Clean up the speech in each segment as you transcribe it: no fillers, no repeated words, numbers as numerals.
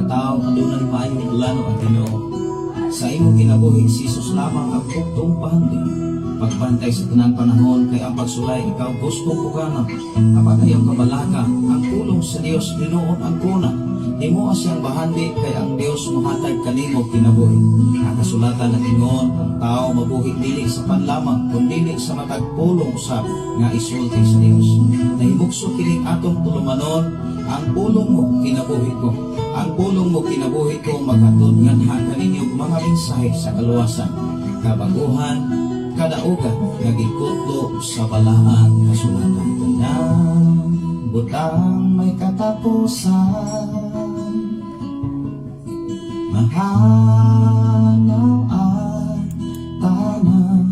tao adunay maayong plano ang Ginoo. Sa imong kinabuhi Jesus lamang ang tuktong pahandin. Pagbantay sa tanang panahon kay ang pagsulay ikaw gusto ko kana. Apan ayaw kabalaka ang pulong sa Dios Ginoon ang kuna. Imo siyang bahandi kay ang Dios mohatag kanimo kinabuhi. Nakasulatan na Ginoo ang tao mabuhi dili sa panlamang kundi sa matag pulong usab nga isulti sa Dios. Nahimugso kini atong tulumanon ang pulong mo kinabuhi ko. Ang pulong mo kinabuhi ko maghatod nganha kaninyong mga mensahe sa kaluwasan, kabaguhan, kadaugan nagikutlo sa balaan kasulatan kanya butang may katapusan mahanaw at tanan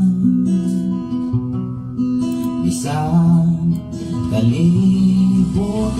bisan kalibutan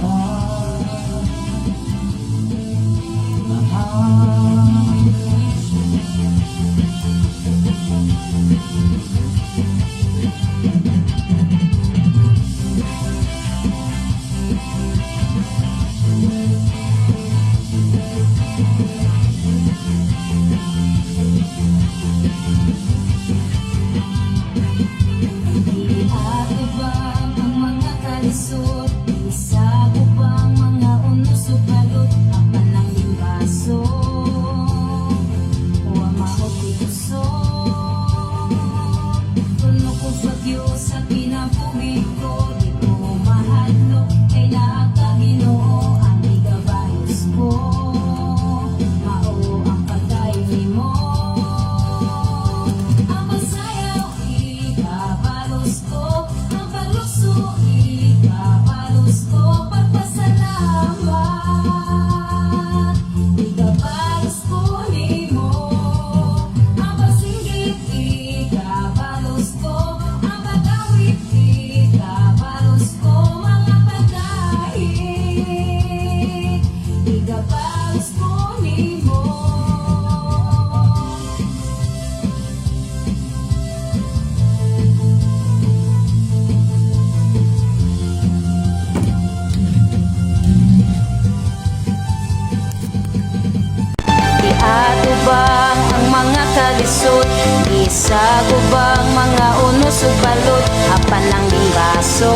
Isa gubang mga unos ug balot apan lang ding baso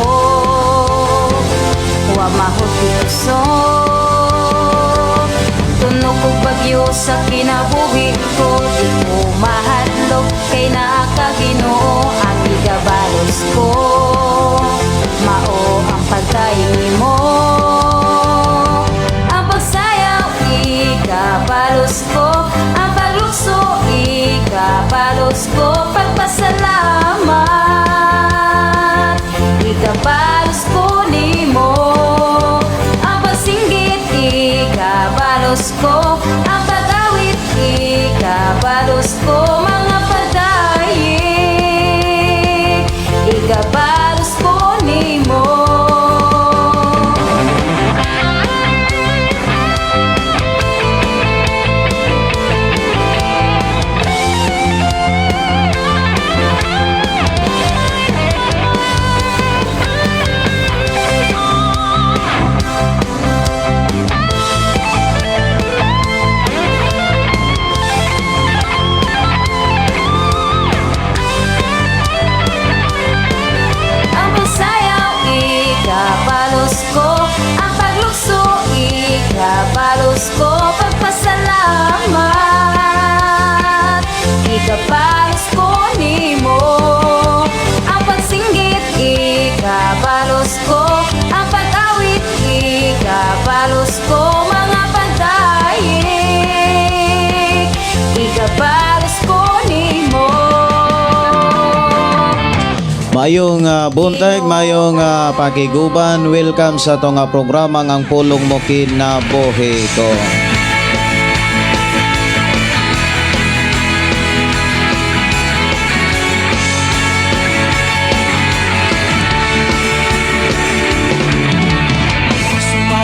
wa mahutso tunog og bagyo sa kinabuhi ko di ko mahadlok kay naa ka Ginoo ang igabalos ko mao ang pagkain mo ang pagsayaw ikabalos ko ang paglukso ikabalos ko pagpasalamat ikabalos ko nimo ang pagsinggit ikabalos ko ang pag-awit ikabalos ko mga padayi ikabalos ko nimo. Ikabalos ko pagpasalamat ikabalos ko nimo ang pagsinggit ikabalos ko ang pag-awit ikabalos ko mga padayi ikabalos ko nimo. Mayong buntag, mayong pakiguban. Welcome sa itong programa ang pulong mo kinabuhi ko.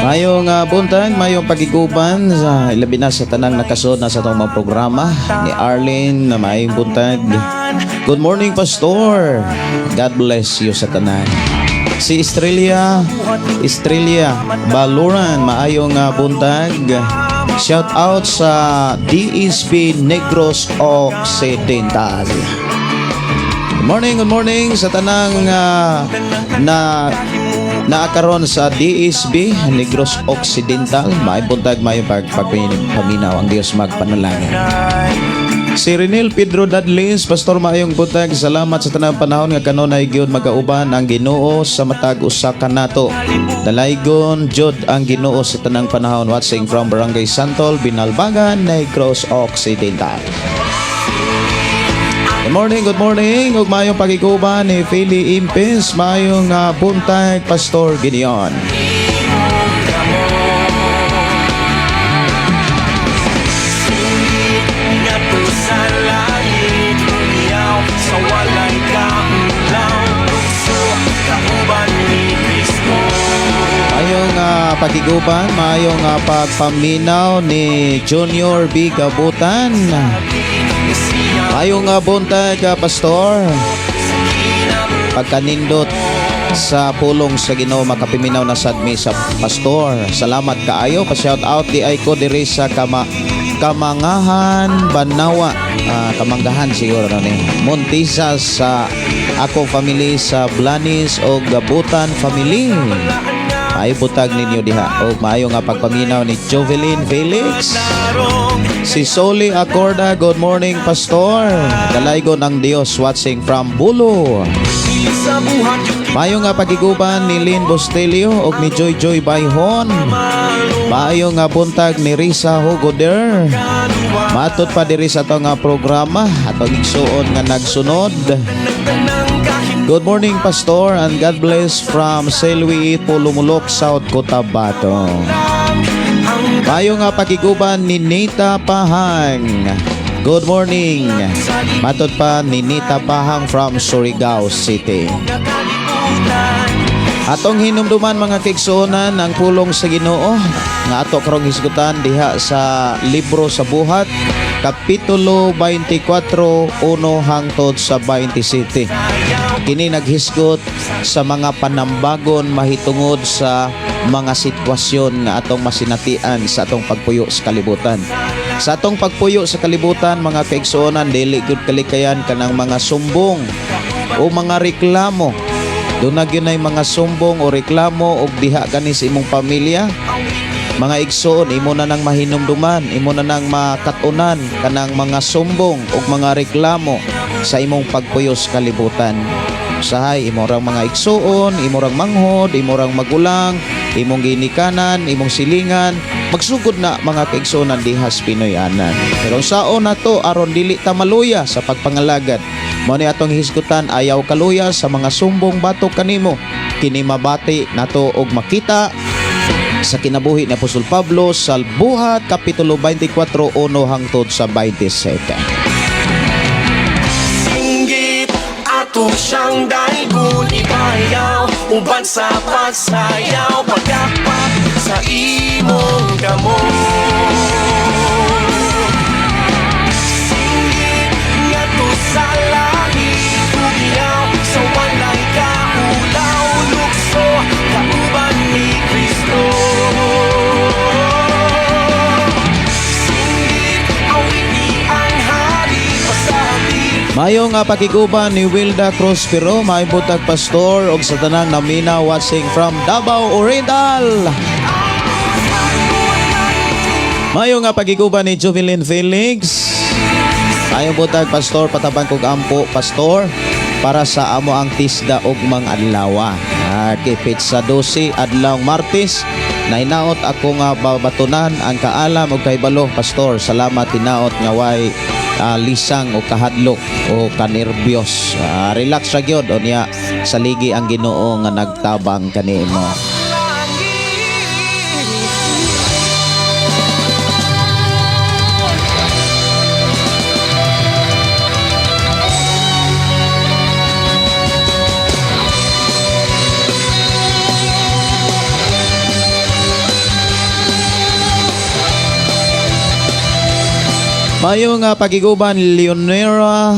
Mayong buntag, mayong pagiguban sa ilabi na sa tanang nakasod na sa itong mga programa ni Arlene na mayong buntag. Good morning, Pastor. God bless you sa tanan. Si Estrella Baluran, maayong buntag. Shout out sa DSB Negros Occidental. Good morning sa tanang naakaron sa DSB Negros Occidental. May buntag, may pagpaminaw ang Diyos magpanalangin. Si Renil Pedro Dadlis, Pastor, maayong buntag. Salamat sa tanang panahon nga kanunay gyud magauban ang Ginoo sa matag usa ka nato. Dalaygon jud ang Ginoo sa tanang panahon. Watching from Barangay Santol, Binalbagan, Negros Occidental. Good morning. Ug maayong pagiguban ni Philly Impes, maayong buntag, Pastor Gideon. Maayong pagiguban, maayong pagpaminaw ni Junior B. Gabutan. Maayong buntag, Pastor. Pagkanindot sa pulong sa Ginoo makapiminaw na sadmi sa Pastor. Salamat kaayo. Pa-shout out di ay ko diri sa Kamangahan, Banawa. Kamanggahan siguro na ni. Montisas sa ako family sa Blanis o Gabutan family. Ay butag ninyo diha. O maayo nga pagpaminaw ni Jovelyn Felix. Si Soli Acorda, good morning, Pastor. Dalaygon ang Dios, watching from Bulo. Maayo nga pagiguban ni Lynn Bostelio o ni Joy Joy Bayhon. Maayo nga buntag ni Risa Hugoder. Matud pa diri sa ito nga programa atong igsuon nga nagsunod. Good morning, Pastor, and God bless from Selwi, Pulumulok, South Cotabato. Mayo nga pagiguban ni Nita Pahang. Good morning. Matod pa ni Nita Pahang from Surigao City. Atong hinumduman mga kigsuonan ang pulong sa Ginoo nga ato karong hisgutan diha sa libro sa buhat kapitulo 24 1 hangtod sa 27. Kini naghisgot sa mga panambagon mahitungod sa mga sitwasyon nga atong masinatian sa atong pagpuyo sa kalibutan. Sa atong pagpuyo sa kalibutan, mga kaigsuonan, dili gud kalikayan kanang mga sumbong o mga reklamo. Doon na yun ay mga sumbong o reklamo o diha kani sa imong pamilya. Mga igsoon, imo na nang mahinumduman, imo na nang makatunan kanang mga sumbong o mga reklamo sa imong pagpuyo sa kalibutan. Usahay, imo rang mga igsoon, imo rang manghod, imo rang magulang, imong ginikanan, imong silingan, magsugod na mga kaigsuonan dihas Pinoyanan. Pero saon na to aron dili ta maluya sa pagpangalagad. Mao ni atong hisgutan, ayaw kaluya sa mga sumbong batok kanimo. Kini mabati nato og makita sa kinabuhi ni Apostol Pablo sa buhat kapitulo 24 1 hangtod sa 27. Singgit ato siyang daygon ibayaw, uban sa pagsayaw, pagdapat sa imong kamot. Singgit ngato sa langit tumiyaw, sa walay kaulaw, lukso kauban ni Kristo. Mayo nga pakiguban ni Wilda Prospero, may butag pastor og sa tanang namina watching from Davao Oriental. Mayo nga pakiguban ni Jovelyn Felix. Mayo butag pastor, patabang kog ampo pastor para sa amo ang tisda og mga adlaw. Kipit sa 12 adlaw Martes, nainaot ako nga babatunan ang kaalam og kaybalo pastor. Salamat tinaot nga way lisang o kahadlok o kanerbyos. Relax ra gyud unya saligi ang Ginoo nga nagtabang kanimo. Mayo nga pagiguban Leonora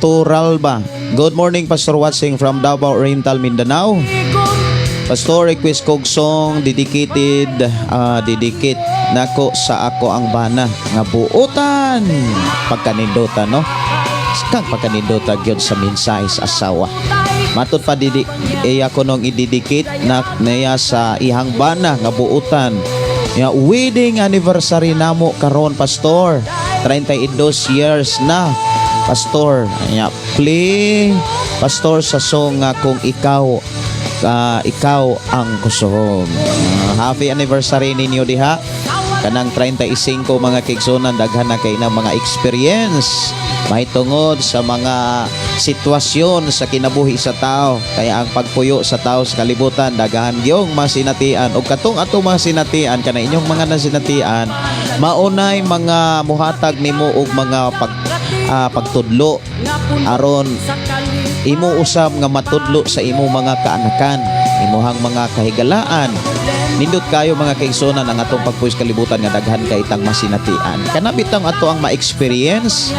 Turalba. Good morning, Pastor, watching from Davao Oriental, Mindanao. Pastor, request kog song dedicate nako sa ako ang bana nga buotan pagkanindutan no. Kang pagkanindutan gyud sa mensahe sa asawa. Matud pa ako nung i-dedicate na niya sa ihang bana nga buutan. Ya wedding anniversary namo karon Pastor. 32 years na Pastor. Ya play Pastor sa song nga kung ikaw ang kusog. Happy anniversary ninyo diha. Kanang 35 mga kigsunan daghan na kay na mga experience mahitungod sa mga sitwasyon sa kinabuhi sa tao. Kaya ang pagpuyo sa tao sa kalibutan daghan gyung masinatian ug katong ato mga sinatian kana inyong mga nasinatian maunay mga muhatag nimo og mga pagtudlo aron imo usab nga matudlo sa imo mga kaanakan, imuhang mga kahigalaan. Nindot kayo mga kaigsunan ang atong pagpuyo sa kalibutan nga daghan kay itang masinatian. Kana bitang ato ang ma-experience.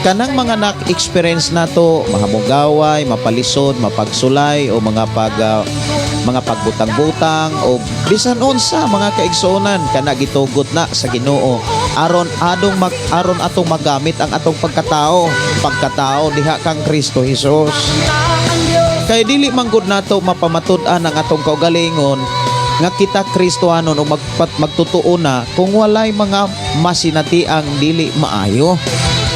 Kanang mga na-experience nato, mahamugaway, mapalisod, mapagsulay o mga pagbutang-butang o bisan unsa mga kaigsunan kana gitugot na sa Ginoo aron atong magamit ang atong pagkatao diha kang Kristo Hesus. Kay dili man gud nato mapamatud-an ang atong kaugalingon nga kita Kristohanon o magtutuo na kung walay mga masinatiang dili maayo.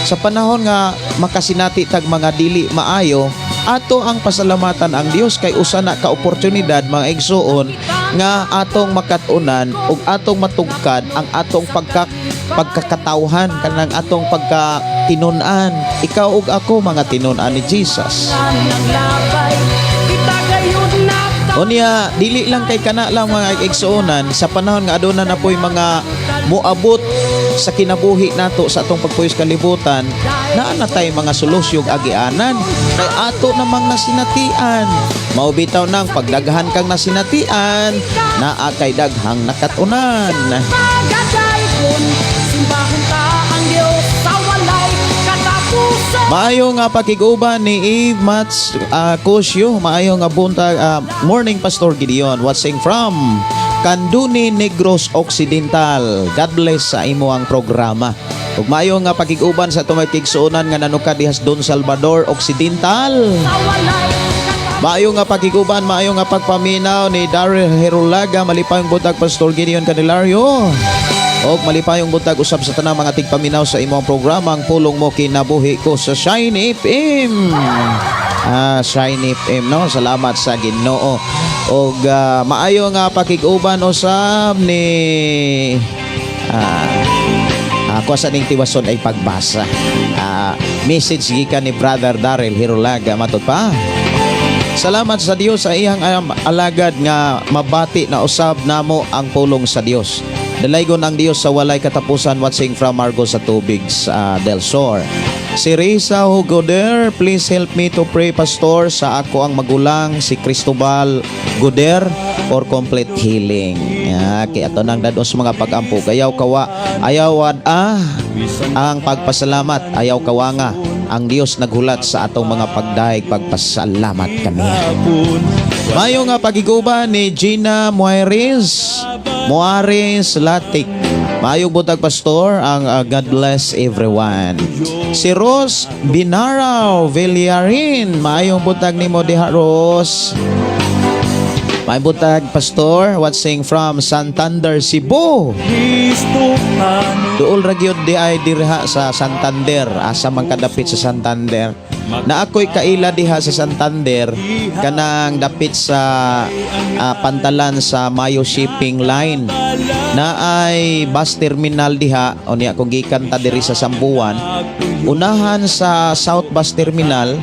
Sa panahon nga makasinati tag mga dili maayo, ato ang pasalamatan ang Dios kay usa na ka oportunidad mga igsuon nga atong makatunan ug atong matugkad ang atong pagkakatawhan kanang atong pagkatinun-an. Ikaw ug ako mga tinun-an ni Jesus. Unya dili lang kay kana lang mga igsuonan sa panahon nga aduna na po'y mga muabot sa kinabuhi nato sa atong pagpuyo sa kalibutan naa na tay mga solusyon agianan kay ato namang nasinatian. Mao bitaw nang pagdaghan kang nasinatian naa kay daghang nakatunan. Maayo nga pakiguban ni Eve Mats Cosio. Maayo nga buntag morning Pastor Gideon watching from Canduni Negros Occidental. God bless sa imo ang programa. Ug maayo nga pakiguban sa tumakigsuonan nga nanukad dihas Don Salvador Occidental. Maayo nga pakiguban, maayo nga pagpaminaw ni Daryl Herulaga malipayong buntag Pastor Gideon Candelario. Og malipayong buntag usab sa tanang mga tigpaminaw sa imong programa ang pulong mo kinabuhi ko sa Shine FM. Shine FM no. Salamat sa Ginoo. Og maayo nga pakiguban usab ni ako sa ning tiwason ay pagbasa. Message gikan ni Brother Daryl Hirulaga matud pa. Salamat sa Dios sa iyang alagad nga mabati na usab namo ang pulong sa Dios. Dalaygon ang Dios sa walay katapusan watching from Margo sa Tubig del Sur. Si Risa Goder, please help me to pray Pastor sa ako ang magulang si Cristobal Goder for complete healing. Kaya ato nang dados mga pag-ampo. Ayaw ang pagpasalamat. Ayaw kawa nga ang Dios naghulat sa atong mga pagdaig pagpasalamat kami. Mayo nga pagiguban ni Gina Moares Latik. Mayong buntag Pastor ang God bless everyone. Si Rose Binaraw Villarin, mayong buntag nimo diha Rose. May buntag Pastor watching from Santander, Cebu. Duol ra gyud di ay dirha sa Santander, asa man kadapit sa Santander. Na ako'y kaila diha sa Santander kanang dapit sa pantalan sa Mayo Shipping Line na ay bus terminal diha o niya kung gikan ta diri sa Sambuan unahan sa South Bus Terminal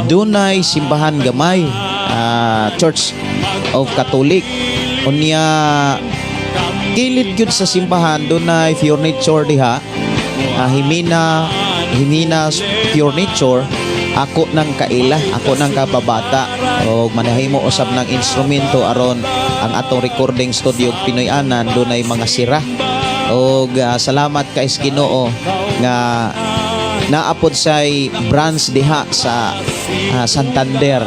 dunay simbahan gamay Church of Catholic unya kilid gyud sa simbahan dunay furniture diha Himina furniture. Ako nang kaila, ako nang kababata o manahimo usab ng instrumento aron ang atong recording studio Pinoy Anan dunay mga sira. O salamat kay Ginoo nga naapod say branch diha sa Santander.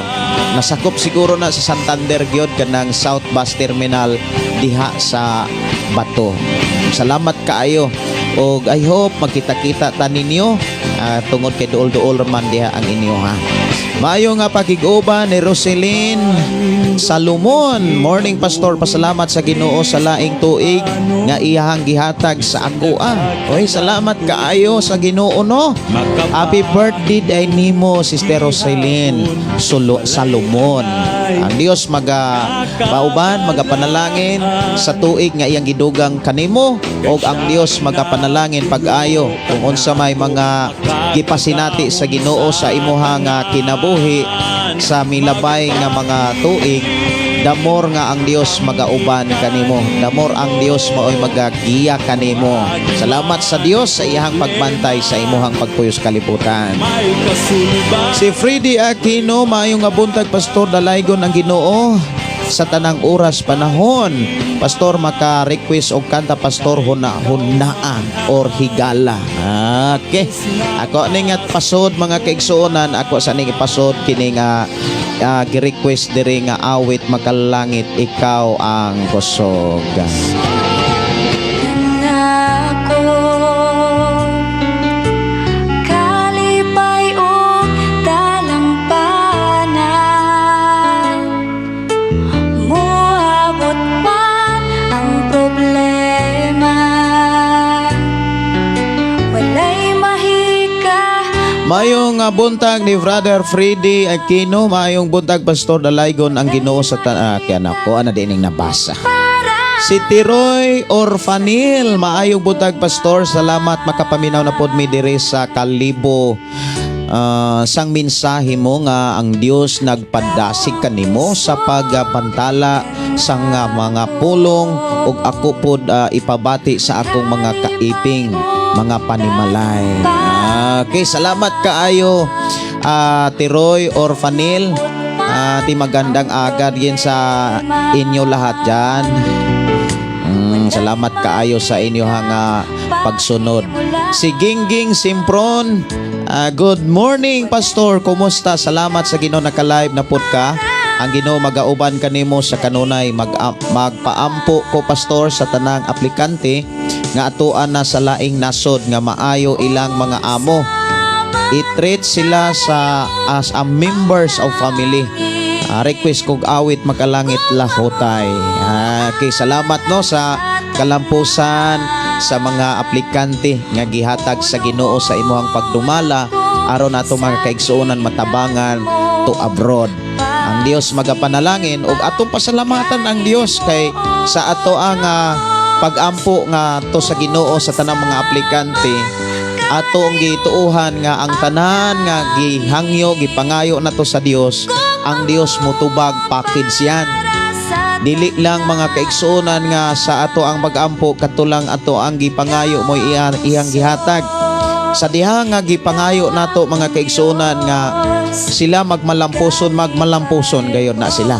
Nasakop siguro na sa Santander gyud kanang South Bus Terminal diha sa Bato. Salamat kaayo og I hope magkita-kita ta ninyo tungod kay duol-duol man diha ang inyo ha. Maayo nga pakig-uban ni Roselyn Salomon. Morning Pastor, pasalamat sa Ginoo sa laing tuig nga iyahang gihatag sa ako Oy, salamat kaayo sa Ginoo no. Happy birthday day nimo Sister Roselyn Salomon. Ang Dios magapauban, magapanalangin sa tuig nga iyang gidugang kanimo og ang Dios magapanalangin pag-ayo kung unsa may mga gipasinati sa Ginoo sa imuhang kinabuhi sa milabay nga mga tuig. Damor nga ang Dios magauban kanimo. Damor ang Dios maoy magagiya kanimo. Salamat sa Dios sa iyang pagbantay sa imuhang pagpuyos kalibutan. Si Freddy Aquino, maayong nga buntag Pastor, dalaygon ang Ginoo sa tanang oras panahon. Pastor, maka-request og kanta Pastor hunaan or higala. Okay. Ako ning at pasod mga kaigsuonan, ako sa ning ipasod kini nga gi-request diri nga awit makalangit ikaw ang kusog. Nako kalipay o dalampanan, muabot man ang problema, walay mahika. Mayong buntag ni Brother Freddy Aquino, mayong buntag Pastor, dalaygon ang Ginoo sa kaya nako ana dining nabasa. Si Tiroy Orfanil, maayong buntag Pastor, salamat makapaminaw na pod mi diri sa Kalibo. Sang mensahe mo nga ang Dios nagpadasig kanimo sa pagpantala sang mga pulong ug ako pod ipabati sa akong mga kaiping, mga panimalay. Okay, salamat kaayo Tiroy Orfanil. Ti magandang aga din sa inyo lahat dyan. Salamat kaayo sa inyo nga pagsunod. Si Gingging Simpron, good morning Pastor, kumusta? Salamat sa Ginoo naka-live na pud ka. Ang Ginoo magauban kanimo sa kanunay. Magpaampo ko Pastor sa tanang aplikante nga atuan na sa laing nasod nga maayo ilang mga amo. I-treat sila as a members of family. Request kog awit makalangit lahotay. Okay, salamat no sa kalampusan sa mga aplikante nga gihatag sa Ginoo sa imuhang pagdumala aron nato mga kaigsuonan matabangan to abroad. Ang Dios magapanalangin ug atong pasalamatan ang Dios kay sa ato ang pag-ampo nga to sa Ginoo sa tanang mga aplikante. Atong gituuhan nga ang tanan nga gihangyo gipangayo nato sa Dios, ang Dios motubag package yan. Dili lang mga kaigsuonan nga sa ato ang mag-ampo katulang ato ang gipangayo mo iyang gihatag. Sa diha nga gipangayo nato mga kaigsuonan nga sila magmalampuson gayon na sila.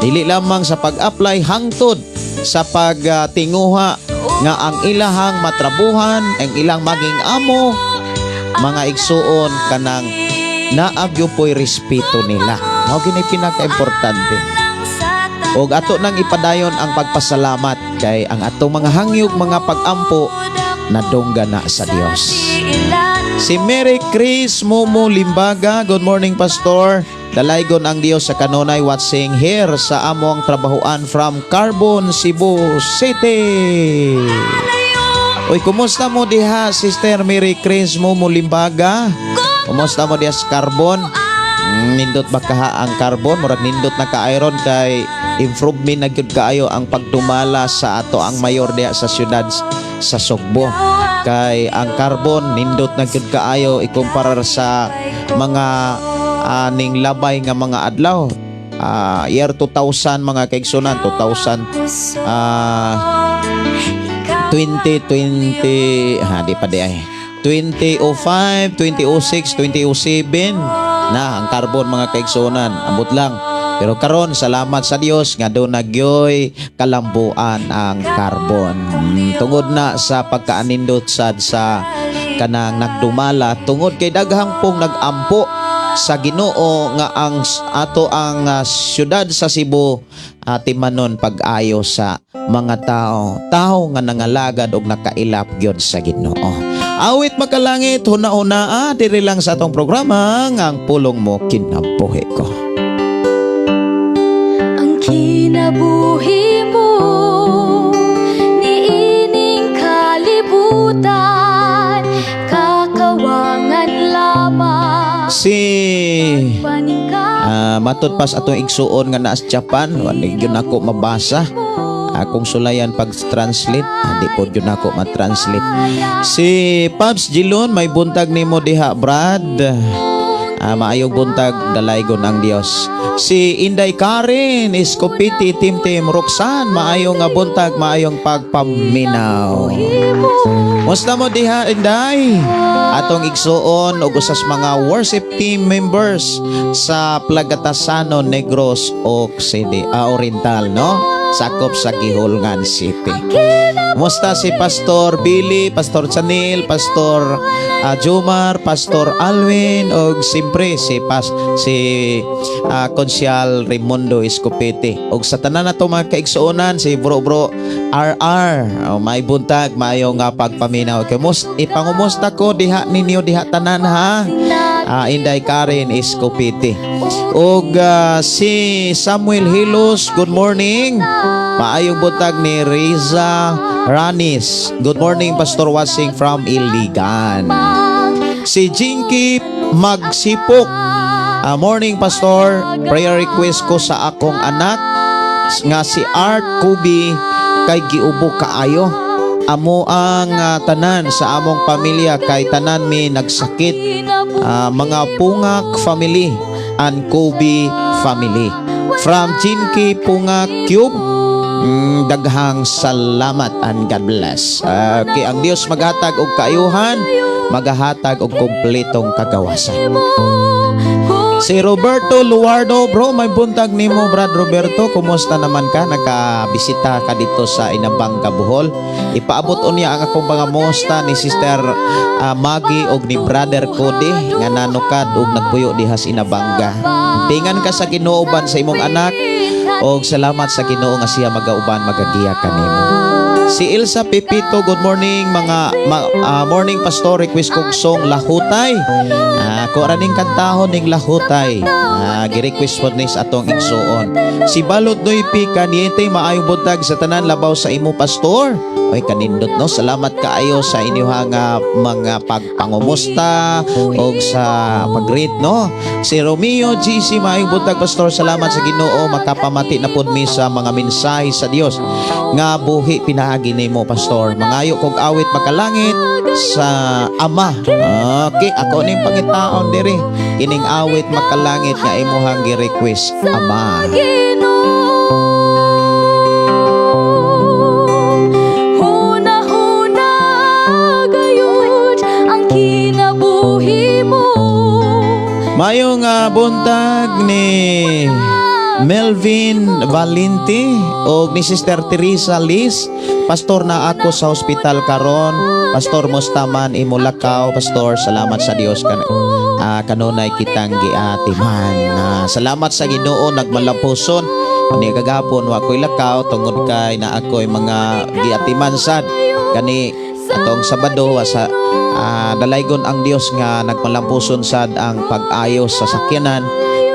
Dili lamang sa pag-apply hangtod sa pagtinguha nga ang ilahang matrabuhan, ang ilang maging amo, mga igsuon kanang naagyo po'y respeto nila. Mao gini pinaka-importante. Og ato nang ipadayon ang pagpasalamat kay ang atong mga hangyog, mga pag-ampo nadungga na sa Dios. Si Mary Chris Momo Limbaga, good morning Pastor. Dalaygon ang Dios sa kanunay watching here sa among trabahoan from Carbon, Cebu City. Uy, kumusta mo diha Sister Mary Chris Momo Limbaga? Kumusta mo diha sa Carbon? Nindot ba kaha ang Carbon? Murag nindot na ka-iron kay improvement na gyud kaayo ang pagdumala sa ato ang mayor diha sa syudad sa Sugbo. Kay ang Carbon nindot na gyud kaayo ikumpara sa mga ning labay nga mga adlaw. Year 2000 mga kaigsunan, 2020 di pa di ay 2005, 2006, 2007 na ang Carbon mga kaigsunan, ambot lang. Pero karon salamat sa Dios nga do nagyoy kalambuan ang Carbon. Tungod na sa pagkaanindot sad sa kanang nagdumala tungod kay daghang pong nagampo sa Ginoo nga ang ato ang syudad sa Cebu timanon pag-ayo sa mga tao nga nangalagad og nakailap gyud sa Ginoo. Awit makalangit huna-huna diri lang sa atong programa nga ang pulong mo kinabuhi ko. Ang kinabuhi mo niining kalibutan, kakawangan lamang Si paningka matud pas atong igsuon nga naa sa Japan, wala gyud ako mabasa. Akong sulayan pag-translate, di po yun ako ma-translate. Si Pops Gilon, may buntag nimo diha, Brad. Maayong buntag, dalaygon ang Dios. Si Inday Karen, Iskopiti, Tim Roxanne, maayong nga buntag, maayong pagpaminaw. Musta mo diha, Inday? Atong igsuon og usas mga worship team members sa Plagatasano, Negros Oriental, no? Sakop sa Gihulngan City. Musta si Pastor Billy, Pastor Chanil, Pastor Jomar, Pastor Alwin og siyempre si Konsyal Raimundo Escopete og sa tanan nato mga kaigsuonan si bro RR. May buntag maayong nga pagpaminaw. Ipangumusta ko diha ninyo diha tanan ha. Inday Karen Escopete. Og si Samuel Hilos, good morning. Maayong buntag ni Riza Ranis. Good morning, Pastor Wasing from Iligan. Si Jinky Magsipok. Morning, Pastor. Prayer request ko sa akong anak nga si Art Kubi kay giubo kaayo. Amo ang tanan sa among pamilya kay tanan mi nagsakit. Mga Pungak family and Kubi family. From Jinky Pungak Cube. Daghang salamat and God bless. Kay ang Dios maghatag og kaayuhan, maghatag og kompletong kagawasan. Si Roberto Luardo, bro, may buntag nimo, Brad Roberto. Kumusta naman ka? Nakabisita ka dito sa Inabanga, Bohol. Ipaabot unya ang akong mga musta ni Sister Maggie og ni Brother Cody nga nanukad og nagpuyo diha sa Inabanga. Tingan ka sa Ginoo sa imong anak. Og salamat sa Ginoo nga siya magauban magagiya kanimo. Si Elsa Pepito, good morning morning pastor, request kong song Lahutay. Ko raning kantahon ning Lahutay. Gi-request po ni sa atong igsuon. Si Balot Noy P. Kaniente, maayong buntag sa tanan labaw sa imo pastor. Oy kanindot no, salamat kaayo sa inyong mga pagpangumusta og sa pag-greet no. Si Romeo GC, maayong buntag pastor, salamat sa Ginoo makapamati na pud mi sa mga mensahe sa Dios nga buhi pinaagi nimo pastor. Mangayo kog awit makalangit sa Ama. Okay, ako ning pangitaon diri kining awit makalangit nga imuhang gi-request Ama. Mayong buntag ni Melvin Valente o ni Sister Teresa Liz. Pastor na ako sa hospital karon. Pastor mustaman imulakaw. Pastor, salamat sa Dios kanunay kitang giatiman. Salamat sa Ginoo nagmalampuson. Ani kagahapon wa ko'y lakaw tungod kay na ako'y mga giatiman sad. Kani atong Sabado sa dalaygon ang Dios nga nagmalampuson sad ang pag-ayo sa sakyanan.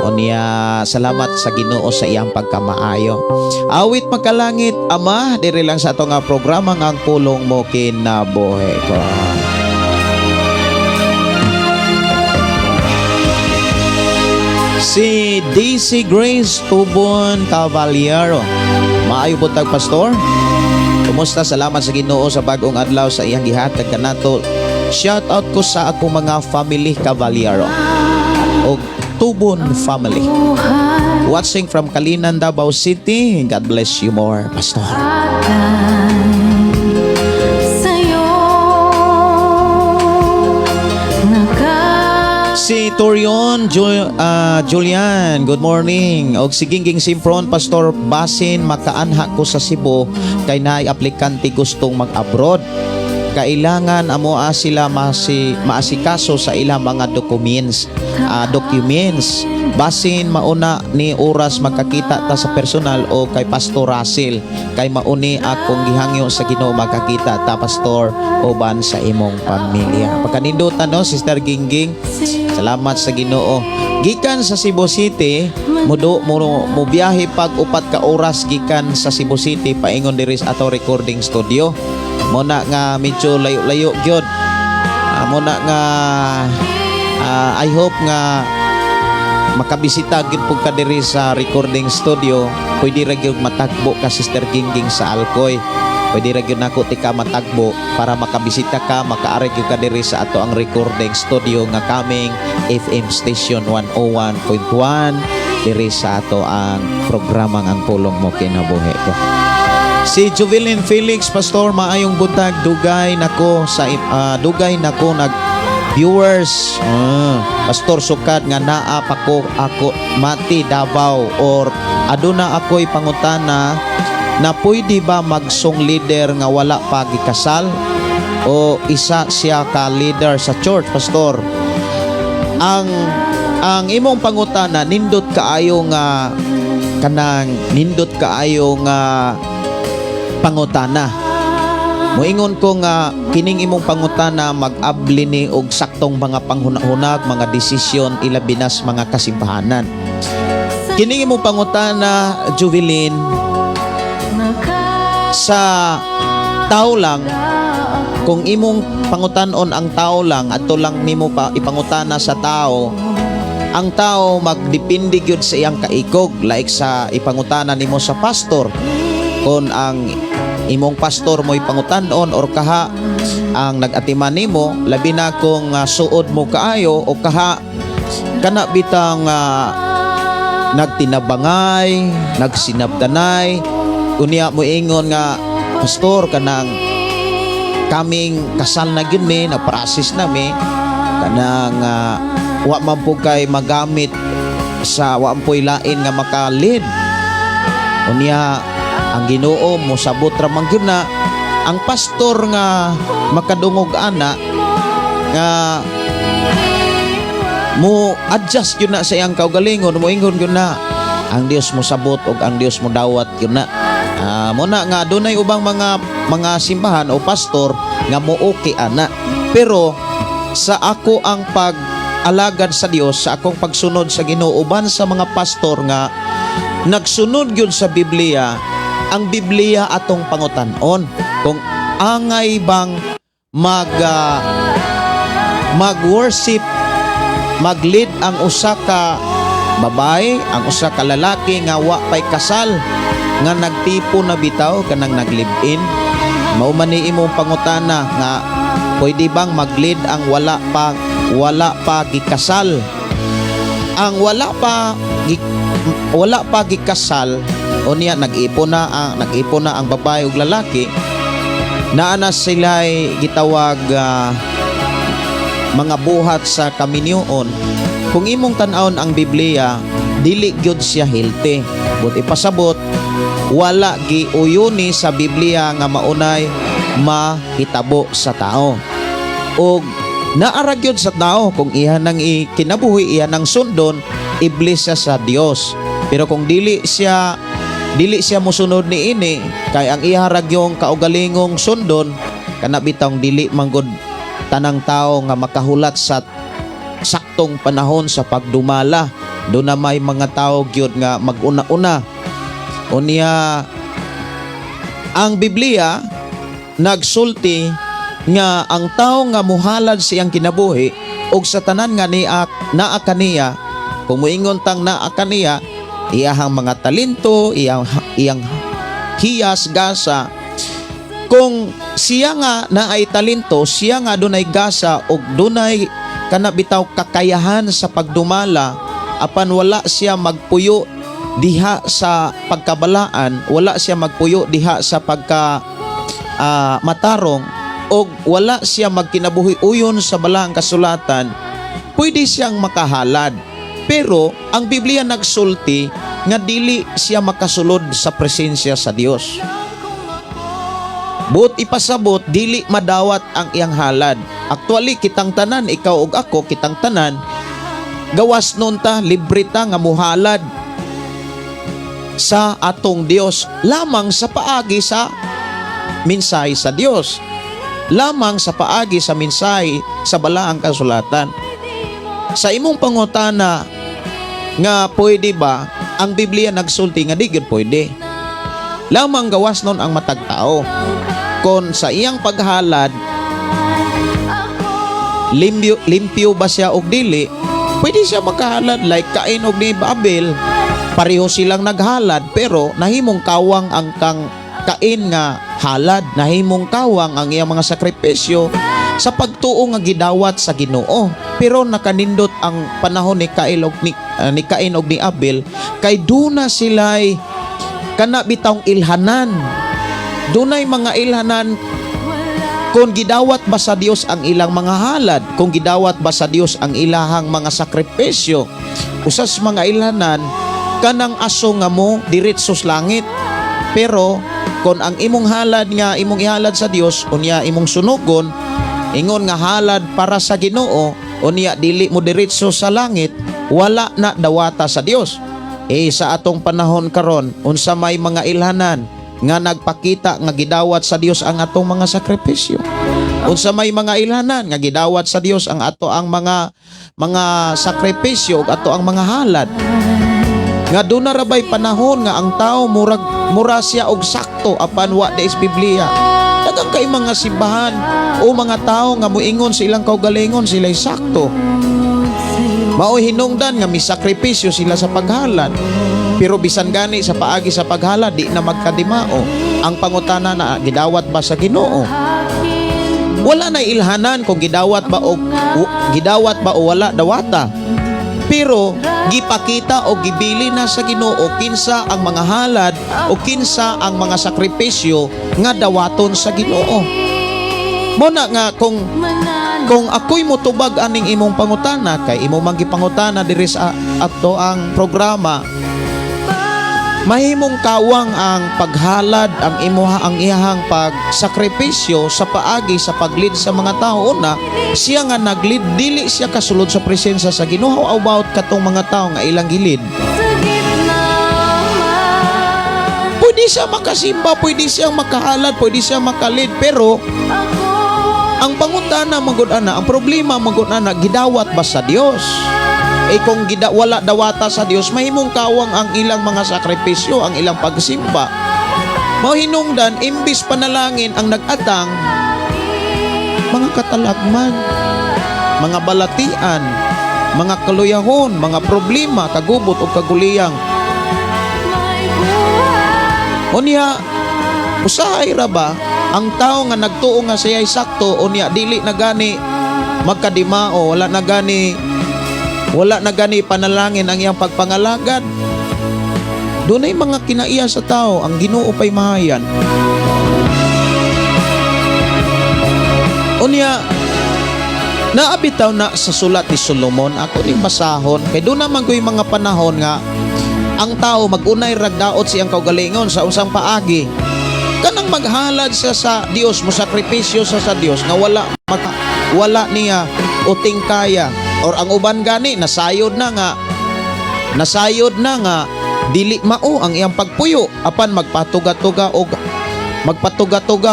O niya salamat sa Ginoo sa iyang pagkamaayo. Awit magkalangit Ama diri lang sa atong programa nga ang pulong mo kinabuhi ko. Si Daisy Grace Tubon Cavaliero, maayo buntag pastor. Kumusta? Salamat sa Ginoo sa bagong adlaw sa iyang gihatag kanato. Shout out ko sa akong mga family Cavaliero o Tubon family. Watching from Kalinan, Davao City. God bless you more, Pastor. Si Torion Julian, good morning. Og si Gingging Simpron, Pastor Basin, makaanha ko sa Cebu kay naay aplikante gustong mag-abroad. kailangan amoa sila maasikaso sa ilang mga documents. Basin mauna ni oras magkakita ta sa personal o kay Pastor Russell, kay mauni akong gihangyo sa Ginoo magkakita ta pastor uban sa imong pamilya. Pagkanindutan no Sister Gingging, salamat sa Ginoo. Gikan sa Cebu City, mo biyahe pag 4 ka oras gikan sa Cebu City paingon diri sa ato recording studio. Muna nga medyo layo-layo gyud. Muna nga I hope nga makabisita gyud pug ka diri sa recording studio. Pwede ra gyud matagbo ka Sister Gingging sa Alcoy. Pwede ra gyud nako tika matagbo para makabisita ka, makaari gyud ka diri sa ato ang recording studio nga kaming FM station 101.1 diri sa ato ang programang ang pulong mo kinabuhi ko. Si Jovelyn Felix, Pastor, maayong buntag, dugay nako nag viewers. Pastor, sukad nga naa pa ko ako mati Davao or aduna ako'y pangutana na pwede ba magsong leader nga wala pa gikasal o isa siya ka leader sa church, Pastor? Ang imong pangutana nindot kaayo nga pangutana. Moingon ko nga kining imong pangutana mag-abli ni og saktong mga panghunahunag, mga desisyon ilabinas mga kasimbahanan. Kining imong pangutana, Jovelyn, sa tao lang, kung imong pangutanon ang tao lang adto lang nimo pa ipangutana sa tao, ang tao magdepende gyud sa iyang kaikog, like sa ipangutana nimo sa pastor. Kung ang imong pastor mo ipangutanon or kaha ang nag-atiman nimo, labi na kung suod mo kaayo o kaha kana bitang nagtinabangay, nagsinabdanay, unya mo ingon nga pastor kanang kaming kasal na gyud mi, na process na mi kanang wa man po kay magamit sa wa po'y lain nga makalid. Unya ang Ginoo mo sabot ra man gyud na ang pastor nga makadungog ana nga mo adjust gyud na sa iyang kaugalingon, mo ingon gyud na ang Dios mo sabot ug ang Dios mo dawat gyud na. Muna nga dunay ubang mga simbahan o pastor nga mo okay ana, pero sa ako ang pag-alagad sa Dios, sa akong pagsunod sa Ginoo uban sa mga pastor nga nagsunod gyud sa Biblia, ang Biblia atong pangutanon kung angay bang mag-worship, mag-lead ang usa ka babae, ang usa ka lalaki nga wa pay kasal, nga nagtipo na bitaw kanang nag-live-in. Mao man ni imong pangutana nga pwede bang mag-lead ang wala pa gikasal. Ang wala pa gikasal unya nag-ipon na ang babae ug lalaki, naana sila'y gitawag mga buhat sa kaminyoon. Kung imong tan-awon ang Biblia, dili gyud siya healthy. But ipasabot, wala giuyoni sa Biblia nga maunay mahitabo sa tao. Og naara gyud sa tao kung iyan nang kinabuhi, iyan nang sundon, iblis siya sa Dios. Pero kung dili siya mosunod ni ini, kay ang iharag yung kaugalingong sundon, kana bitang dili manggod tanang tao nga makahulat sa saktong panahon sa pagdumala. Doon na may mga tao gyud nga mag-una-una. Unya ang Biblia nagsulti nga ang tao nga muhalad siyang kinabuhi og sa tanan nga naa kaniya, kung moingon tang naa kaniya, iyahang mga talento, iyang hiyas gasa. Kung siya nga naay talento, siya nga dunay gasa og dunay kana bitaw kakayahan sa pagdumala, apan wala siya magpuyo diha sa pagkabalaan, wala siya magpuyo diha sa matarong, og wala siya magkinabuhi uyon sa balaang kasulatan, pwede siyang makahalad. Pero ang Biblia nagsulti nga dili siya makasulod sa presensya sa Dios. But ipasabot dili madawat ang iyang halad. Actually kitang tanan, ikaw ug ako, kitang tanan gawas nun ta, libre ta nga muhalad sa atong Dios lamang sa paagi sa mensahe sa Dios. Lamang sa paagi sa mensahe sa balaang kasulatan. Sa imong pangutana nga pwede ba ang Biblia nagsulti nga di gyud pwede. Lamang gawas nun ang matag tao. Kon sa iyang paghalad limpyo ba siya og dili, pwede siya makahalad like Cain og ni Abel. Pareho silang naghalad pero nahimong kawang ang kang Cain nga halad, nahimong kawang ang iyang mga sakripisyo sa pagtuo nga gidawat sa Ginoo. Pero nakanindot ang panahon ni Cain og ni Abel kay duna sila'y kana bitawng ilhanan. Dunay mga ilhanan kung gidawat ba sa Dios ang ilang mga halad, kung gidawat ba sa Dios ang ilahang mga sakripisyo. Usas mga ilhanan kanang aso nga mo diretsos langit. Pero kung ang imong halad nga imong ihalad sa Dios unya imong sunugon, ingon nga halad para sa Ginoo, unya dili mo diretso sa langit, wala na dawata sa Dios. Sa atong panahon karon, unsa may mga ilhanan nga nagpakita nga gidawat sa Dios ang atong mga sakripisyo. Unsa may mga ilhanan nga gidawat sa Dios ang mga sakripisyo ug ato ang mga halad. Nga doon na rabay panahon nga ang tao mura siya og sakto apan wa da is Biblia. Daghang kay mga simbahan o mga tao nga muingon sa ilang kaugalingon sila'y sakto. Mao hinungdan nga misakripisyo sila sa paghalad. Pero bisan gani sa paagi sa paghalad di na magkadimao. Ang pangutana na gidawat ba sa Ginoo? Wala na ilhanan kung gidawat ba o wala dawata. Pero gipakita o gibili na sa Ginoo kinsa ang mga halad o kinsa ang mga sakripisyo nga dawaton sa Ginoo. Muna nga kung ako'y motubag aning imong pangutana kay imo man gipangutana diri sa ato ang programa, mahimong kawang ang paghalad ang iyahang pagsakripisyo sa paagi sa paglid sa mga tao. Una, siya nga naglid dili siya kasulod sa presensya sa Ginoo. How about katong mga tao nga ilang gilid? Pwede siya makasimba, pwede siya makahalad, pwede siya makalid, pero ang pangutana magud-ana, ang problema magud-ana, gidawat ba sa Dios? Kung wala dawata sa Dios, mahimong kawang ang ilang mga sakripisyo, ang ilang pagsimba. Mahinungdan, imbis panalangin ang nag-atang, mga katalagman, mga balatian, mga kaluyahon, mga problema, kagubot o kaguliyang. Unya, usahay ra ba ang tao nga nagtuo nga siya'y sakto, unya dili na gani magkadimao, wala na gani panalangin ang iyang pagpangalagad. Doon ay mga kinaiya sa tao, ang Ginoo pa'y mahayan. Unya, naabitaw na sa sulat ni Solomon, ako ning basahon, kay doon naman ko yung mga panahon nga, ang tao magunay ragdaot siyang kaugalingon sa usang paagi. Kanang maghalad siya sa Dios, mo sakripisyo sa Dios, nga wala niya uting kaya. Or ang uban gani nasayod na nga dili mao ang iyang pagpuyo apan magpatuga-tuga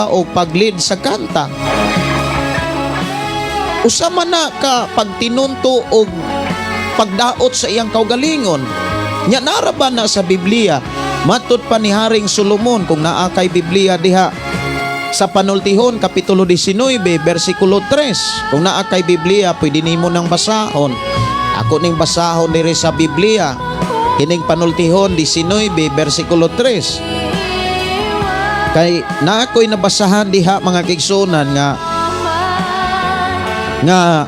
og paglid sa kanta. Usa man na ka pagtinunto og pagdaot sa iyang kaugalingon. Nya naraba na sa Biblia, matud pa ni Haring Solomon kung naa kay Biblia diha sa Panultihon kapitulo 19 bersikulo 3. Kung naa kay Biblia, pwede nimo nang basahon. Ako ning basahon diri sa Biblia. Kining Panultihon 19 bersikulo 3. Kay naa ko'y nabasahan diha mga kigsunan nga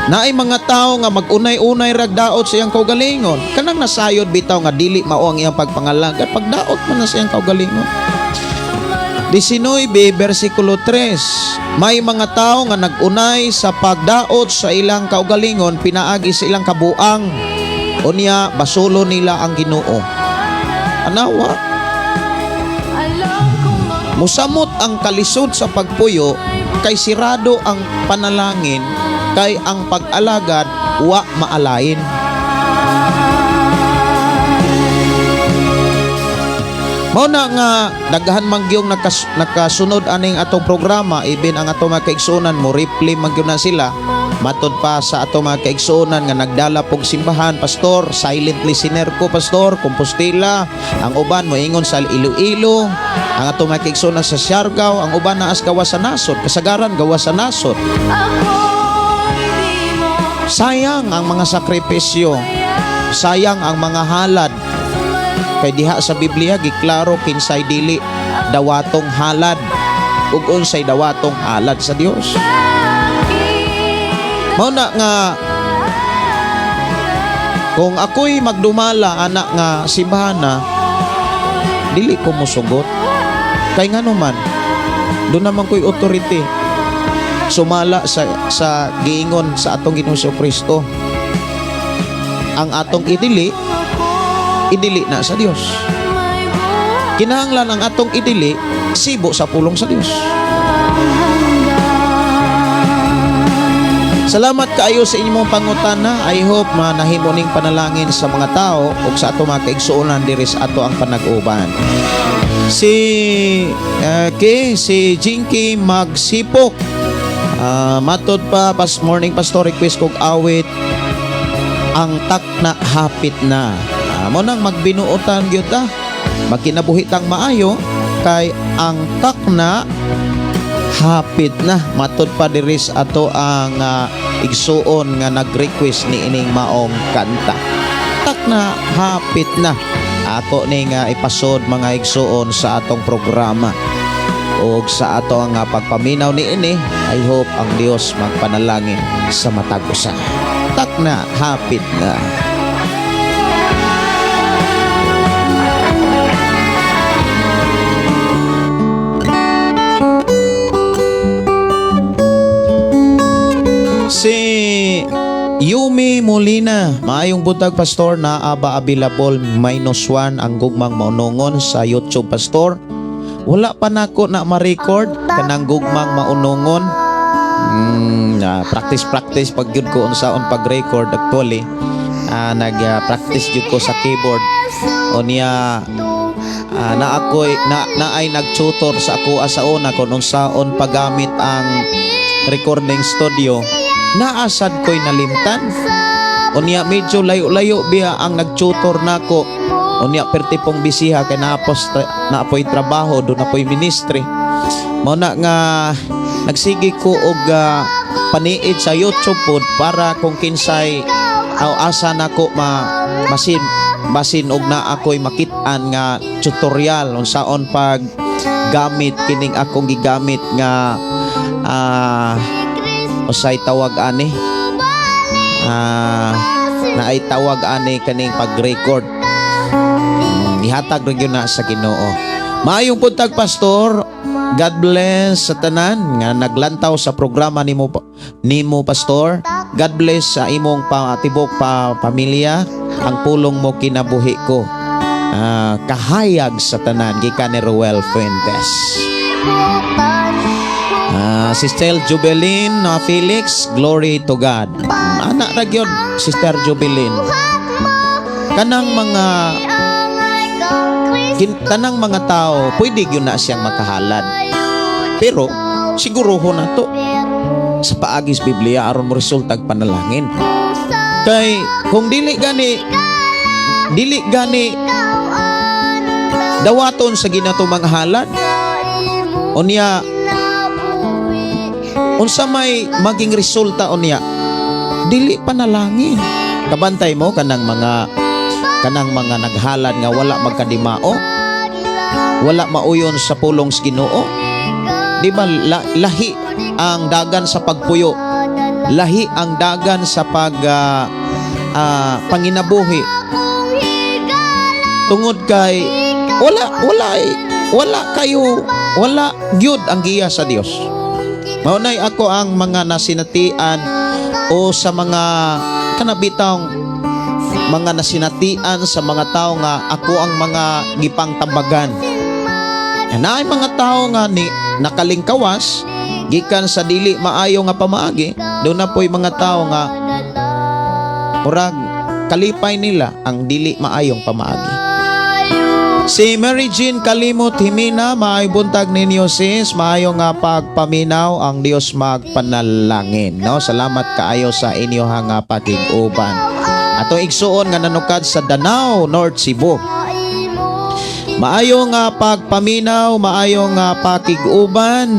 naay mga tao nga magunay-unay ragdaot sa iyang kaugalingon. Kanang nasayod bitaw nga dili mao ang iyang pagpangalagad, pagdaot man na sa iyang kaugalingon. 19 bersikulo 3. May mga tao nga nagunay sa pagdaot sa ilang kaugalingon pinaagi sa ilang kabuang, unya basulo nila ang Ginoo. Anawa, Musamot ang kalisod sa pagpuyo, kay sirado ang panalangin, kay ang pag-alagad wa maalain. Mao na nga daghan mangyong nakasunod aning atong programa, even ang atong mga kaigsuonan mo replay mangyong na sila. Matod pa sa atong mga kaigsuonan nga nagdala pog simbahan, pastor, silent listener ko, pastor, Compostela, ang uban moingon sa Iloilo, ang atong mga kaigsuonan sa Siargao, ang uban naas gawas sa nasod, kasagaran gawas sa nasod. Sayang ang mga sakripisyo, sayang ang mga halad. Kay diha sa Biblia giklaro kinsay dili dawatong halad ug unsay dawatong halad sa Dios. Mao na nga kung ako'y magdumala anak nga simbahana, dili ko musugot. Kay ngano man, doon naman ko'y authority sumala sa giingon sa atong Ginoong Kristo. Ang atong idili na sa Dios. Kinahanglan ang atong idili sibo sa pulong sa Dios. Salamat kaayo sa inyong pangutana. I hope nahimo ning panalangin sa mga tao ug sa ato mga kaigsuonan diri sa ato ang panag-uban. Si Jinky Magsipok, matod pa morning pastor, request kog awit ang takna hapit na. Mo nang magbinuotan gyud ta, magkinabuhitang maayo kay ang takna hapit na. Matod pa diri sa ato ang igsuon nga nag-request ni ining maong kanta. Takna hapit na. Ako ning ipasod mga igsuon sa atong programa ug sa ato ang pagpaminaw ni ini. I hope ang Dios magpanalangin sa matag usa. Takna hapit na. Si Yumi Molina, maayong buntag pastor, na aba available -1 ang gugmang maunongon sa YouTube pastor. Wala pa nako na ma-record kanang gugmang maunongon. Practice pag yun ko unsaon pag-record actually. Nag-practice jud ko sa keyboard. O niya naay nag-tutor sa ako sa una kung unsaon paggamit ang recording studio. Naasad ko'y nalimtan. Unya medyo layo-layo biya ang nag-tutor nako. Unya perti pong bisiha kay naapoy trabaho, do napoy ministry. Mao na nga nagsigi ko og paniid sa YouTube pod para kung kinsay asa nako basin og na ako'y makit-an nga tutorial unsaon pag gamit kining akong gigamit nga usay tawag ani naay tawag ani kaning pag-record. Ihatag ra na sa Ginoo. Maayong buntag pastor. God bless sa tanan nga naglantaw sa programa nimo pastor. God bless sa imong tibok pamilya. Ang pulong mo kinabuhi ko. Kahayag sa tanan gikan ni Ruel Fuentes. Sister Jubilin Felix, glory to God. Anak ra gyud Sister Jubilin. Tanang mga tao pwede gyud na siyang makahalad. Pero siguruho na to sa paagis Biblia aron mo resultag panalangin. Kay kung dili gani dawaton sa ginato mga halad, unya unsa may maging resulta unya dili panalangin. Kabantay mo kanang mga naghalad nga wala magkadimao, wala mauyon sa pulong sa Ginoo. Di ba lahi ang dagan sa pagpuyo, lahi ang dagan sa panginabuhi tungod kay wala gyud ang giya sa Dios. Maunay ako ang mga nasinatian o sa mga kanabitang mga nasinatian sa mga tao nga ako ang mga gipangtambagan. Naay mga tao nga ni nakalingkawas gikan sa dili maayo nga pamaagi. Doon na po'y mga tao nga murag kalipay nila ang dili maayong pamaagi. Si Mary Jean Kalimot Himina, maayong buntag ninyo sis, maayong nga pagpaminaw ang Dios magpanalangin, no? Salamat kaayo sa inyo nga pakiguban. Atong igsuon nga nanukad sa Danao, North Cebu. Maayong nga pagpaminaw, maayong nga pakiguban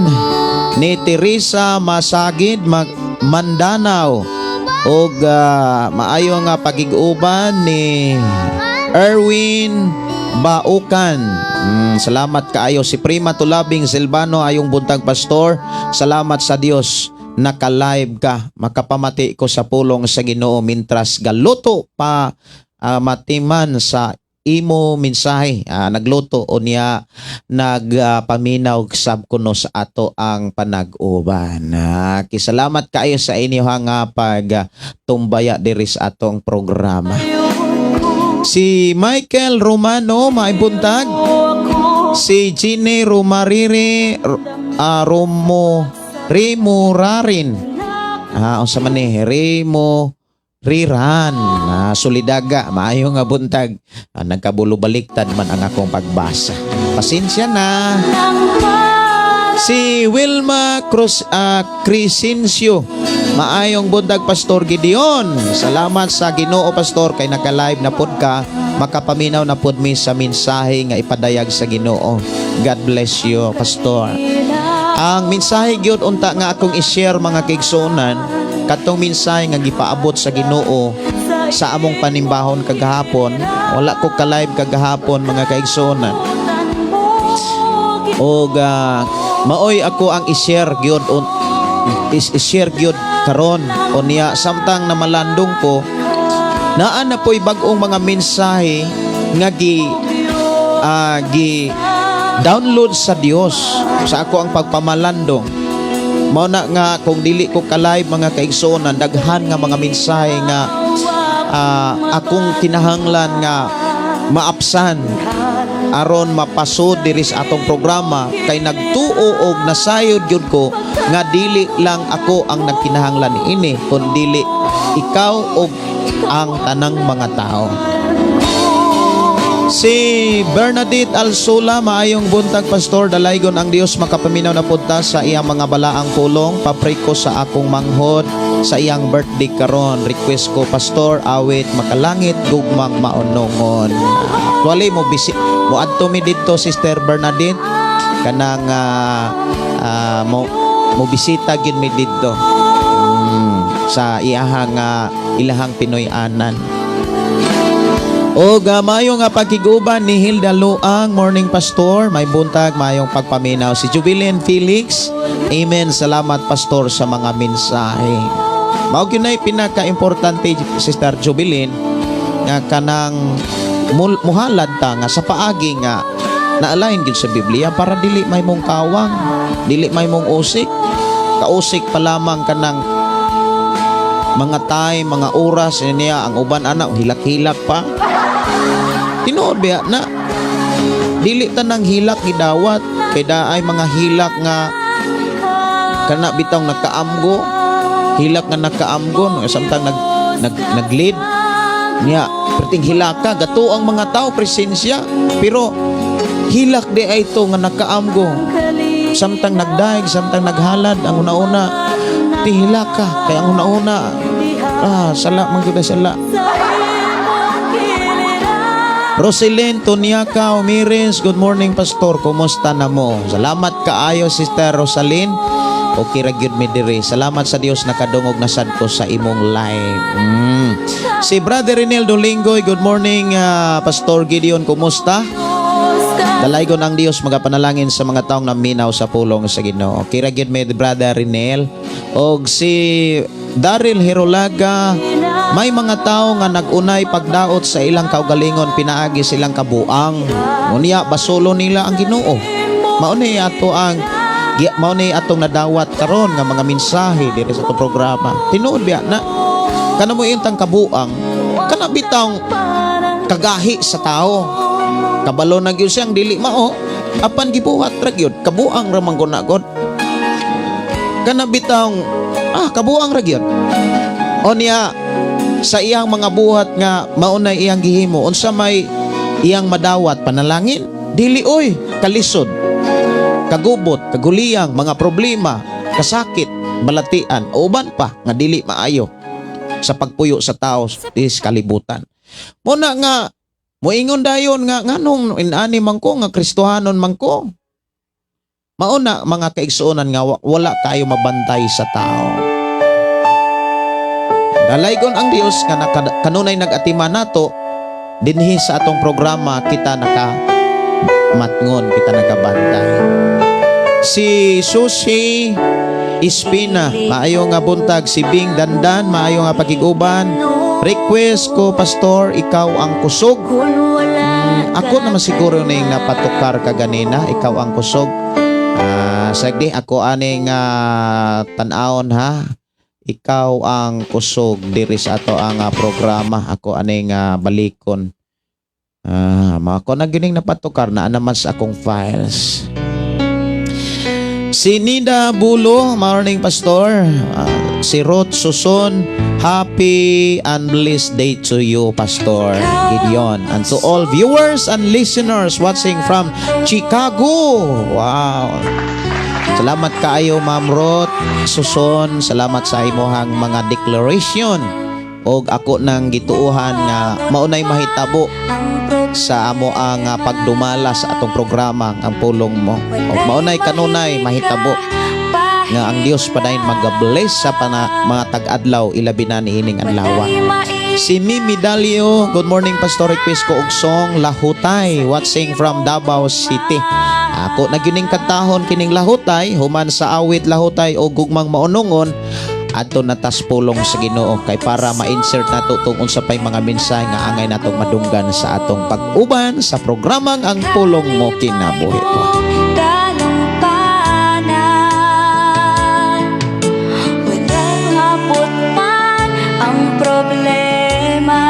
ni Teresa Masagid Mandanao ug maayong nga pakiguban ni Erwin Baukan. Salamat kaayo si Prima Tulabing Silvano ayong buntag pastor. Salamat sa Dios naka-live ka. Makapamati ko sa pulong sa Ginoo mintras galuto pa matiman sa imo mensahe. Nagluto o niya nagpaminaw sab kuno sa ato ang panag-uban. Kisalamat kaayo sa inyo nga pag tumbaya diri sa atong programa. Si Michael Romano, maibuntag. Si Gine Remo Rarin. Unsa man ni Remo Riran. Solidaga, maayo nga buntag. Nagkabulo-baliktad man ang akong pagbasa. Pasensya na. Si Wilma Crescencio, maayong buntag Pastor Gideon. Salamat sa Ginoo Pastor kay naka-live na pod ka, makapaminaw na pod mi sa mensahe nga ipadayag sa Ginoo. God bless you Pastor. Ang mensahe gyud unta nga akong i-share mga kaigsunan, katong mensahe nga gipaabot sa Ginoo sa among panimbahon kagahapon. Wala ko ka-live kagahapon mga kaigsunan. Og maoy ako ang i-share gyud i-share gyud karon unya samtang na malandong ko naa na po'y bag-ong mga mensahe nga gi download sa Dios sa ako ang pagpamalandong. Mao na nga kung dili ko ka-live mga kaigsunan, daghan nga mga mensahe nga akong kinahanglan nga maapsan aron mapasod diri sa atong programa kay nagtuo og nasayod gyud ko nga dili lang ako ang nagkinahanglan ini kundi ikaw og ang tanang mga tao. Si Bernadette Alsola, maayong buntag Pastor, dalaygon ang Dios makapaminaw na punta sa iyang mga balaang pulong. Papray ko sa akong manghod sa iyang birthday karon. Request ko Pastor, awit makalangit gugmang maunongon. Actually mo adto mi didto Sister Bernadette kanang mo bisita gyud mi didto sa ilahang Pinoy-anan. O maayong pagkiguban ni Hilda Luang, morning Pastor, may buntag, mayong pagpaminaw. Si Jubilin Felix, amen, salamat Pastor sa mga mensahe. Mao gyud nay pinaka-importante Sister Jubilin nga kanang muhalad ta nga sa paagi nga naalain gyud sa Biblia para dili may mong kawang, dili may mong usik. Kausik pa lamang kanang mga time, mga oras niya ang uban anak hilak-hilak pa. Tinuod biya na dili tanang hilak gidawat kay daay mga hilak nga kana bitaw nakaamgo, hilak nga nakaamgo samtang naglead niya perting hilaka gato ang mga tao presensya pero hilak di ay ito nga nakaamgo samtang nagdaig samtang naghalad ang una-una ti hilaka kay ang una-una sala man gyud sala. Roselyn Toniaca Umirins, good morning Pastor, kumusta na mo? Salamat kaayo Sister Rosalyn. Okay ra gyud mi diri. Salamat sa Dios nakadungog na sad ko sa imong live. Si Brother Renel Dolingoy, good morning Pastor Gideon, kumusta? Dalaygon ang Dios magapanalangin sa mga taong naminaw sa pulong sa Ginoo. Okay ra gyud mi Brother Renel. Og si Daryl Hirolaga, may mga tao nga nagunay pagdaot sa ilang kaugalingon pinaagi silang kabuang. Unya basulo nila ang Ginoo. Mauni atong nadawat karon nga mga mensahe diri sa itong programa. Tinuod biya na kanamo intang kabuang kana bitang kagahi sa tao. Kabalo na gyud siyang dili mao. apan gibuhat ra gyud kabuang ra man gud na gud. Kana bitawng kabuang ra gyud. O niya sa iyang mga buhat nga maunay iyang gihimo unsa may iyang madawat panalangin dili oy kalisod kagubot kaguliyang mga problema kasakit balatian o uban pa nga dili maayo sa pagpuyo sa tao is kalibutan. Muna nga moingon dayon nga nganong inani man ko nga Kristohanon man ko. Mauna mga kaigsuonan nga wala kayo mabantay sa tao. Dalaygon ang Dios nga kanunay nag-atima nato dinhi sa atong programa kita matngon kita nakabantay. Si Susi Espina, maayo nga buntag. Si Bing Dandan, maayo nga pakiguban. Request ko, Pastor, ikaw ang kusog. Ako naman siguro na yung napatukar ka ganina, ikaw ang kusog. Sagdi, ako aning tanawon ha. Ikaw ang kusog diri sa ato ang programa. Ako aning balikon. Ako na gining napatukar na naman sa akong files. Si Nida Bulo, morning Pastor. Si Ruth Suson, happy and blessed day to you, Pastor Gideon. And to all viewers and listeners watching from Chicago. Wow. Salamat kaayo, Ma'am Ruth Suson. Salamat sa imohang mga declaration. Og ako nang gituuhan nga maunay mahitabo sa amo ang pagdumala sa atong programa ang pulong mo. Og maunay kanunay mahitabo nga ang Dios padayon mag-bless sa mga tag-adlaw ilabi na niining adlaw. Si Mimi Dalio, good morning Pastor, request ko og song Lahutay, watching from Davao City. Ako nagining katahon kining Lahutay, human sa awit Lahutay o gugmang maunungon adto natas pulong sa Ginoo kay para ma-insert nato tong unsa pay mga mensahe nga angay natong madunggan sa atong pag-uban sa programang ang pulong mo kinabuhi ko. Walang hapot man ang problema,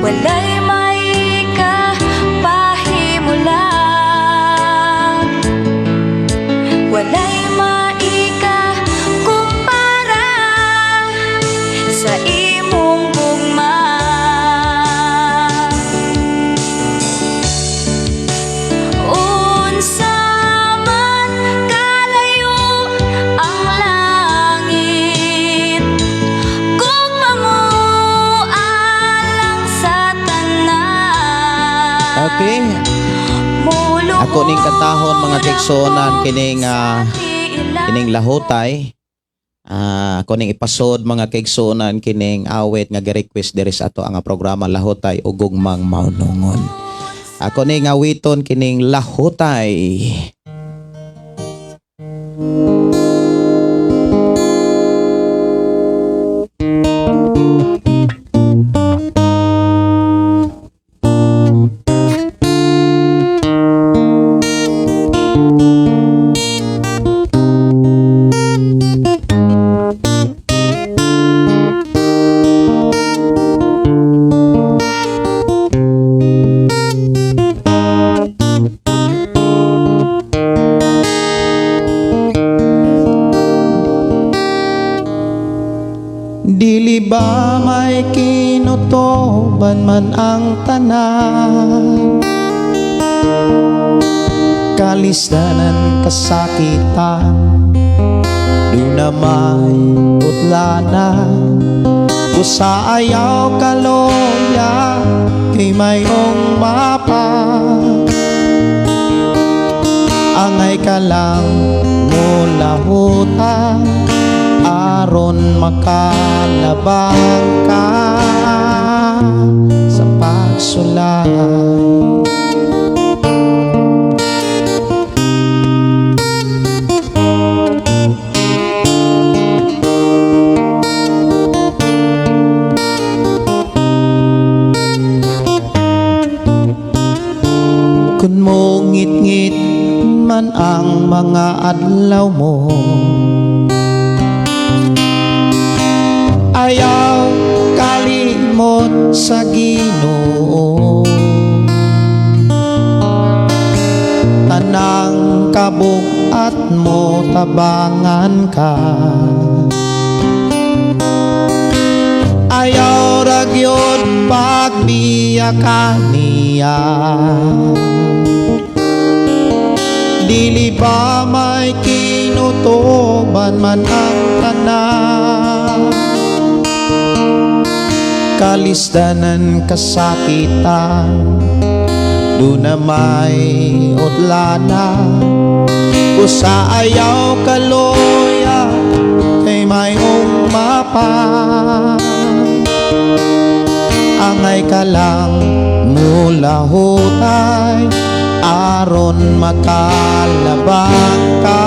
walay may kapahimulan, walay sa imong gugma. Unsa man kalayo ang langit, gugma mo alang sa tanan. Okay. Ako ning katahon mga teksonan kining Lahutay. Ako ning ipasod mga kaigsuonan kining awit nga gi-request diri sa ato ang programa Lahutay ug gugmang maunungon. Ako ning awiton kining Lahutay. Dili ba may kinutoban man ang tanan, kalistanan kasakitan, duna may utlanan, usa ayaw kaloya kay mayong mapa, angay ka lang mulahutan aron makalabang ka sa pagsulay. Kung mo ngit-ngit man ang mga adlaw mo, ayaw kalimot sa Ginoo. Magkabugat mo tabangan ka, ayaw ragyod pagbiyakan niya. Dili ba may kinutuban man ang tanan, kalisdanan kasakitan, doon na may utlana. Usa ayaw kaloya kay may umapan, angay ka lang mula hutay aron makalabang ka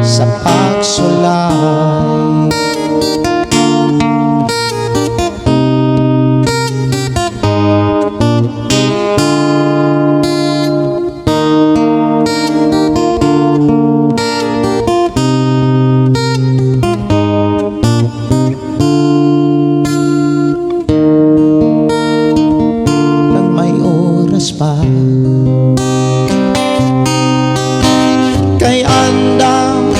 sa pagsulay. Pa kay andam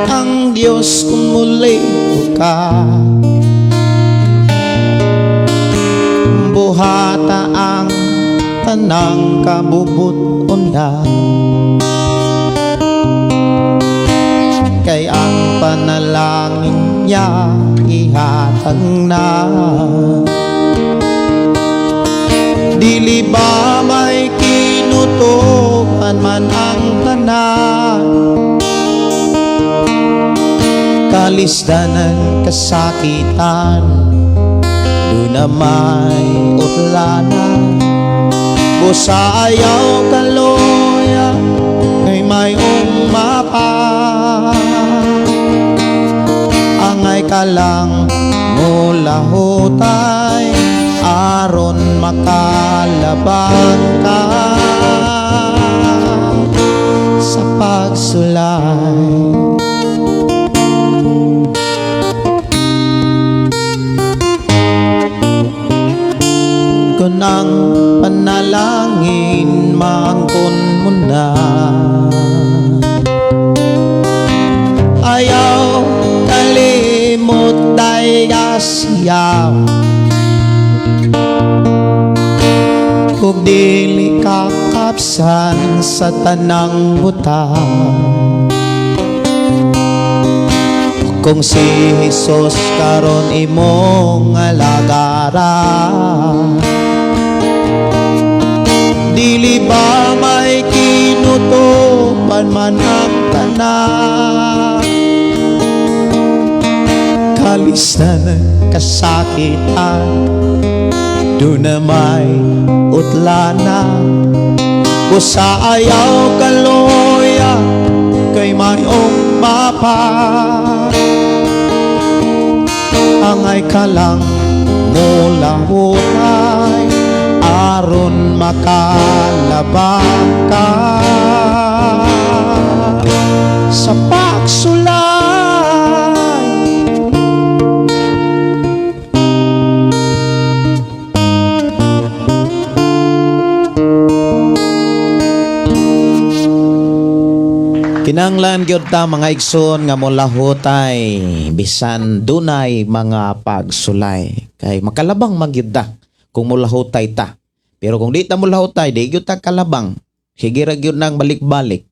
ang Diyos kung muli ka, buhata ang tanang kabubuton niya. Kay ang panalangin niya ihatag na. Dili ba may kinutuban man ang tanan, kalisdanan kasakitan, doon na may utlana. Busa ayaw kaloya kay may umapan, angay ka lang mula hutay aron makalabang ka sa pagsulay. Kung ang panalangin mangkon mo na, ayaw kalimot tay asiyaw, kung dili kakapsan sa tanang butang. Kung si Jesus karon imong alagaran, dili ba may kinutuban man ang tanan, kalisdanan kasakitan, doon na may utlana. Busa ayaw kaloya kay may umapan, angay ka lang mula hutay aron makalabang ka sa pagsulay. Kinanglan gyud ta mga igsoon nga mula hutay bisan dunay mga pagsulay, kay makalabang magyud ta kung mula hutay ta. Pero kung di ta mula hutay, di gyud ta kalabang. Sige ra gyud nang balik-balik.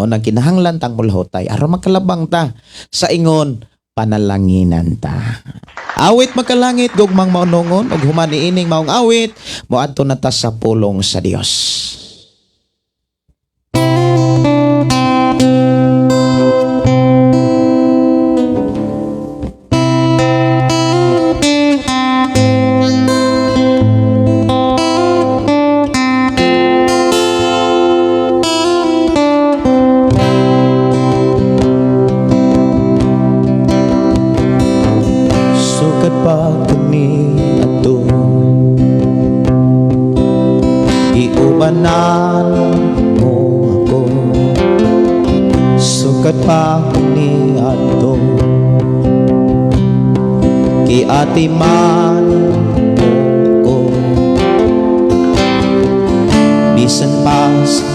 Mo nang kinahanglan tang mula hutay aron makalabang ta sa ingon panalanginan ta. Awit makalangit gugmang maunongon ug human niining maong awit moadto na ta sa pulong sa Dios. Iubanan mo ako, sukat pa ni ato, kiatiman mo ko, bisan pa sa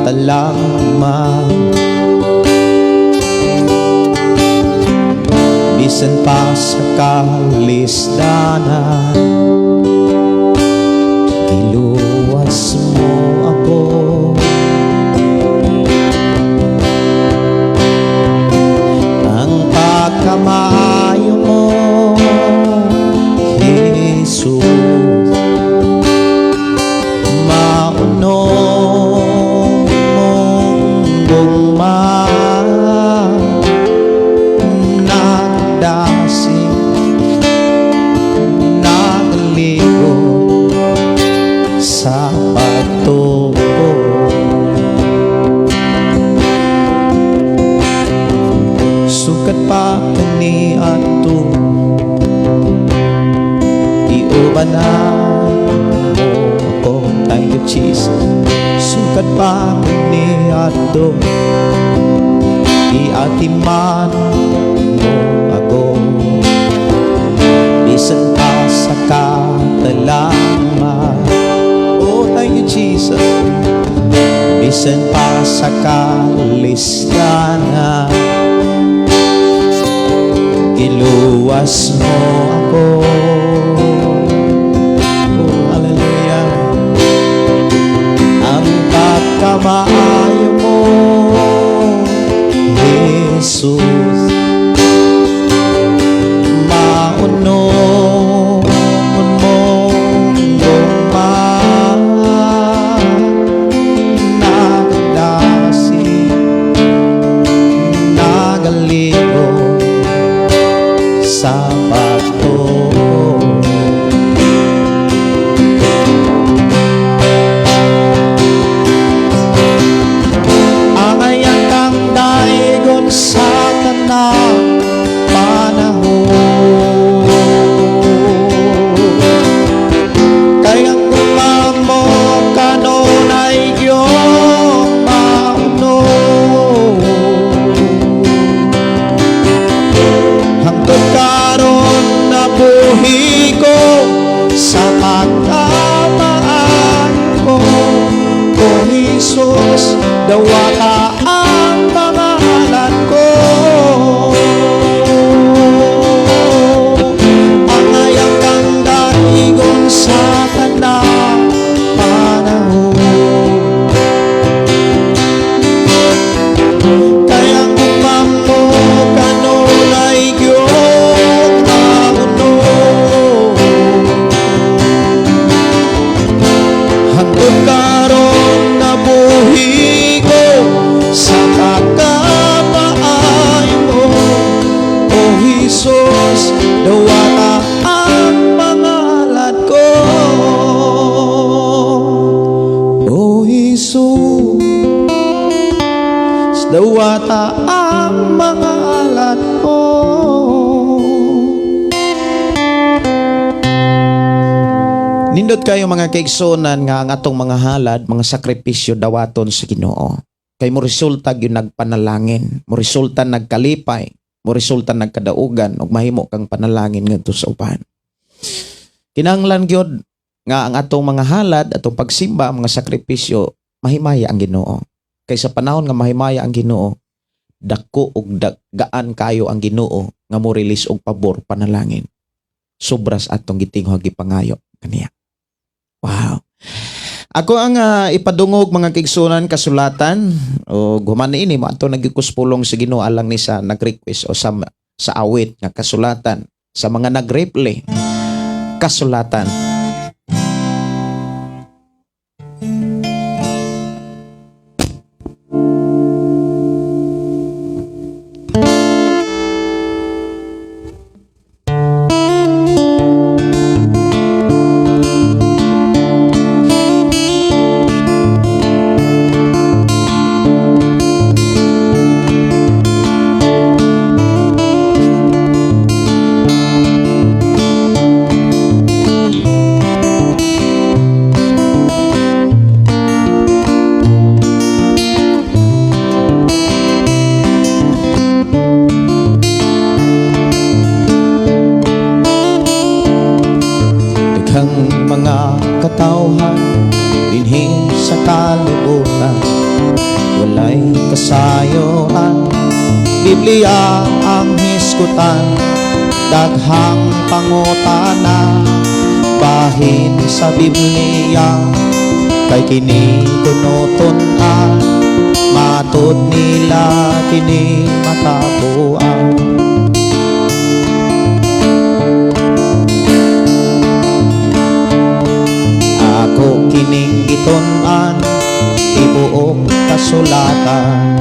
katalaman, bisan pa sa kalisdanan, iluwas mo ako. Ang pagkamayo mo, Jesus, maunong mong nagdasig, nagligo sa pagtuo. Sukat pa kani ato iubanan mo ako. Thank you, Jesus. Sukat pa kani ato iatiman mo ako, bisan pa sa katalaman. Oh, thank you, Jesus. Bisan pa sa kalisdanan, iluwas mo ako. Oh, hallelujah. Ang pagkamaayo mo, Jesus, maunong mong nagdasig, nagaligo sa pagtuo. Ang ayang kang daigon sa tanang panahon, kaya ang dulang mo kanunay iyong maunong. Hangtod karon na buhi ko sa pagkamaan mo, O Jesus, dawata ang mga halan ko. Ang ayang kang daigon sa tanang panahon, kaya ang umang mo kanunay iyong maunong. Hangtod karon na buhi ko sa pagkamaayo mo, O Jesus, dawata ang mga alad ko. O Jesus, dawata ang mga alad ko. Nindot kayo mga kaigsonan nga ang atong mga halad, mga sakripisyo dawaton sa Ginoo. Kay mo resulta gyud nagpanalangin, mo resulta nagkalipay, mo resulta nagkadaugan ug mahimo kang panalangin ngadto sa uban. Kinahanglan gyud nga ang atong mga halad, atong pagsimba, mga sakripisyo mahimaya ang Ginoo. Kay sa panahon nga mahimaya ang Ginoo, dako ug gaan kayo ang Ginoo nga mo release og pabor panalangin. Sobras atong gitingog gipangayo kaniya. Wow. Ako ang ipadungog mga kaigsunan kasulatan o humani ini mo ato nagikuspulong sa Ginoo alang ni sa nag-request o sa awit nga kasulatan sa mga nag-replay kasulatan. kasayuran. Biblia ang hisgutan, daghang pangutana. Bahin sa Biblia, kay kini kunutunan. Matud nila kini makabuang. Ako kining gitunan, tibuok kasulatan.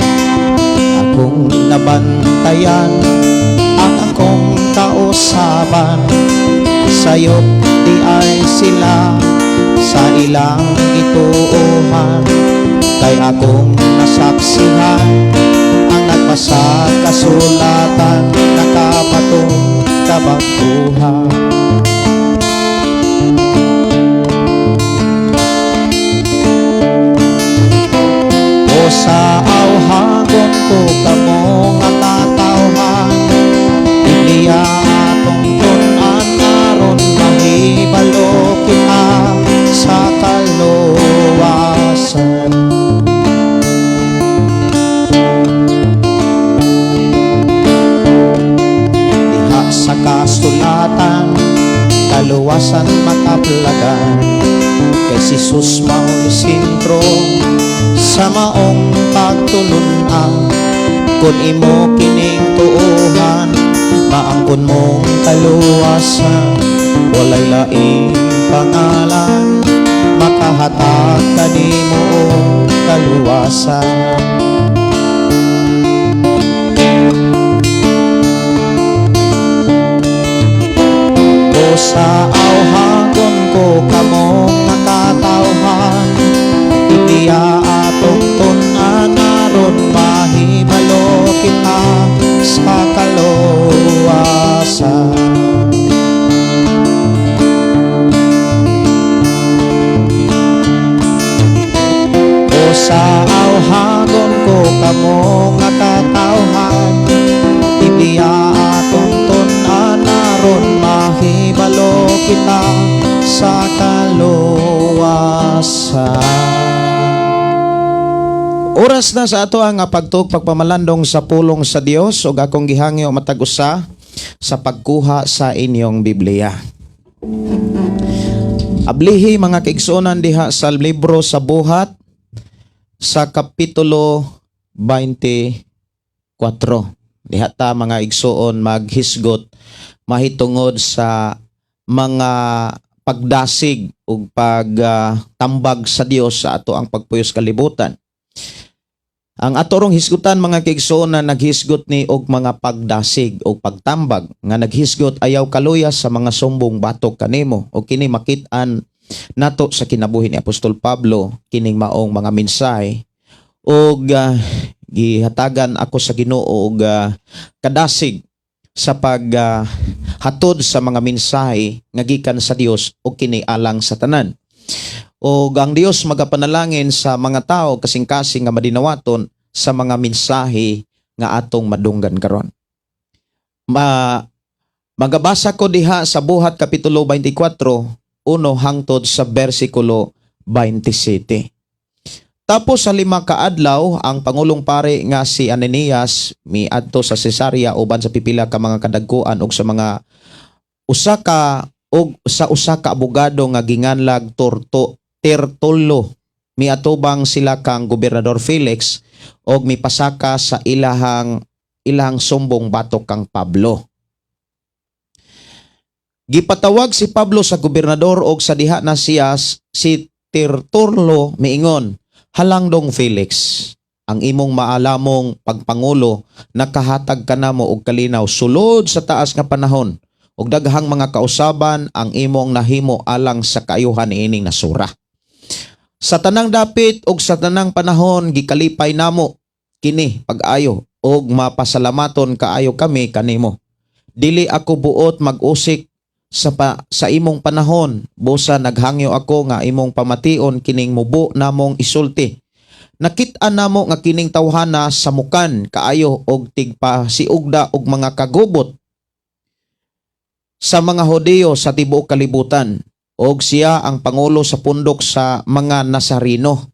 Akong nabantayan, ang akong kausaban. Sayop di ay sila sa ilang gituohan. Kay akong nasaksihan, ang nagpasa kasulatan, nakapatong kabaguhan. O sa awhagon ko kamo nga katawhan, Biblia atong tunan aron mahibalo kita sa kaluwasan. Diha sa kasulatan, kaluwasan makaplagan. Kay si Jesus mao'y sentro sa maong pagtulunan. Kung imo kining tuuhan, maangkon mong kaluwasan. Walay laing pangalan, makahatag kanimo kaluwasan. O sa awhagon ko kamo nga katawhan, Biblia atong tunan aron mahibalo kita sa kaluwasan. O sa awhagon ko kamo nga katawhan, Biblia atong tunan aron mahibalo kita sa kaluwasan. Oras na sa ato ang pagtug pagpamalandong sa pulong sa Dios ug akong gihangyo matag usa sa pagkuha sa inyong Biblia. Ablihi mga kaigsuonan diha sa libro sa Buhat sa kapitulo 24. Diha ta mga igsuon maghisgot mahitungod sa mga pagdasig ug pagtambag sa Dios sa ato ang pagpuyos kalibutan. Ang atorong hisgutan mga kaigsoon na naghisgot ni og mga pagdasig o pagtambag nga naghisgot ayaw kaluyas sa mga sumbong batok kanimo o kini makit-an nato sa kinabuhi ni Apostol Pablo kining maong mga mensahe og gihatagan ako sa Ginoo og kadasig sa hatod sa mga mensahe nga gikan sa Dios o kini alang sa tanan. O ang Dios magapanalangin sa mga tao kasing-kasing nga madinawaton sa mga mensahe nga atong madunggan karon. Magabasa ko diha sa Buhat kapitulo 24, 1 hangtod sa bersikulo 27. Tapos sa 5 kaadlaw, ang Pangulong Pare nga si Ananias miadto sa Cesarea uban sa pipila ka mga kadagkuan ug sa mga usa ka abogado nga ginganlag Tertulo. Miatubang sila kang Gobernador Felix og mipasaka sa ilahang sumbong batok kang Pablo. Gipatawag si Pablo sa gobernador og sa diha na siya si Tertulo miingon, "Halang dong Felix, ang imong maalamong pagpangulo nakahatag kanamo og kalinaw sulod sa taas nga panahon ug daghang mga kausaban ang imong nahimo alang sa kaayuhan niining nasura. Sa tanang dapit ug sa tanang panahon gikalipay namo kini pag-ayo ug mapasalamaton kaayo kami kanimo. Dili ako buot mag-usik sa imong panahon, busa naghangyo ako nga imong pamation kining mubo namong isulti. Nakit-an namo nga kining tawhana sa mukan kaayo og tigpa siugda og mga kagubot sa mga Hodeo sa tibuok kalibutan, og siya ang pangulo sa pundok sa mga Nazareno.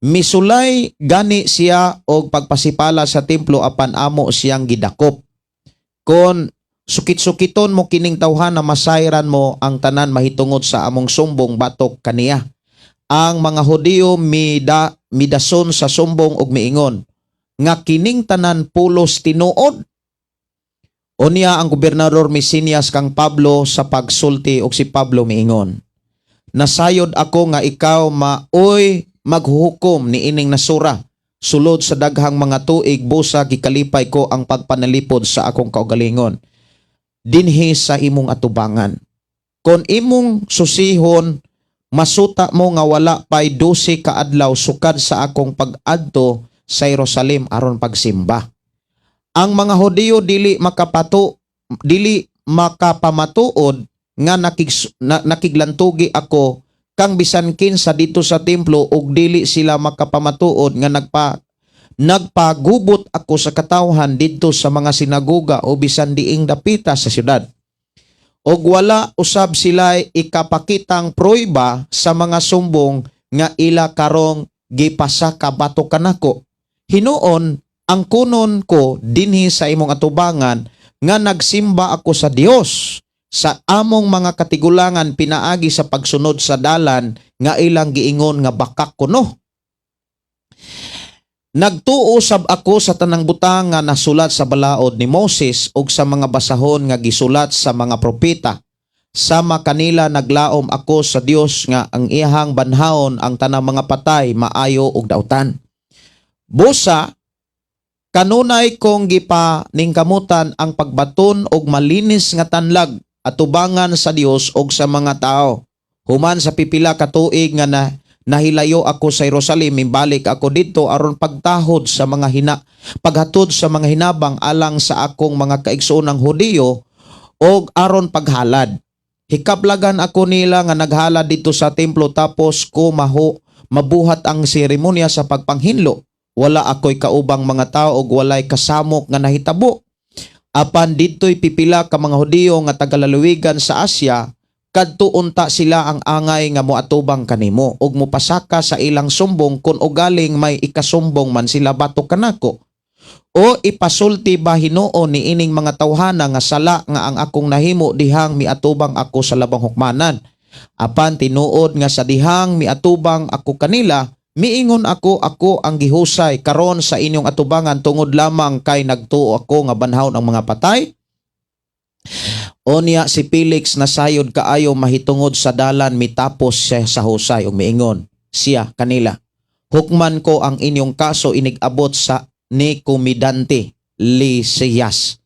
Misulay gani siya og pagpasipala sa templo apan amo siyang gidakop. Kon sukit-sukiton mo kining tawhan na masayran mo ang tanan mahitungod sa among sumbong batok kaniya. Ang mga Hudiyo midason sa sumbong og miingon nga kining tanan pulos tinuod. Unya ang gobernador Misinias kang Pablo sa pagsulti og si Pablo miingon, nasayod ako nga ikaw maoy maghuhukom ni ining nasura. Sulod sa daghang mga tuig busa gikalipay ko ang pagpanalipod sa akong kaugalingon dinhi sa imong atubangan. Kon imong susihon, masuta mo nga wala pay 12 ka adlaw sukad sa akong pag-adto sa Jerusalem aron pagsimba. Ang mga Hudiyo dili makapamatuod nga nakiglantugi ako kang bisan kinsa dito sa templo ug dili sila makapamatuod nga nagpagubot ako sa katawhan didto sa mga sinagoga o bisan diing dapita sa syudad. Og wala usab sila ikapakitang prueba sa mga sumbong nga ila karong gipasaka bato kanako. Hinuon ang kunon ko dinhi sa imong atubangan nga nagsimba ako sa Dios sa among mga katigulangan pinaagi sa pagsunod sa dalan nga ilang giingon nga bakak kuno. Nagtuo sab ako sa tanang butang nga nasulat sa balaod ni Moses ug sa mga basahon nga gisulat sa mga propeta. Sama kanila naglaom ako sa Dios nga ang iyang banhaon ang tanang mga patay maayo ug dautan. Busa kanunay kong gipaningkamutan ang pagbaton og malinis nga tanlag atubangan sa Dios og sa mga tao. Human sa pipila ka tuig nga nahilayo ako sa Jerusalem, mimbalik ako dito aron paghatod sa mga hinabang alang sa akong mga kaigsoonang Hudiyo og aron paghalad. Hikablagan ako nila nga naghalad dito sa templo tapos ko mabuhat ang seremonya sa pagpanghinlo. Wala ako'y kaubang mga tao og walay kasamok nga nahitabo. Apan dito'y pipila ka mga Hudiyo nga tagalalawigan sa Asya, kadto unta sila ang angay nga moatubang kanimo ug mopasaka sa ilang sumbong kun ugaling may ikasumbong man sila batok kanako. O ipasulti ba hinuon ni ining mga tawhana nga sala nga ang akong nahimo dihang miatubang ako sa labang hukmanan. Apan tinuod nga sa dihang miatubang ako kanila, miingon ako ang gihusay karon sa inyong atubangan tungod lamang kay nagtuo ako nga banhaw ng mga patay. Onya si Felix nasayod kaayo mahitungod sa dalan mitapos siya sa husay ug miingon siya kanila, hukman ko ang inyong kaso inigabot sa ni Komandante Lysias.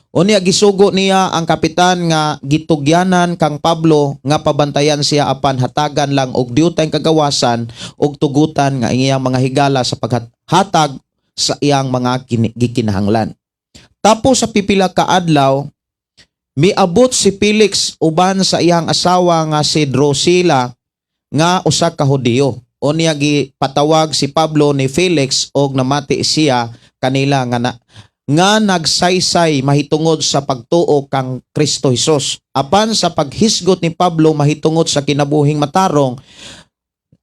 Unya gisugo niya ang kapitan nga gitugyanan kang Pablo nga pabantayan siya apan hatagan lang og diyutay kagawasan og tugutan nga iyang mga higala sa paghatag sa iyang mga gikinahanglan. Tapos sa pipila ka adlaw miabot si Felix uban sa iyang asawa nga si Drusilla nga usa ka Hudiyo. Unya gipatawag si Pablo ni Felix og namati siya kanila nga nagsaysay mahitungod sa pagtuo kang Kristo Hesus. Apan sa paghisgot ni Pablo mahitungod sa kinabuhing matarong,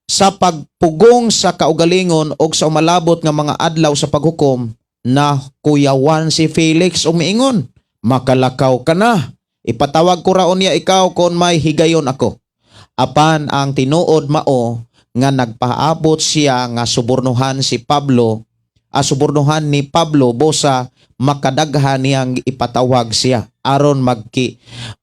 sa pagpugong sa kaugalingon o sa umalabot nga mga adlaw sa paghukom, na kuyawan si Felix o miingon, makalakaw ka na. Ipatawag ko raon niya ikaw kung may higayon ako. Apan ang tinuod mao nga nagpaabot siya nga subornuhan ni Pablo bosa makadaghan niyang ipatawag siya aron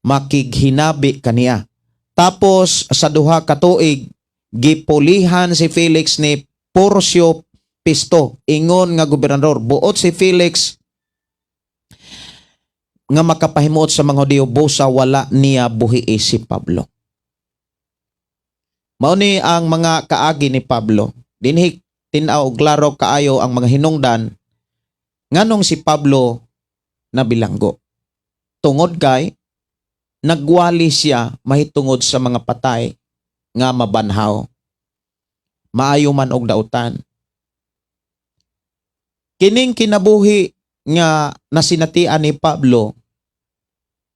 makighinabi kaniya. Tapos sa duha ka tuig gipulihan si Felix ni Porcio Pisto, ingon nga gobernador. Buot si Felix nga makapahimuot sa mga Hudiyo bosa wala niya buhi si Pablo. Mao ni ang mga kaagi ni Pablo. Dinhi tinaw klaro kaayo ang mga hinungdan nganong si Pablo na bilanggo. Tungod kay nagwali siya mahitungod sa mga patay nga mabanhaw. Maayo man og dautan. Kining kinabuhi nga nasinatian ni Pablo,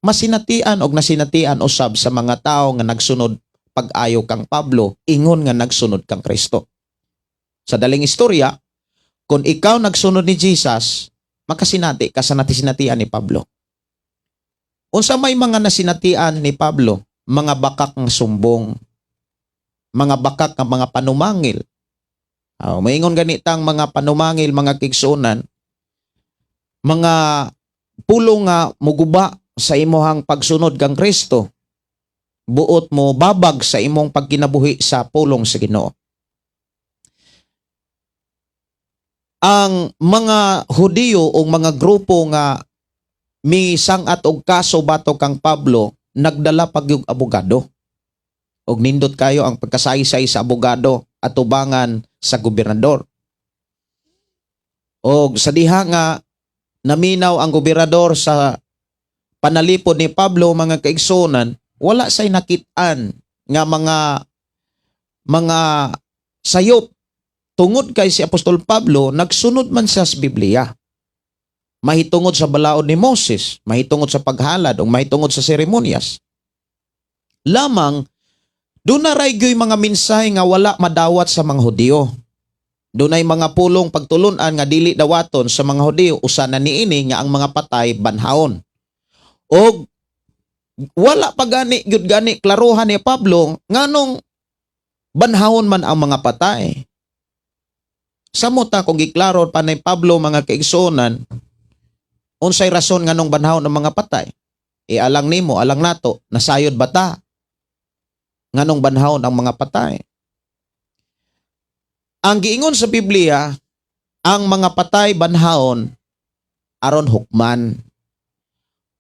masinatian og nasinatian usab sa mga tao nga nagsunod pag-ayo kang Pablo, ingon nga nagsunod kang Kristo. Sa daling istorya, kung ikaw nagsunod ni Jesus, makasinati ka sa natisinatian ni Pablo. Unsa may mga nasinatian ni Pablo, mga bakak ng sumbong, mga bakak ng mga panumangil. Maingon ganitang mga panumangil, mga kigsunan, mga pulong nga muguba sa imuhang pagsunod kang Kristo, buot mo babag sa imong pagkinabuhi sa pulong sa Ginoo. Ang mga Hudiyo o mga grupo nga misangat og kaso bato kang Pablo, nagdala pagyug abogado. Og nindot kayo ang pagkasaysay sa abogado at tubangan sa gobernador. Og sa diha nga naminaw ang gobernador sa panalipod ni Pablo, mga kaigsunan, wala say nakit-an nga mga sayop tungod kay si Apostol Pablo, nagsunod man siya sa Biblia. Mahitungod sa balaod ni Moses, mahitungod sa paghalad, o mahitungod sa seremonyas. Lamang, doon na raygoy mga minsay nga wala madawat sa mga Hudiyo. Doon ay mga pulong pagtulunan nga dili dawaton sa mga Hudiyo, usa na niini nga ang mga patay banhaon. O wala pa gani, gyud gani, klaruhan ni Pablo, nganong banhaon man ang mga patay. Samuta kung giklaro pa ni Pablo, mga kaigsunan, unsay rason nganong banhaon ang mga patay? Alang nimo, alang nato, nasayod bata nganong banhaon ang mga patay. Ang giingon sa Biblia, ang mga patay banhaon aron hukman.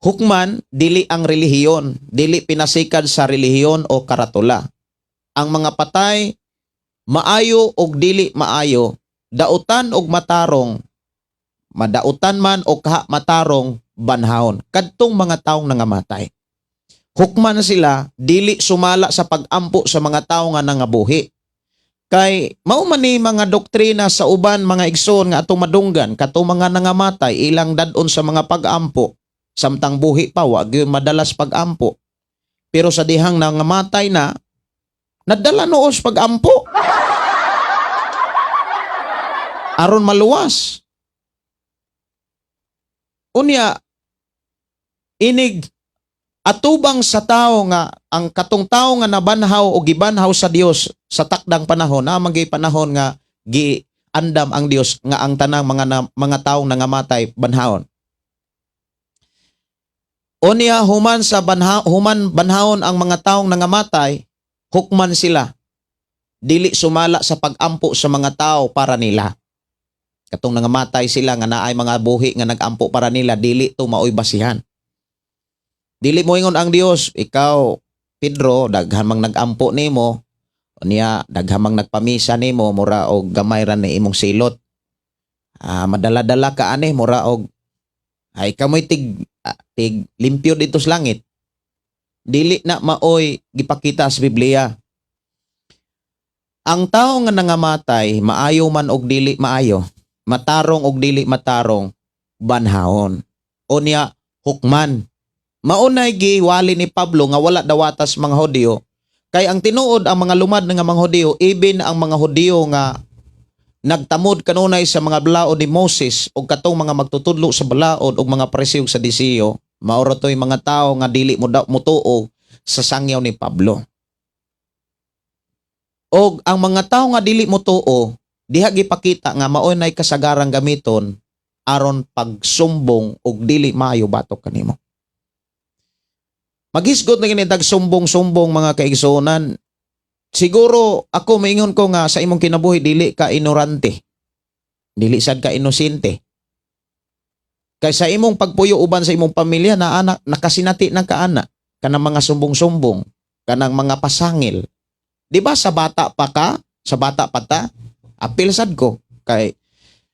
Hukman, dili ang relihiyon, dili pinasikan sa relihiyon o karatula. Ang mga patay, maayo o dili maayo, dautan og matarong, madautan man o kaha matarong banhaon. Kadtong mga taong nangamatay. Hukman sila, dili sumala sa pag-ampo sa mga tao nga nangabuhi. Kay mao man ni mga doktrina sa uban mga igsoon nga atong madunggan, katong mga nangamatay ilang dadon sa mga pag-ampo, samtang buhi pa wa gyud madalas pag-ampo. Pero sa dihang nangamatay na, nadala noos pag-ampo. Aron maluwas. Unya, inig atubang sa tao nga, ang katong tao nga nabanhaw o gibanhaw sa Dios sa takdang panahon, na magay panahon nga giandam ang Dios nga ang tanang mga taong nangamatay banhaon. Unya, human banhaon ang mga taong nangamatay, hukman sila. Dili sumala sa pag-ampo sa mga tao para nila. Katong nangamatay sila nga naay mga buhi nga nag-ampo para nila, dili to maoy basihan. Dili mo ingon ang Dios, ikaw Pedro, daghamang nag-ampo nimo, unya daghamang nagpamisa nimo, mura og gamay ra ni imong silot. Madala-dala ka ani, mura og ay kamoy tig limpyo dito sa langit. Dili na maoy gipakita sa Biblia. Ang tao nga nangamatay, maayo man og dili maayo, matarong og dili matarong, banhaon. Unya, hukman. Maunay giwali ni Pablo nga wala dawatas mga Hudiyo, kay ang tinuod ang mga lumad nga mga Hudiyo, even ang mga Hudiyo nga nagtamod kanunay sa mga balaod ni Moses o katong mga magtutudlo sa balaod o mga presiyog sa disiyo, maoro to'y mga tao nga dili mo mutuo sa sangyaw ni Pablo. O ang mga tao nga dili mutuo, diha gipakita nga maunay kasagarang gamiton aron pagsumbong og dili maayo batok kanimo. Maghisgot na ginidag sumbong-sumbong mga kaigsunan. Siguro ako maingon ko nga sa imong kinabuhi dili ka ignorante. Dili sad ka inosente. Kay sa imong pagpuyo uban sa imong pamilya na anak nakasinati ng kaana kanang mga sumbong-sumbong, kanang mga pasangil. Di ba sa bata pa ka? Sa bata pa ta? Apil sad ko kay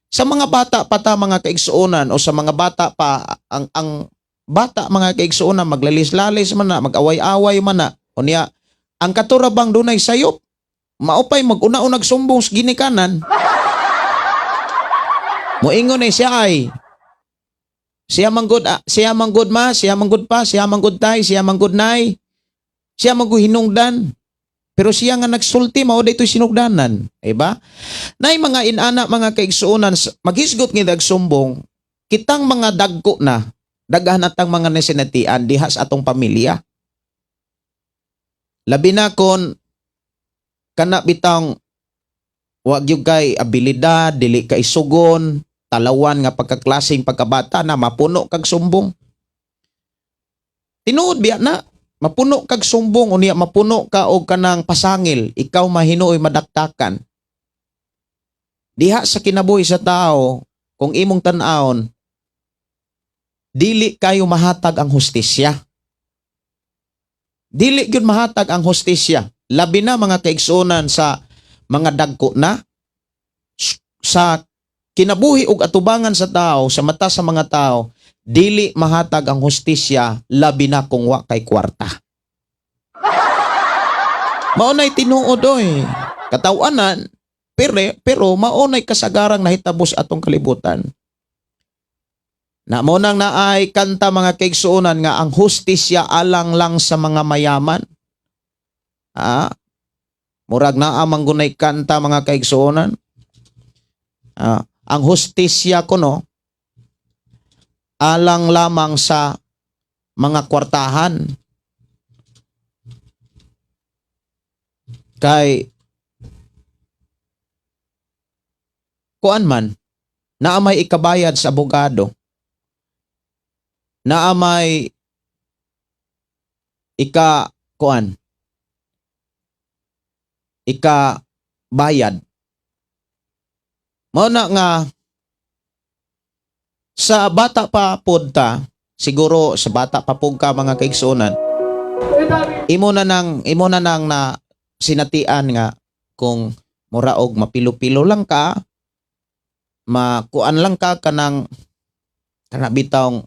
sa mga bata pa ta mga kaigsuonan o sa mga bata pa ang bata mga kaigsuonan maglalis-lalis man na, mag-away-away man na. Unya, ang katurabang dunay sayop, maupay mag-una-unag sumbong sa ginikanan. Moingon siya ay siya manggod ma, siya manggod pa, siya manggod tay, siya manggod nay, siya mangguhinungdan. Pero siya nga nagsulti, mao daytoy sinugdanan. Diba? Nay mga inana, mga kaigsuonan, maghisgot nga dagsumbong, kitang mga dagko na, daghan atang mga nasinatian, dihas atong pamilya. Labi na kon, kana bitang, wag yung kay abilidad, dili kay sugon, talawan nga pagkaklaseng pagkabata na mapuno kag sumbong. Tinuod biya na, mapuno kag sumbong, unya mapuno ka og kanang pasangil, ikaw mahinuoy madaktakan. Diha sa kinabuhi sa tao, kung imong tan-aon, dili kayo mahatag ang hustisya. Dili gyud mahatag ang hustisya. Labi na mga kaigsuonan sa mga dagko na, sa kinabuhi ug atubangan sa tao, sa mata sa mga tao, dili mahatag ang hustisya, labi na kung wa kay kwarta. Maunay tinuod oy. Katawanan, pero maunay kasagarang nahitabos atong kalibutan. Na mo nang naay kanta mga kaigsuonan nga ang hustisya alang lang sa mga mayaman. Murag na amang gunay kanta mga kaigsuonan. Ang hustisya kuno alang lamang sa mga kwartahan. Kay kuan man, naamay ikabayad sa abogado, naamay ikabayad. Mao na nga sa bata pa pod ta, siguro sa bata pa pud ka mga kaigsuonan, imo na nang na sinatian nga kung muraog mapilo-pilo lang ka, makuan lang ka kanang bitawng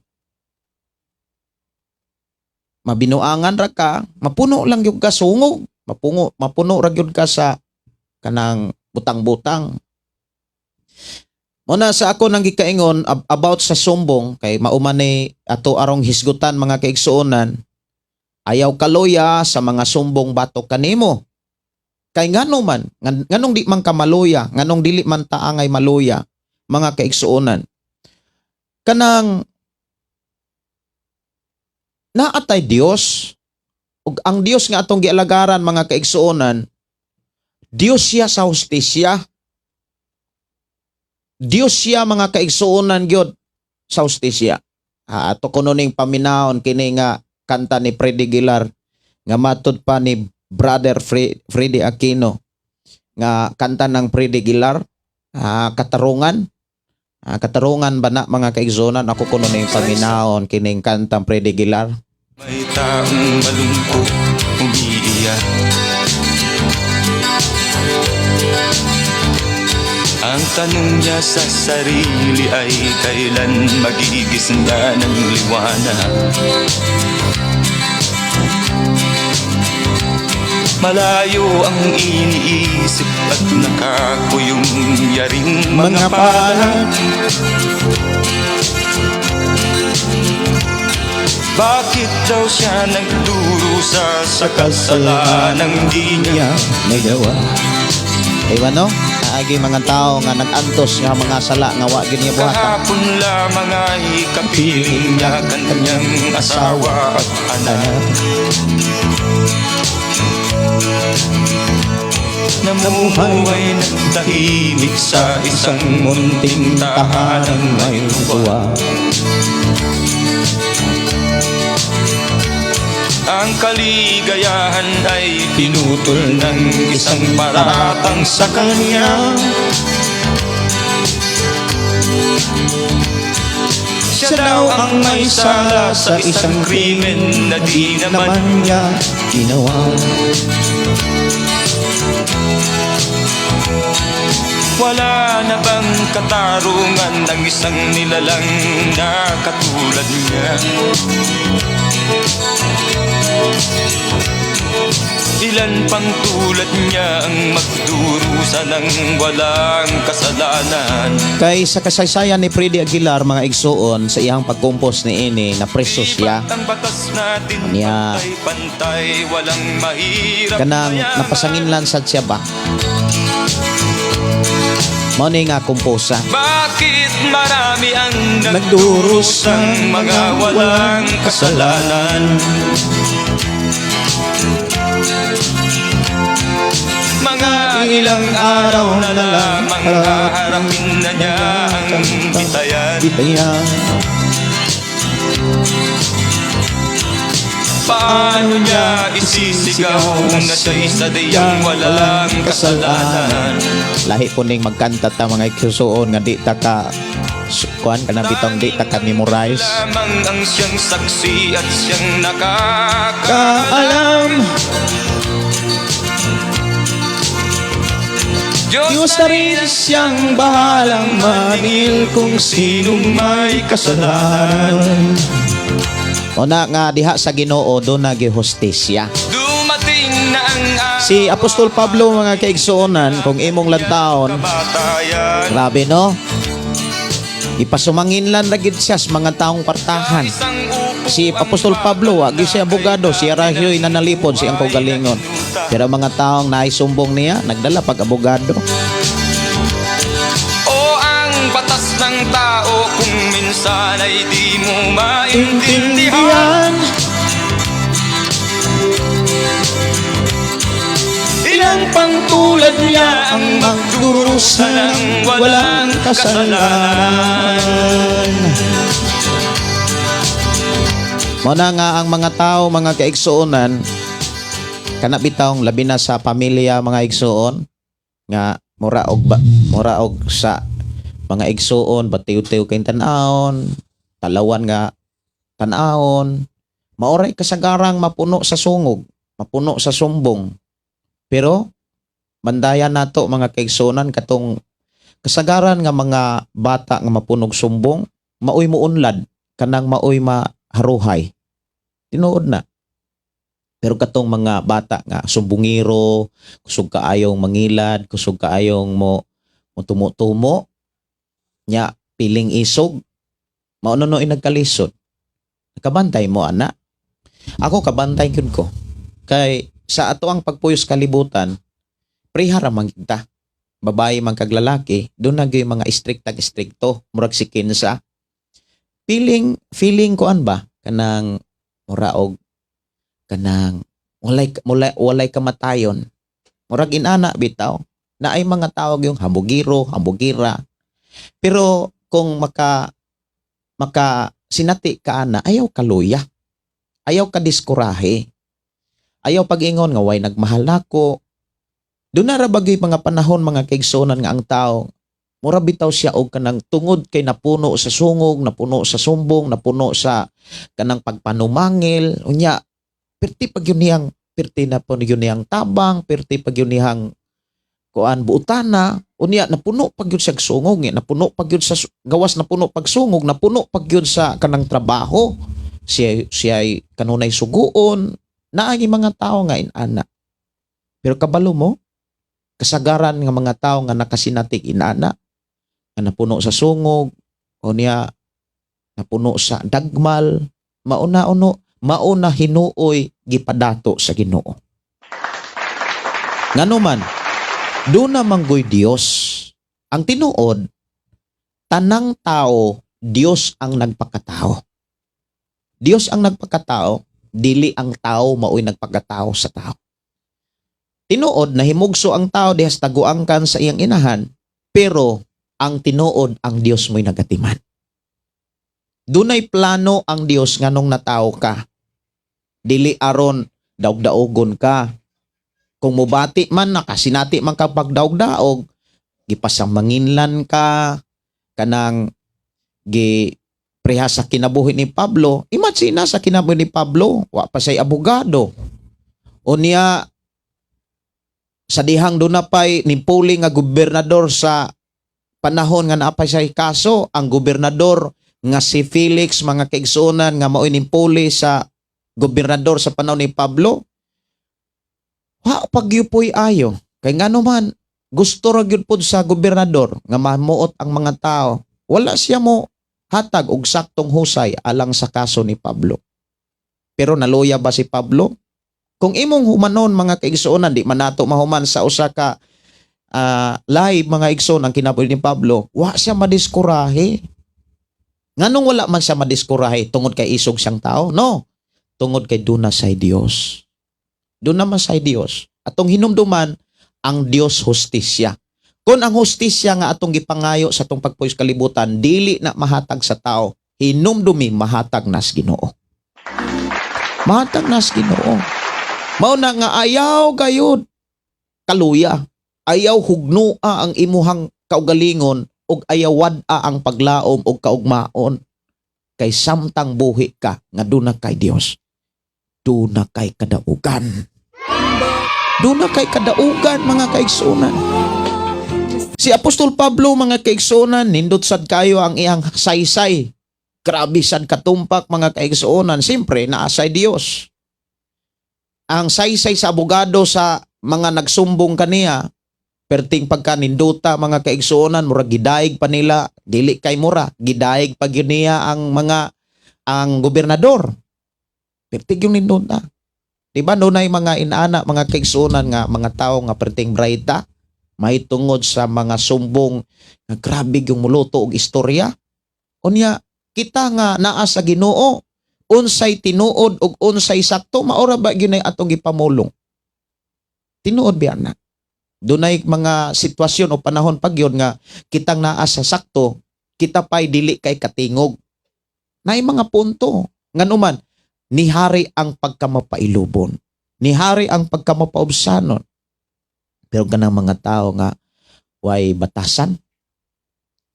mabinuangan ra ka, mapuno lang gyud ka sungog, mapuno ra gyud ka sa kanang butang-butang. Muna sa ako nang gikaingon about sa sumbong, kay maumanay ato arong hisgutan mga kaigsuonan, ayaw kaloya sa mga sumbong batok kanimo. Kay ngano man, nganong di man ka maluya, nganong dili man taangay maluya, mga kaigsuonan. Kanang naatay Dios, ug ang Dios nga atong gialagaran mga kaigsuonan, Dios siya sa hustisya. Dios siya mga kaigsuonan gyud sa hustisya. Ato kuno ning paminahon kini nga kanta ni Freddy Aguilar nga matud pa ni Brother Freddy Aquino nga kanta ng Freddy Aguilar, katarungan. Katarungan ba na mga kaigsuonan? Ako kuno ning paminahon kining kantang Freddy Aguilar. May taong malungkot, umiiyak. Ang tanong niya sa sarili ay kailan magigising na ng liwanag. Malayo ang iniisip at nakakuyong yaring mga palad. Bakit daw siya nagdurusa sa kasalanang di niya nagawa? Diba no? Agi mga tao nga nag-antos nga mga sala nga wa gid niya buhatan. Kahapon lamang ay kapiling niya kanyang asawa at anak. Namuhay ng tahimik sa isang munting tahanang may tuwa. Ang kaligayahan ay pinutol ng isang paratang sa kanya. Siya daw ang may sala sa isang krimen na di naman niya ginawa. Wala na bang katarungan ng isang nilalang na katulad niya? Ilan pang tulad niya ang magdurusa ng walang kasalanan. Kay sa kasaysayan ni Freddy Aguilar mga igsuon sa iyang pagkumpos ni ini na preso siya. Ang batas natin Niya. pantay-pantay, walang mahirap Kanang mayaman. napasanginlan sad siya ba? Mao ni nga kumposa. Bakit marami ang Nagdurus nagdurusang mga walang kasalanan? Mga ilang araw na lamang haharapin na niya ang bitayan. Bitayan. Paano niya isisigaw na siya'y sadyang walang kasalanan? Lahi po ning magkanta ta mga igsuon nga di ta ka kuan ka na bitong di ta ka memorize. Lamang ang siyang saksi at siyang nakakaalam. Kaalam Diyos na rin siyang bahalang manil kung sinong may kasalanan. O na nga diha sa Ginoo do na gihustisya. Dumating na ang Si Apostol Pablo mga kaigsuonan kung imong lantaon, kamatayan. grabe no? Ipasumangin lang lagid siya sa mga taong partahan. Isang upo Si Apostol Pablo, wagi siya abogado, si Arahyo'y nanalipod siyang kaugalingon. Pero mga taong naisumbong niya, nagdala pag abogado. o ang batas ng tao kung minsan ay di mo maintindihan. Ilang pang tulad niya ang magdurusa ng walang kasalanan. Muna nga ang mga tao, mga kaigsuonan, kana bitawng labi na sa pamilya mga igsuon nga mura og sa mga igsuon batiw-tiw kay tan-aon, talawan nga tan-aon, maoray kasagarang mapuno sa sungog, mapuno sa sumbong. Pero bandayan nato mga kaigsuonan katong kasagaran nga mga bata nga mapunog sumbong, maoy muunlad kanang maoy maharuhay. Tinuod na. Pero katong mga bata nga sumbungiro, kusog kaayong mangilad, kusog kaayong mo tumo-tumo, nya piling isog, mauno no nagkalisod. Nakabantay mo ana. Ako kabantay gyud ko. Kay sa ato ang pagpuyos kalibutan, prihara man kita. Babae man kag lalaki, doon na gyud mga istrikto, murag si kinsa. Feeling ko an ba kanang muraog kanang walay kamatayon. Murag inana bitaw na ay mga tawag yung hambugiro, hambugira. Pero kung maka sinati ka ana, ayaw kaluya. Ayaw ka diskurahe. Ayaw pag-ingon nga way nagmahal nako. Doon na ra bagay mga panahon mga kaigsuonan nga ang tao mura bitaw siya og kanang tungod kay napuno sa sungog, napuno sa sumbong, napuno sa kanang pagpanumangil, unya perti pag yun niyang perti na po yun niyang tabang, perti pag yun niyang kuan buutana, unya napuno pag yun sa sungog, napuno pag yun sa gawas, napuno pag sungog, napuno pag yun sa kanang trabaho, siya kanunay suguon, naagi mga tao nga inana. Pero kabalo mo, kasagaran nga mga tao nga nakasinatik inana, nga napuno sa sungog, o niya napuno sa dagmal, mauna hinuoy gipadato sa Ginoo. Ngano man, doon na manggoy Dios. Ang tinuod, tanang tao, Dios ang nagpakatao. Dios ang nagpakatao, dili ang tao maoy nagpakatao sa tao. Tinuod na himugso ang tao dihas taguangkan sa iyang inahan, pero ang tinuod ang Dios mo'y nagatiman. Dunay plano ang Dios nganong natao ka. Dili aron daog-daogon ka. Kung mubati man nakasinati man ka pagdaog-daog, gipasamanginlan ka kanang preha sa kinabuhi ni Pablo. Imagine sa kinabuhi ni Pablo, wa pa say abogado. Unya sa dihang doon na pa'y nimpuli nga gobernador sa panahon nga naapay sa kaso, ang gobernador nga si Felix, mga kaigsuonan nga maoy nimpuli sa gobernador sa panahon ni Pablo, pagyupoy ayo. Kay nga naman, gusto ra gyud pod sa gobernador nga mamuot ang mga tao. Wala siya mo hatag og saktong husay alang sa kaso ni Pablo. Pero naluya ba si Pablo? Kung imong humanon mga kaigsuonan, di man nato mahuman sa usa ka live mga igsoon ang kinabuhi ni Pablo, wa siya madiskurahe. Nganong wala man siya madiskurahe tungod kay isog siyang tao? No. Tungod kay duna say Dios. Duna man say Dios. Atong hinumduman ang Dios hustisya. Kung ang hustisya nga atong gipangayo sa atong pagpuyo sa kalibutan dili na mahatag sa tao, hinumdumi mahatag nas Ginoo. Mahatag nas Ginoo. Mao na nga ayaw gayud kaluya. Ayaw hugnua ang imuhang kaugalingon ug ayaw wad-a ang paglaom og kaugmaon. Kay samtang buhi ka nga duna kay Dios. Duna kay kadaugan. Duna kay kadaugan mga kaigsuonan. Si Apostol Pablo mga kaigsuonan nindot sad kayo ang iyang saysay. Grabe sad katumpak mga kaigsuonan. Siyempre naasay Dios. Ang saysay sa abogado sa mga nagsumbong kaniya, perting pagkaninduta mga kaigsuonan, mura gidaig pa nila, dili kay mura, gidaig pa gyud niya ang gobernador. Perting yung ninduta. Diba dunay mga inana mga kaigsuonan nga mga tao nga perting brayta, mahitungod sa mga sumbong nga grabe yung muluto og istorya. Unya kita nga naa sa Ginoo, unsay tinuod ug unsay sakto, maora ba gyud atong gipamulong? Tinuod biya na. Dunay mga sitwasyon o panahon pag yun nga kitang naa sa sakto, kita pa'y dili kay katingog. Naay mga punto. Nganuman, nihari ang pagkamapailubon. Nihari ang pagkamapaubsanon. Pero ganang mga tao nga way batasan,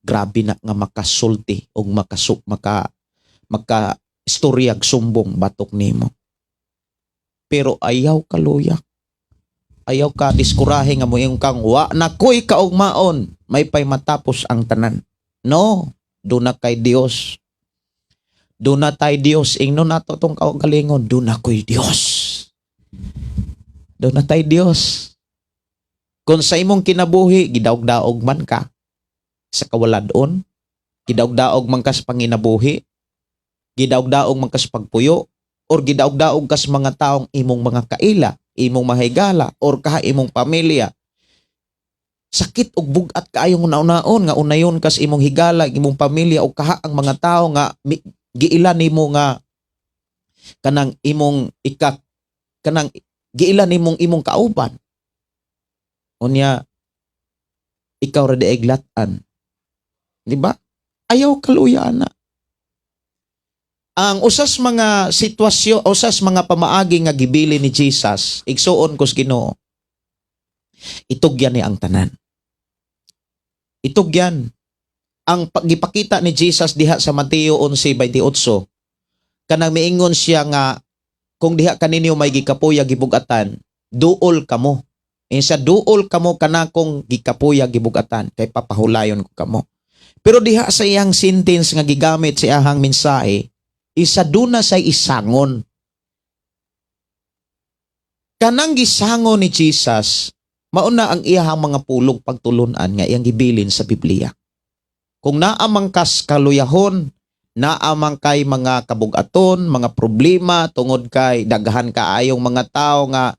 grabe na nga makasulti o maka istoryag sumbong batok nimo. Pero ayaw kaluya. Ayaw ka diskurahe nga mo yung kang wa na ko'y kaugmaon, may pay matapos ang tanan. No, duna kay Dios. Duna tay Dios, ingno nato tong kaugalingon, duna ko'y Dios. Duna tay Dios. Kung sa imong kinabuhi, gidaog-daog man ka sa kawaladon, gidaog-daog man ka sa panginabuhi, gidaog-daog man ka sa pagpuyo, or gidaog-daog ka sa mga taong imong mga kaila, imong mahigala, or kaha imong pamilya. Sakit og bugat kaayong naon-naon nga unayon kas imong higala, imong pamilya o kaha ang mga tao nga giila nimo nga kanang imong kanang giila nimong imong kauban. Unya ikaw ra diiglatan. Di ba? Ayaw kaluya na. Ang usas mga sitwasyon, usas mga pamaagi nga gibili ni Jesus, igsuon kos Ginoo. Itugyan ni ang tanan. Itugyan. Ang gipakita ni Jesus diha sa Mateo 11:28, kanang miingon siya nga kung diha kaninyo may gikapuya gibugatan, duol kamo. Insa duol kamo kanakong gikapuya gibugatan kay papahulayon ko kamo. Pero diha sa iyang sentence nga gigamit sa iyang mensahe, isa duna say isangon. Kanang gisangon ni Jesus, mauna ang iyahang mga pulong pagtulunan nga iyang gibilin sa Biblia. Kung naamang kas kaluyahon, naamang kay mga kabugaton, mga problema, tungod kay daghan kaayong mga tao nga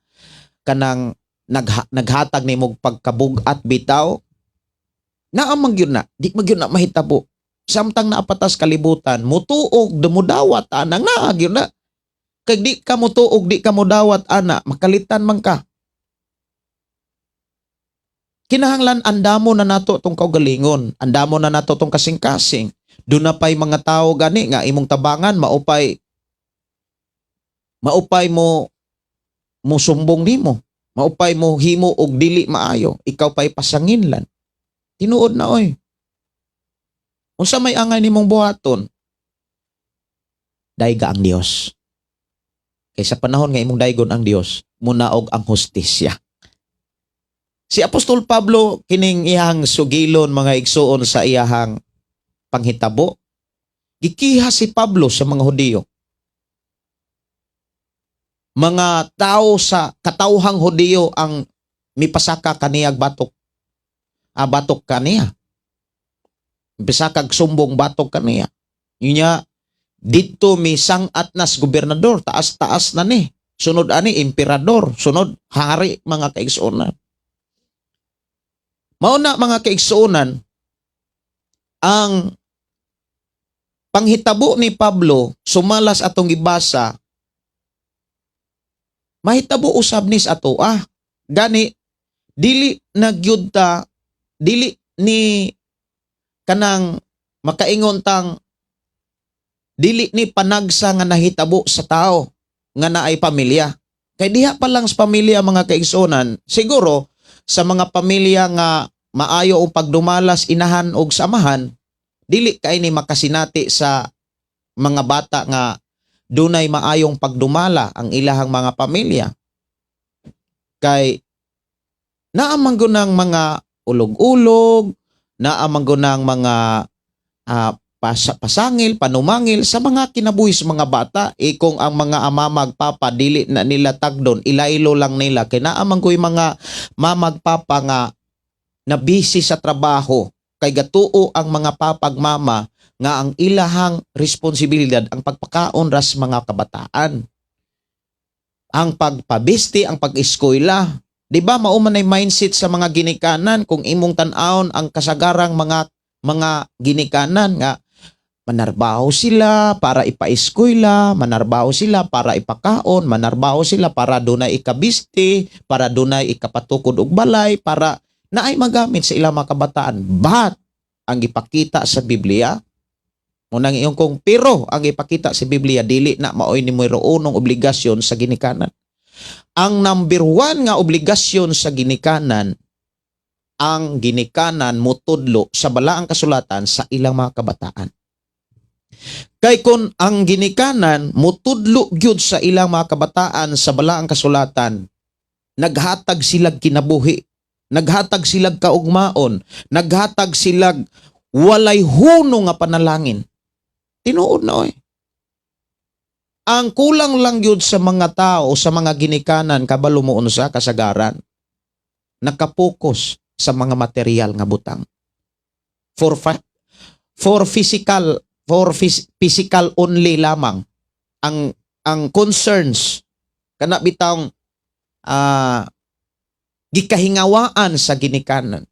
kanang naghatag ni mong pagkabugat bitaw, naamang yun na, di magyun na mahitabo. Samtang naapatas kalibutan, mutuog, dumudawat, anang naagyon na. Kag di ka mutuog, di ka mudawat, ana, makalitan man ka. Kinahanglan, andamo na nato tong kaugalingon, andamo na nato tong kasing-kasing. Doon na pa'y mga tao gani nga imong tabangan, maupay mo sumbong nimo, maupay mo himo og dili maayo, ikaw pa'y pasanginlan. Tinuod na oy. Unsa may angay nimong buhaton? Dayga ang Dios. Kay sa panahon nga imong daygon ang Dios, munaog ang hustisya. Si Apostol Pablo kining iyang sugilon mga igsuon sa iyahang panghitabo, gikiha si Pablo sa mga Hudiyo. mga tao sa katawhang Hudiyo ang mipasaka kaniyag batok. Batok kaniya. Mipasakag sumbong batok kaniya. Yun dito mi sangat nas gobernador, taas-taas na ni. Sunod ani emperador, sunod hari mga kaigsuonan. Mauna mga kaigsuonan, ang panghitabo ni Pablo, sumalas atong gibasa, mahitabo usab nis ato, gani, dili nagyud ta, dili ni kanang makaingon tang, dili ni panagsa nga nahitabo sa tao, nga naay pamilya. Kay diha pa lang sa pamilya mga kaigsuonan, siguro, sa mga pamilya nga maayo o pagdumalas inahan og samahan, dili kay ni makasinati sa mga bata nga dunay maayong pagdumala ang ilahang mga pamilya. Kay naamang gunang mga ulog-ulog, naamang gunang mga pasangil, panumangil sa mga kinabuhi sa mga bata. Kung ang mga ama magpapa dili na nila tagdon, ilaylo lang nila. Kay naamang ko'y mga mamagpapa nga na busy sa trabaho, kay gatuo ang mga papag mama nga ang ilahang responsibilidad ang pagpakaon ras mga kabataan. Ang pagpabisti, ang pag-eskwela. Di ba mauman ay mindset sa mga ginikanan kung imong tan-aon ang kasagarang mga ginikanan nga manarbaho sila para ipa-eskwela, manarbaho sila para ipakaon, manarbaho sila para dunay ikabisti, para dunay ikapatukod og balay, para naay magamit sa ilang mga kabataan. But ang ipakita sa Biblia, munang iyong kong pero ang ipakita sa Biblia, dili na maoy ni numero unong obligasyon sa ginikanan. Ang number one nga obligasyon sa ginikanan, ang ginikanan mutudlo sa balaang kasulatan sa ilang mga kabataan. Kay kun ang ginikanan mutudlo gyud sa ilang mga kabataan sa balaang kasulatan, naghatag silag kinabuhi, naghatag silag kaugmaon, naghatag silag walay huno nga panalangin. Tinuod na oy. Ang kulang lang yun sa mga tao, sa mga ginikanan, kabalo mo sa kasagaran, nakapokus sa mga material nga butang. For physical only lamang. Ang concerns, kana bitang gikahingawaan sa ginikanan.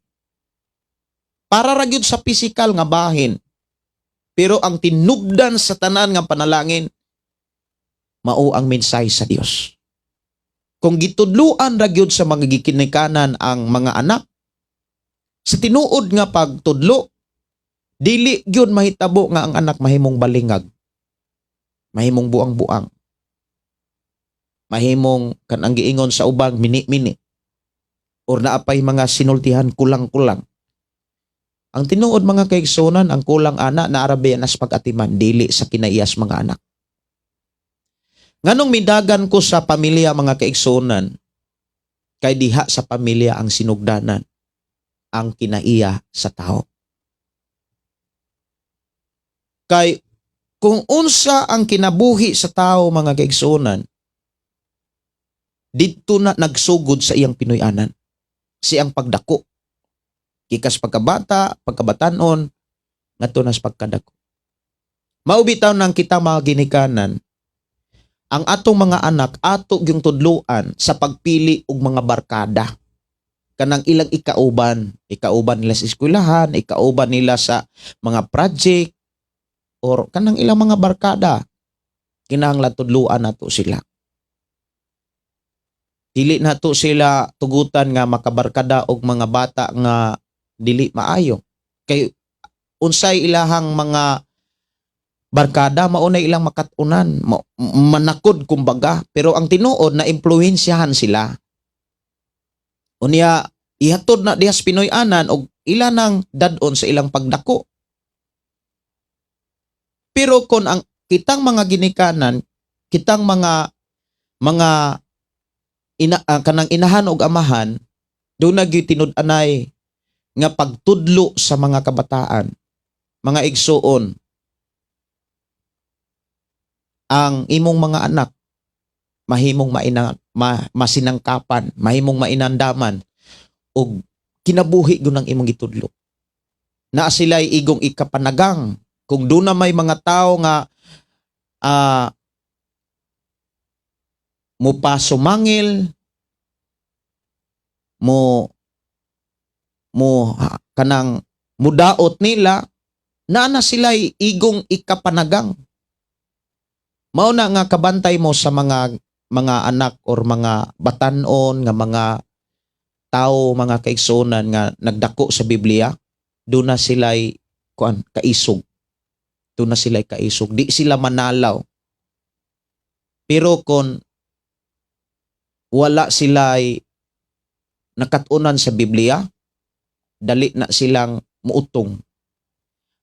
Para ra gyud sa physical nga bahin. Pero ang tinubdan sa tanan nga panalangin, mao ang mensahe sa Dios. Kung gitudluan ra gyud sa mga gikinikanan ang mga anak, sa tinuod nga pagtudlo, dili gyud mahitabo nga ang anak mahimong balingag, mahimong buang-buang, mahimong kanang giingon sa ubang mini-mini, or naapay mga sinultihan kulang-kulang. Ang tinuod mga kaigsunan, ang kulang ana na arabayan as pag-atiman, dili sa kinaiyas mga anak. Nganong midagan ko sa pamilya mga kaigsunan, kay diha sa pamilya ang sinugdanan, ang kinaiya sa tao. Kay kung unsa ang kinabuhi sa tao mga kaigsunan, dito na nagsugod sa iyang Pinoyanan, siyang pagdako. Kikas pagkabata, pagkabatanon, ngadto nas pagkadako. Maubitaw nang kita mga ginikanan, ang atong mga anak ato gyung tudluan sa pagpili og mga barkada. Kanang ilang ikauban nila sa eskwelahan, ikauban nila sa mga project, or kanang ilang mga barkada, kinahanglan tudluan nato sila. Dili nato sila tugutan nga makabarkada og mga bata nga dili maayo. Kay unsay ilahang mga barkada, maunay ilang makatunan, manakod kumbaga, pero ang tinuod na impluwensyahan sila. Unya ihatod na dihas Pinoyanan og ilanang dadon sa ilang pagdako. Pero kung ang kitang mga ginikanan, kitang mga kanang inahan og amahan, doon na gyud tinud-anay nga pagtudlo sa mga kabataan, mga igsuon, ang imong mga anak mahimong masinangkapan, mahimong mainandaman og kinabuhi gunang imong gitudlo. Na sila'y igong ikapanagang kung doon na may mga tao nga mo pa sumangil, mo kanang mudaot nila, na sila'y igong ikapanagang. Mao na nga kabantay mo sa mga anak or mga batanon nga mga tao, mga kaigsunan nga nagdako sa Biblia, doon na sila'y kaisog. Doon na sila'y kaisog. Di sila manalaw. Pero kung wala sila'y nakatunan sa Biblia, dali na silang muutong.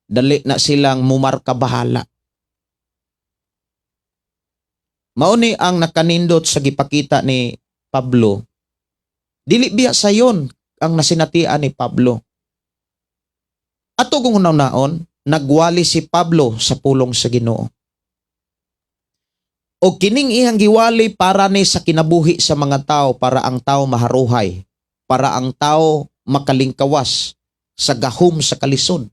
Dali na silang mumarka bahala. Mauni ang nakanindot sa gipakita ni Pablo. Dili biya sayon ang nasinatian ni Pablo. Ato kung naon, nagwali si Pablo sa pulong sa Ginoo. O kining iyang giwali para ni sa kinabuhi sa mga tao, para ang tao maharuhay, para ang tao makalingkawas sa gahom sa kalisod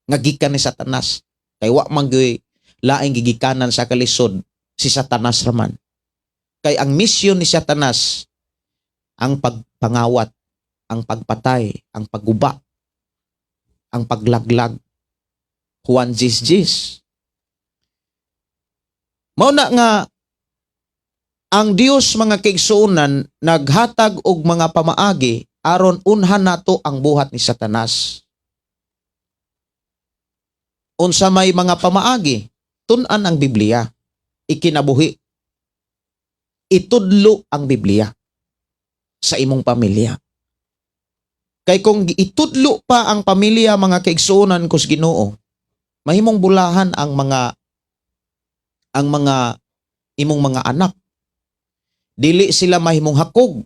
nga gikan ni Satanas. Kay wa man gyud laing gigikanan sa kalisod si Satanas raman. Kay ang misyon ni Satanas ang pagpangawat, ang pagpatay, ang pagguba, ang paglaglag. Juan Jis. Mao na nga ang Dios mga kaigsuonan naghatag og mga pamaagi aron unhan nato ang buhat ni Satanas. Unsa may mga pamaagi, tun-an ang Biblia, ikinabuhi. Itudlo ang Biblia sa imong pamilya. Kay kung itudlo pa ang pamilya mga kaigsuonan kus Ginoo, mahimong bulahan ang mga imong mga anak. Dili sila mahimong hakog.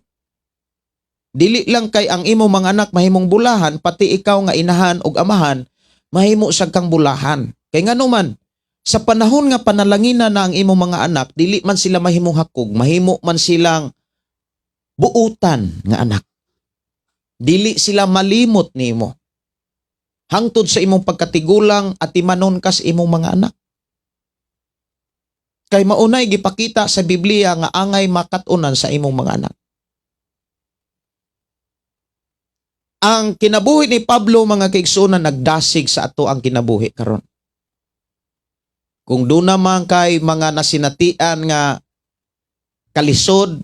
Dili lang kay ang imong mga anak mahimong bulahan, pati ikaw nga inahan ug amahan mahimo sad kang bulahan. Kay ngano man sa panahon nga panalangina na ang imong mga anak, dili man sila mahimong hakog, mahimo man silang buutan nga anak. Dili sila malimot nimo. Hangtod sa imong pagkatigulang at timanon kas imong mga anak. Kay maunay gipakita sa Biblia nga angay makatunan sa imong mga anak. Ang kinabuhi ni Pablo mga kaigsuonan nagdasig sa ato ang kinabuhi karon. Kung doon naman kay mga nasinatian nga kalisod,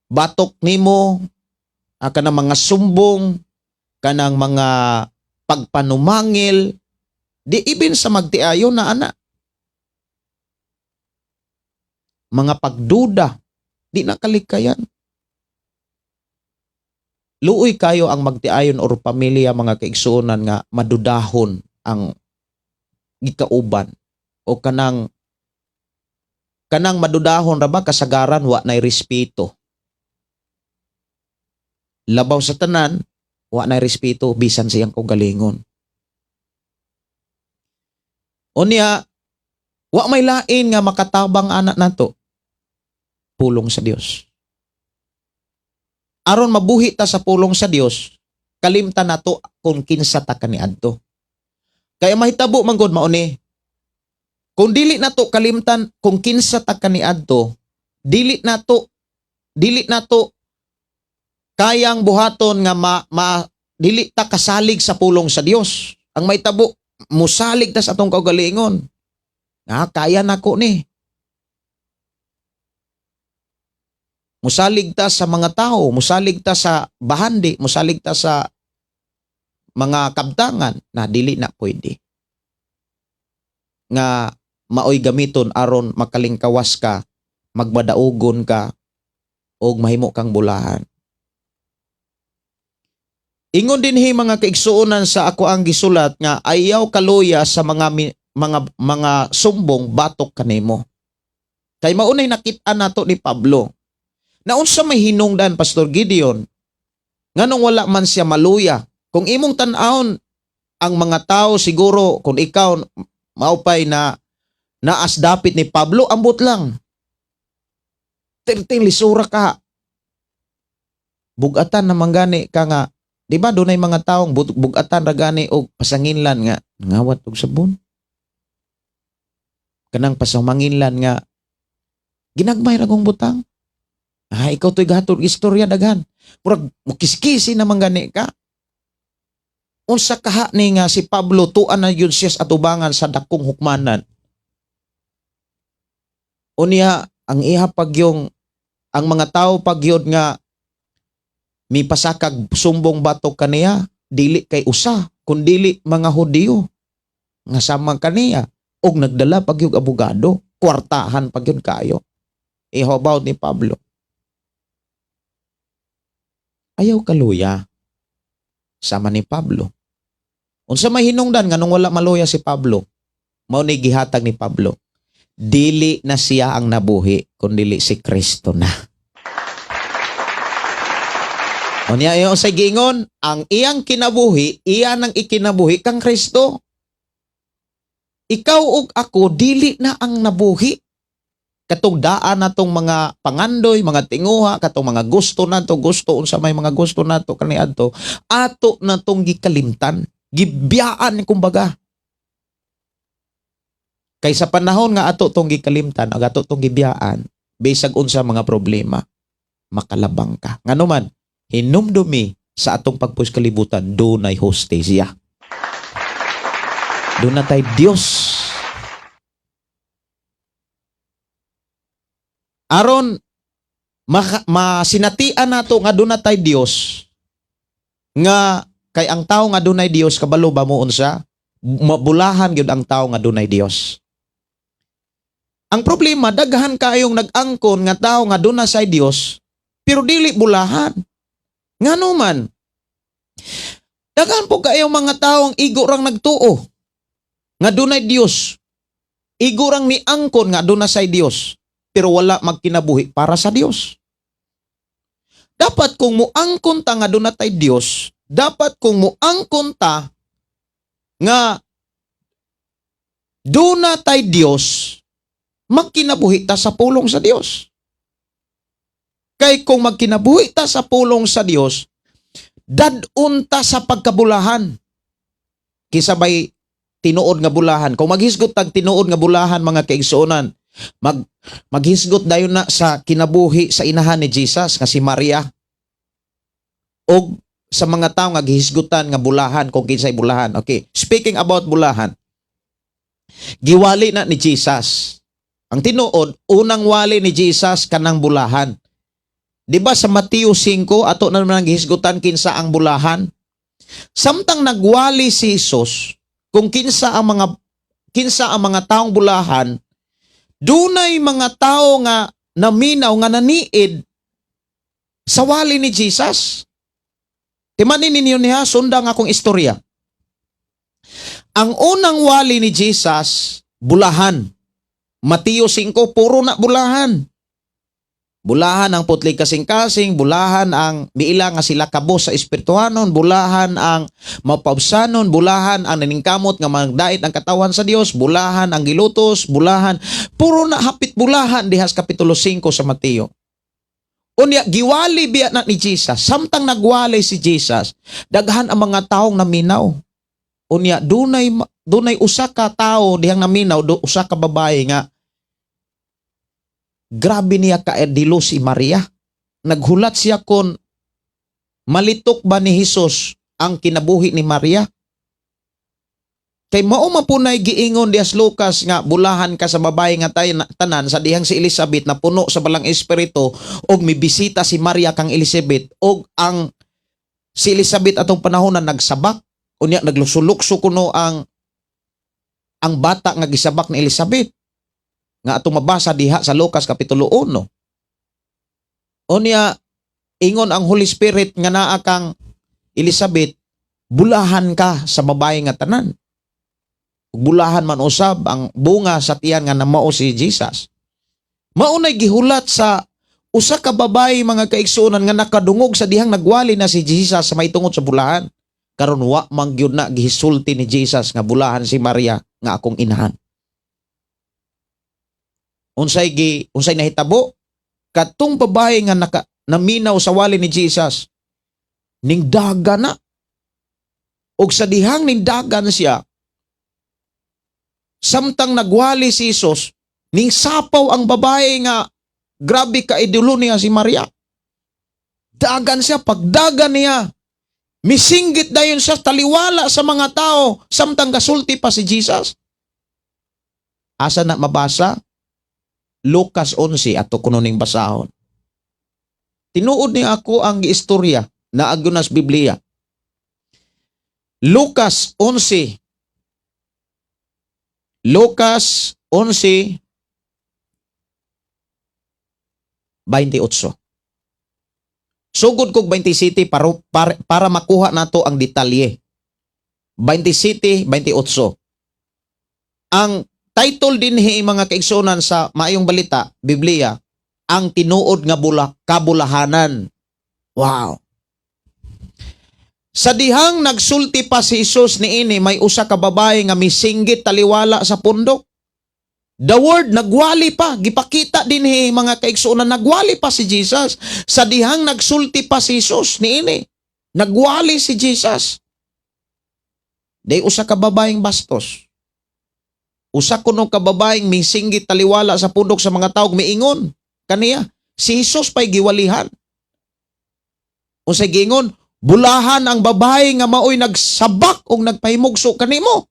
batok nimo, kanang mga sumbong, kanang mga pagpanumangil, di ibin sa magtiayon na ana. Mga pagduda, di na kalikayan. Luoy kayo ang magtiayon or pamilya mga kaigsuonan nga madudahon ang gikauban o kanang madudahon ra ba kasagaran wa nay respeto. Labaw sa tanan, wa nay respeto bisan siyang kaugalingon. Unya, wa may lain nga makatabang anak nato. Pulong sa Dios. Aron mabuhi ta sa pulong sa Dios, kalimtan nato kung kinsa ta kaniadto. Kaya mahitabo man gud mauni. Kung dili nato kalimtan kung kinsa ta kaniadto, dili nato kayang buhaton nga dili ta kasalig sa pulong sa Dios. Ang mahitabo, musalig ta sa atong kaugalingon. Kaya nako ni. Musalig ta sa mga tao, musalig ta sa bahandi, musalig ta sa mga kabtangan na dili na pwede. Nga maoy gamiton aron makalingkawas ka, magbadaugon ka, o mahimo kang bulahan. Ingon dinhi mga kaigsuonan sa ako ang gisulat nga ayaw kaluya sa mga sumbong batok kanimo. Kay maunay nakit-an nato ni Pablo. Naunsa may hinungdan Pastor Gideon nganong wala man siya maluya. Kung imong tan-awon ang mga tao siguro kung ikaw maupay na naas dapit ni Pablo ambot lang. Tirting lisura ka. Bugatan naman gani ka nga. Di ba doon ay mga taong bugatan ra gani o pasanginlan nga. Ngawat og sabon. Kanang pasamanginlan nga. Ginagmay ra kong butang. Ikaw to'y gahatod istorya daghan. Murag mukiskisi naman gani ka. Unsa kaha ni nga si Pablo tuan na yun siya sa atubangan sa dakong hukmanan. Unya ang iha pagyong ang mga tao pagyod nga mi pasakag sumbong batok kaniya dili kay usa kun dili mga Hudiyo nga sama kaniya og nagdala pagyog abogado kwartahan pagyod kayo. How about ni Pablo? Ayaw kaluya sama ni Pablo. Unsa may hinungdan nga nung wala maluya si Pablo? Mao ni gihatag ni Pablo. Dili na siya ang nabuhi kundi si Kristo na. Unya yung sa gingon, ang iyang kinabuhi, iyan ang ikinabuhi kang Kristo. Ikaw ug ako, dili na ang nabuhi. Katong daan natong mga pangandoy, mga tinguha, katong mga gusto nato, gusto unsa may mga gusto nato kaniadto, ato natong gikalimtan, gibiyaan kumbaga. Kay sa panahon nga ato tong gikalimtan, ag ato tong gibiyaan, bisag unsa mga problema, makalabang ka. Ngano man, hinumdumi sa atong pagpus kalibutan, dunay hostesya. Doon na tayo Diyos. Aron, masinatian nato nga doon na tayo Diyos, nga kay ang tao nga doon ay Diyos, kabalo ba mo unsa? Mabulahan yun ang tao nga doon ay Diyos. Ang problema, daghan kayong nag-angkon nga tao nga doon na sa Diyos, pero dili bulahan. Ngano man, daghan po kayong mga taong igo rang nagtuo, nga dunay Dios, igo rang niangkon nga dunay sa Dios, pero wala magkinabuhi para sa Dios. Dapat kung muangkon ta nga dunay tay Dios, dapat kung muangkon ta nga dunay tay Dios, magkinabuhi ta sa pulong sa Dios. Kay kung magkinabuhi ta sa pulong sa Dios, dadun ta sa pagkabulahan. Kisabay tinuod nga bulahan. Kung maghisgot tag tinuod nga bulahan mga kaigsuonan, maghisgot dayon na sa kinabuhi sa inahan ni Jesus nga si Maria. O sa mga tao nga gihisgutan nga bulahan kung kinsay bulahan. Okay, speaking about bulahan, giwali na ni Jesus. Ang tinuod, unang wali ni Jesus kanang bulahan. Di ba sa Mateo 5, ato na naman gihisgutan kinsa ang bulahan? Samtang nagwali si Jesus, kung kinsa ang mga taong bulahan, dunay mga tao nga naminaw nga naniid sa wali ni Jesus. Timanin ninyo niya, sundang akong istorya. Ang unang wali ni Jesus, bulahan. Mateo 5, puro na bulahan. Bulahan ang putlig kasing-kasing, bulahan ang miila nga sila kabos sa espirituhanon, bulahan ang mapabsanon, bulahan ang naningkamot nga magdait ang katawan sa Dios, bulahan ang gilutos, bulahan, puro na hapit bulahan dihas kapitulo 5 sa Mateo. Unya, giwali biya na ni Jesus, samtang nagwali si Jesus, daghan ang mga taong naminaw. Unya, dunay usa ka tao dihang naminaw, usa ka babae nga, grabe niya kaedilo si Maria. Naghulat siya kon malitok ba ni Jesus ang kinabuhi ni Maria? Kay mao mapunay giingon dias Lucas nga bulahan ka sa babae nga tanan sa dihang si Elizabeth na puno sa balang espiritu og mibisita si Maria kang Elizabeth og ang si Elizabeth atong panahon na nagsabak unya naglusulukso kuno ang bata nga gisabak ni Elizabeth. Nga atong mabasa diha sa Lucas kapitulo 1. Unya ingon ang Holy Spirit nga naa kang Elizabeth, bulahan ka sa babae nga tanan. Bulahan man usab ang bunga sa tiyan nga namao si Jesus. Maunay gihulat sa usa ka babae mga kaigsuonan nga nakadungog sa dihang nagwali na si Jesus sa mahitungod sa bulahan. Karon wa man gyud na gihisulti ni Jesus nga bulahan si Maria nga akong inahan. Unsay nahitabo? Katong babae nga naminaw sa wali ni Jesus, ning dagan na. Og sa dihang ning dagan siya, samtang nagwali si Jesus, ning sapaw ang babae nga grabe ka idolo niya si Maria. Dagan siya, pagdagan niya, misinggit dayon siya, taliwala sa mga tao, samtang gasulti pa si Jesus. Asa na mabasa? Lucas 11 ato kununing basahon. Tinuod ni ako ang istorya na agunas Biblia. Lucas 11. Lucas 11, 28. Sugod kog 27 para makuha nato ang detalye. 27, 28. Ang title din mga kaigsunan sa maayong balita, Biblia, ang tinuod nga kabulahanan. Wow. Sa dihang nagsulti pa si Jesus niini, may usa ka babae nga misinggit taliwala sa pundok. The word nagwali pa, gipakita din mga kaigsunan, nagwali pa si Jesus. Sa dihang nagsulti pa si Jesus niini, nagwali si Jesus. Day usa ka babaeng bastos. Usa kuno ka babaeng misinggit taliwala sa pundok sa mga tawo miingon kaniya. Si Jesus pa'y giwalihan. Unsay giingon, bulahan ang babae nga maoy nagsabak o nagpahimugso kanimo.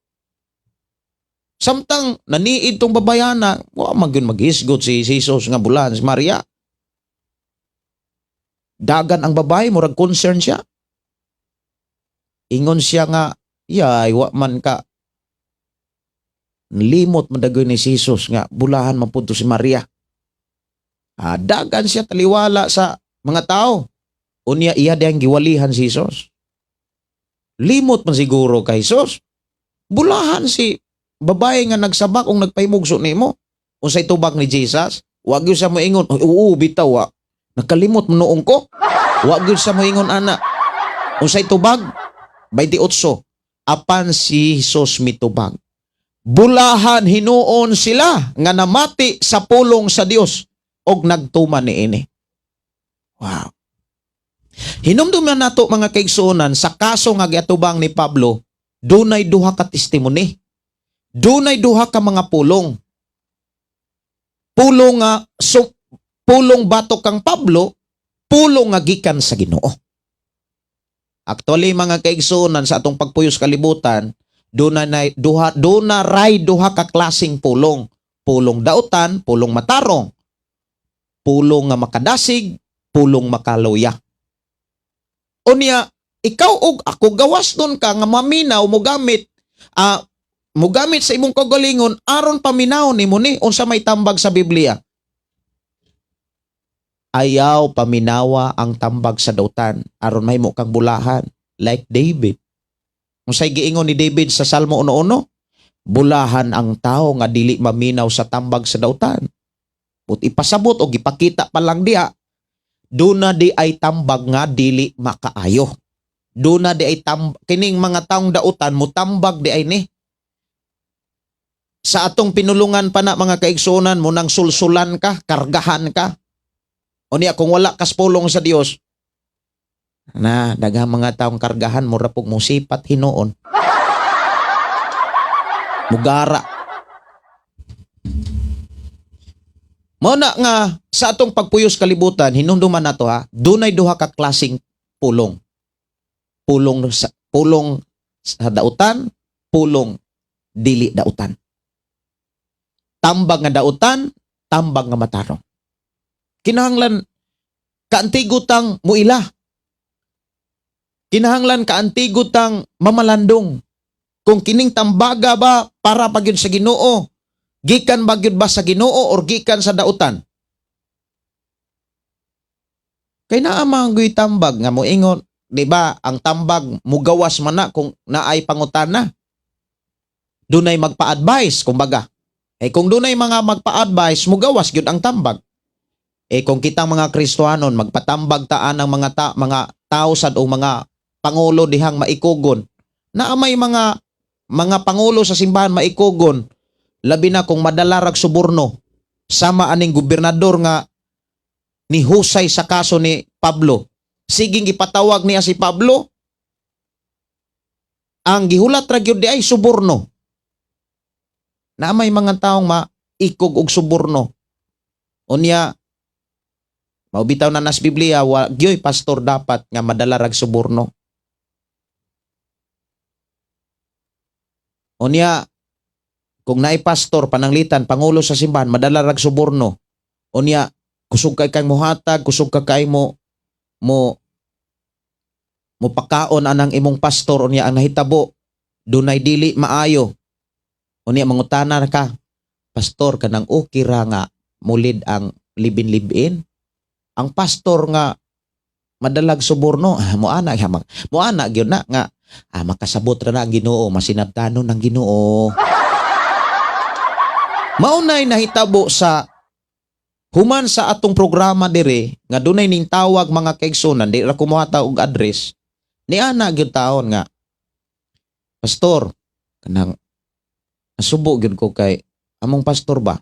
Samtang naniid tong babayana, wa magyud maghisgot si Jesus nga bulahan si Maria. Dagan ang babae, murag concern siya. Ingon siya nga, yay, wa man ka limot madagoy ni Jesus nga bulahan man pud si Maria. Dagan siya taliwala sa mga tao. Unya iya diyang giwalihan si Jesus. Limot man siguro kay Jesus. Bulahan si babae nga nagsabak o nagpahimugso nimo. Unsay tubag ni Jesus? Wa gyud sa moingon, oo bitaw wa. Nakalimot mo noong ko. Wa gyud sa moingon ana. Unsay tubag? 28. Apan si Jesus mitubag. Bulahan hinuon sila nga namati sa pulong sa Dios og nagtuman niini. Wow. Hinumduman nato mga kaigsuonan sa kaso nga giatubang ni Pablo, dunay duha ka testimony. Dunay duha ka mga pulong. Pulong batok kang Pablo, pulong nga gikan sa Ginoo. Actually mga kaigsuonan sa atong pagpuyos kalibutan, dunay duha ka klaseng pulong. Pulong dautan, pulong matarong. Pulong nga makadasig, pulong makaluya. Unya, ikaw og ako gawas nun ka nga maminaw mo gamit sa imong kagalingon aron paminaw nimo ni unsa may tambag sa Biblia. Ayaw paminawa ang tambag sa dautan aron mahimo kang bulahan like David. Unsay giingon ni David sa Salmo 1:1? Bulahan ang tao nga dili maminaw sa tambag sa dautan. But ipasabot o gipakita pa lang diha, duna di ay tambag nga dili makaayo. Duna di ay kining mga taong dautan mo tambag di ay ni. Sa atong pinulungan pa na mga kaigsunan mo nang sulsulan ka, kargahan ka. O niya kung wala kas pulong sa Dios, na daghang mga taong kargahan mo rapog mo sipat hinuon. Mugara. Muna nga sa atong pagpuyos kalibutan, hinumduman nato dunay duha ka klaseng pulong. Pulong sa dautan, pulong dili dautan. Tambag nga dautan, tambag nga matarong. Kinahanglan kaantigutang muila. Kinahanglan kaantigutang mamalandong. Kung kining tambaga ba para pagyud sa Ginoo, gikan ba gyud ba sa Ginoo or gikan sa dautan? Kay naa man gyud tambag nga moingon, di ba? Ang tambag mugawas man na kung naay pangutana. Dunay magpa-advise kumbaga. Kung dunay mga magpa-advise, mugawas gyud ang tambag. Kung kitang mga Kristohanon magpatambag taan ang mga tao sad o mga pangulo dihang maikugon. Naa may mga pangulo sa simbahan maikugon. Labi na kung madalarag suborno, sama aning gobernador nga ni husay sa kaso ni Pablo. Siging ipatawag niya si Pablo. Ang gihulat ra gyud di ay suborno. Na may mga taong maikog og suborno. Unya, maubitaw na nas Biblia, gyoy pastor dapat nga madala rag suborno. Unya, kung naay pastor, pananglitan, pangulo sa simbahan, madala rag suborno. Unya, kusog kay kang muhatag, kusog ka kay mo pakaon anang imong pastor, unya ang nahitabo, dunay dili maayo. Unya, mangutana ka, pastor, kanang okay ra nga, mulid ang libin-libin. Ang pastor nga, madalag suborno, moana gyud na nga, makasabot ra na ang Ginoo, masinabtanon ng Ginoo. Maunay nahitabo sa human sa atong programa dire nga dunay ning tawag mga kaigsunan, di ra kumuhata og address. Ni ana gyud taon nga, pastor, kanang nasubo gyud ko kay among pastor ba?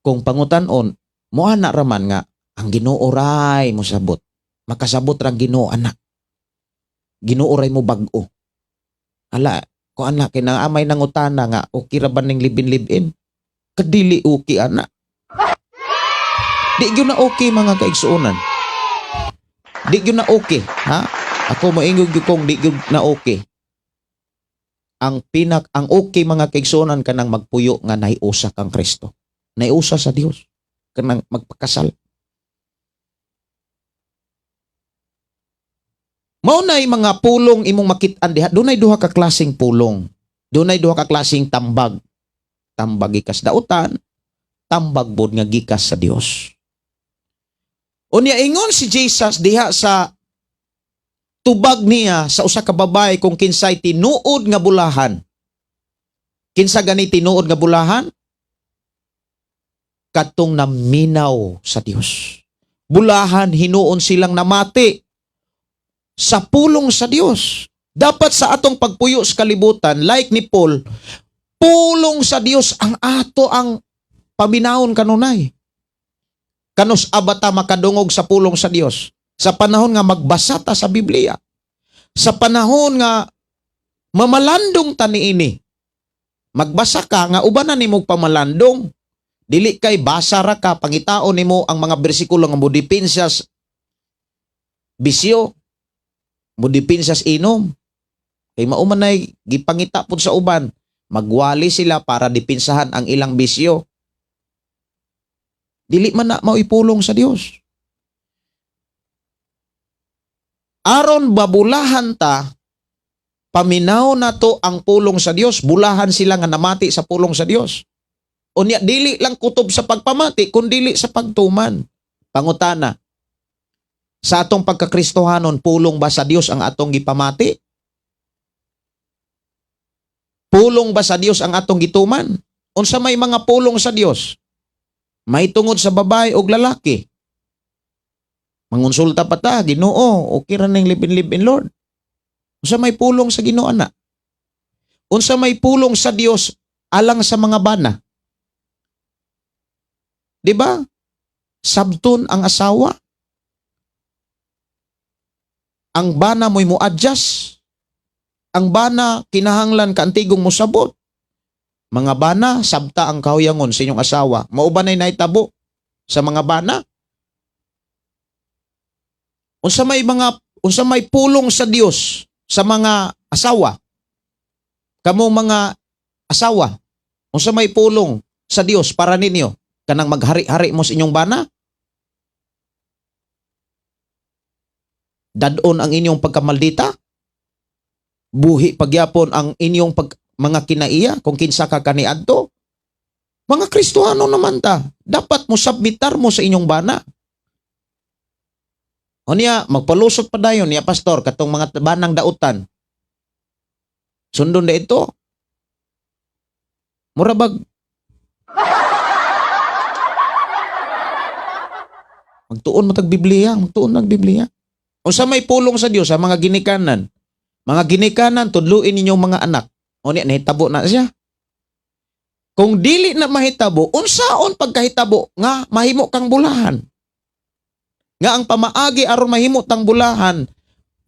Kung pangutan-on, moana ra man nga ang Ginoo ray mo sabot. Makasabot ra Ginoo anak. Ginoo ray mo bag-o. Ala, ko ana kay nang amay nang utana nga okay ra ba ning libin-libin? Kadili okay ana. Di gyud na okay mga kaigsuonan. Di gyud na okay, ha? Ako moingog gyud kong di gyud na okay. Ang okay mga kaigsuonan kanang magpuyo nga nahiusa kang Kristo. Nahiusa sa Dios kanang magpakasal. Maunay mga pulong imong makit-an diha. Dunay duha ka klaseng pulong. Dunay duha ka klaseng tambag. Tambag gikas dautan, tambag bod nga gikas sa Dios. Unya ingon si Jesus diha sa tubag niya sa usa ka babae kung kinsay tinuod nga bulahan. Kinsa gani tinuod nga bulahan? Katong naminaw sa Dios. Bulahan hinuon silang namati sa pulong sa Dios. Dapat sa atong pagpuyo sa kalibutan, like ni Paul, pulong sa Dios ang ato ang paminahon kanunay. Kanus abata makadungog sa pulong sa Dios. Sa panahon nga magbasa ta sa Biblia. Sa panahon nga mamalandong ta niini. Magbasa ka nga ubanan nimo pamalandong. Dili kay basa ra ka pangitaon nimo ang mga bersikulo nga modepinsas bisyo, modepinsas inom. Kay maumanay gipangita pud sa uban, magwali sila para dipinsahan ang ilang bisyo. Dili man na maipulong sa Dios. Aron babulahan ta, paminaw na to ang pulong sa Dios, bulahan sila nga namati sa pulong sa Dios. Unya dili lang kutob sa pagpamati, kundi sa pagtuman. Pangutana, sa atong pagkakristohanon, pulong ba sa Dios ang atong gipamati? Pulong ba sa Dios ang atong gituman? Unsa may mga pulong sa Dios? May tungod sa babae o lalaki. Mangonsulta pa ta, Ginoo, okay ra ning libin-libin, Lord. Unsa may pulong sa Ginoo ana? Unsa may pulong sa Dios alang sa mga bana? Di ba? Sabton ang asawa. Ang bana mo'y mo-adjust. Ang bana kinahanglan kaantigong mosabot. Mga bana, sabta ang kahuyangon sa inyong asawa. Maubanay na itabo sa mga bana. Unsa may pulong sa Dios sa mga asawa. Kamo mga asawa, unsa may pulong sa Dios para ninyo? Kanang maghari-hari mo sa inyong bana? Dadon ang inyong pagkamaldita? Buhi pagyapon ang inyong mga kinaiya kung kinsa ka kaniadto? Mga Kristohano naman ta. Dapat mo submitar mo sa inyong bana. O niya, magpalusot pa dayon niya, pastor, katong mga banang dautan. Sundon na ito. Murabag. Magtuon mo tag Biblia, magtuon ng Biblia. O sa may pulong sa Dios sa mga ginikanan. Mga ginikanan, tudluin ninyong mga anak. O niya, nahitabo na siya. Kung dili na mahitabo, unsaon pagkahitabo nga mahimo kang bulahan. nga ang pamaagi aron mahimot ang bulahan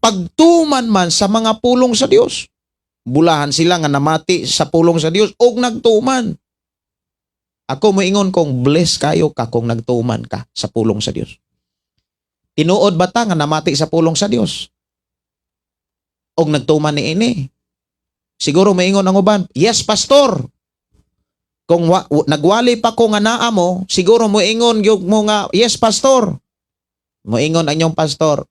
pagtuman man sa mga pulong sa Dios. Bulahan sila nga namati sa pulong sa Dios og nagtuman. Ako moingon kong bless kayo ka kung nagtuman ka sa pulong sa Dios. Tinuod ba ta nga namati sa pulong sa Dios? Og nagtuman ni ini? Siguro moingon ang uban, yes pastor. Kung nagwali pa ko nga naa mo, siguro moingon gyud mo nga, yes pastor. Moingon ang inyong pastor.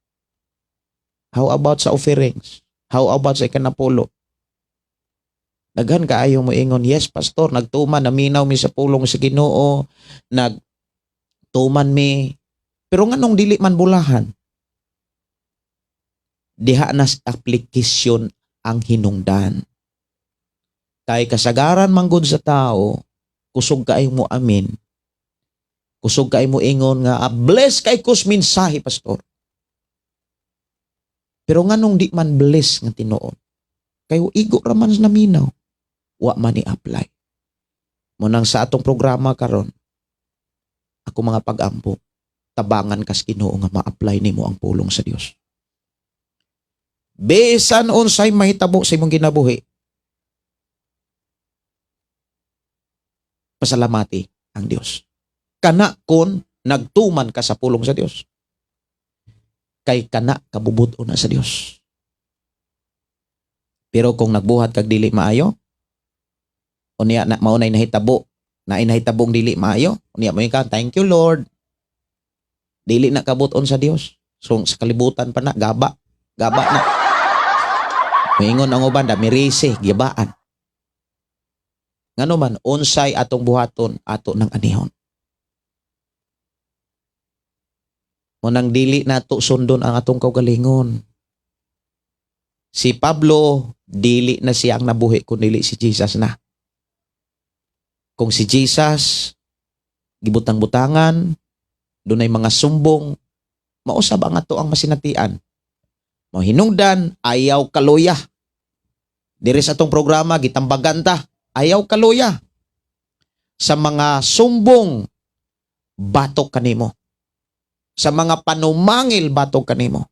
How about sa offerings? How about sa ikanapulo? Daghan kaayo moingon, yes pastor, nagtuman, naminaw mi sa pulong sa Ginoo, nagtuman mi. Pero nganong dili man bulahan? Diha na application ang hinungdan. Kay kasagaran manggod sa tao, kusog kaayo mo amin. Kusog kaayo mo ingon nga, bless kay kus mensahe pastor. Pero nganong di man bless nga tinuod? Kayo igo raman naminaw. Wa man i-apply. Munang sa atong programa karon, ako mga pag-ampo, tabangan kas Ginoo nga ma-apply nimo ang pulong sa Dios. Bisan unsay mahitabo sa imong kinabuhi, pasalamati ang Dios. Kana kun nagtuman ka sa pulong sa Dios. Kay kana kabubuton na sa Dios. Pero kung nagbuhat kag dili maayo, unya na maunay nahitabo, na inahitabong dili maayo, unya mo ka, thank you Lord. Dili na kabuton sa Dios. So sa kalibutan pa na gaba na. Moingon ang uban da mirisi gibaan. Ngano man unsay atong buhaton ato ng anihon. Munang dili nato sundon ang atong kaugalingon. Si Pablo dili na siyang nabuhi kun dili si Jesus na. Kung si Jesus gibutang-butangan, dunay mga sumbong, mausab ang ato ang masinatian. Mahinungdan, ayaw kaluya. Diri sa atong programa, gitambagan ta, ayaw kaluya. Sa mga sumbong, batok kanimo. Sa mga panumangil, batok kanimo.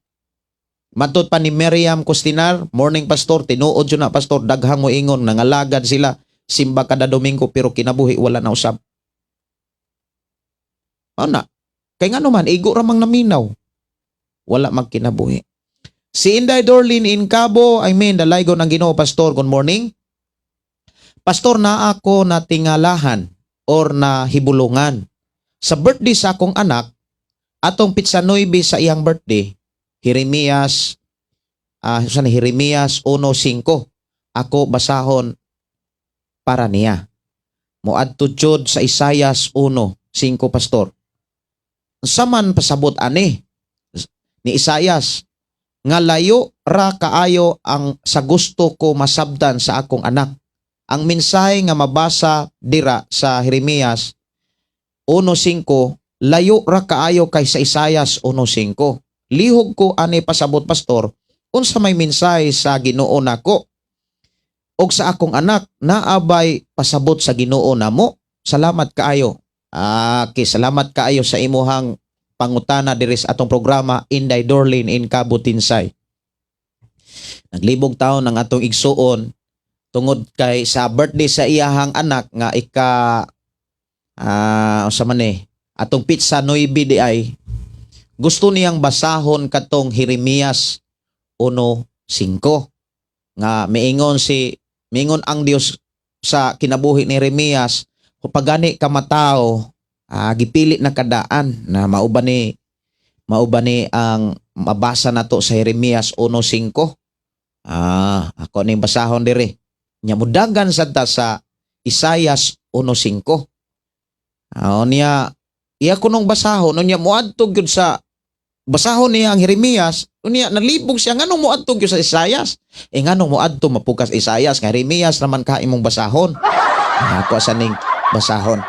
Matud pa ni Miriam Custinar, morning pastor, tinuod yun na pastor, daghang mo ingon, nangalagad sila, simba kada Domingo, pero kinabuhi, wala na usab. Ana, kay nga naman, igo ramang naminaw. Wala magkinabuhi. Si Inday Dorlin in Cabo, Dalaygon ng Ginoo, pastor, good morning. Pastor, na ako natingalahan or na hibulungan. Sa birthday sa akong anak, atong pitsa 9 sa iyang birthday, Jeremias 1:5, ako basahon para niya. Moadto jud sa Isaias 1:5, pastor. Saman pasabot ani ni Isaias nga layo ra kaayo ang sa gusto ko masabdan sa akong anak. Ang mensahe nga mabasa dira sa Jeremias 1:5, layo ra kaayo kay sa Isaias 1:5. Lihog ko ani pasabot, pastor, unsa may mensahe sa Ginoo nako og sa akong anak, naabay pasabot sa Ginoo namo. Salamat kaayo. Salamat kaayo sa imuhang pangutana diri sa atong programa Inday Dorlin in Cabo Tinsay. Naglibog taon ang atong igsuon tungod kay sa birthday sa iyahang anak nga atong pitsa 9 di ay gusto niyang basahon katong Jeremias 1:5 nga miingon ang Dios sa kinabuhi ni Jeremias, kapag gani ka matao, gipili na kadaan na mauban ni ang mabasa nato sa Jeremias 1:5. Ako ni basahon diri. Nya mudagan sadta sa Isaias 1:5. Niya iya kunong basahon, unya muadto gyud sa basahon niya ang Jeremias, unya nalibog siya nganong muadto gyud sa Isaias. Nganong muadto mapukas Isaias nga Jeremias naman ka imong basahon. Ako saning basahon.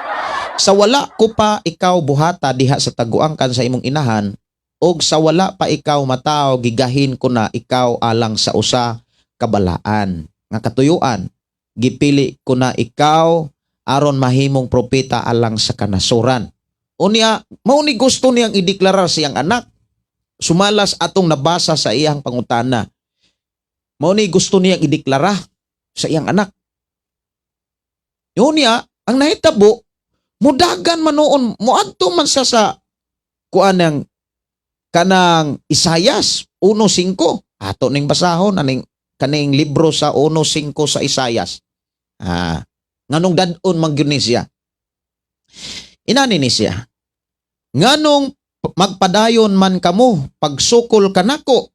Sa wala ko pa ikaw buhata diha sa taguangkan sa imong inahan, og sa wala pa ikaw matao gigahin ko na ikaw alang sa usa kabalaan nga katuyuan. Gipili ko na ikaw aron mahimong propeta alang sa kanasuran. Unya mao ni gusto niyang ideklarar siyang anak sumalas atong nabasa sa iyang pangutana. Mao ni gusto niyang ideklara sa iyang anak. Yun niya, ang nahitabo, mudagan man noon, muadto man sa kuan ng kanang Isayas 1:5. Ato ning basahon aning kaning libro sa 1:5 sa Isayas. Nganong dadon man gyud ni siya. Inani ni siya. Nganong magpadayon man kamo pagsukol kanako.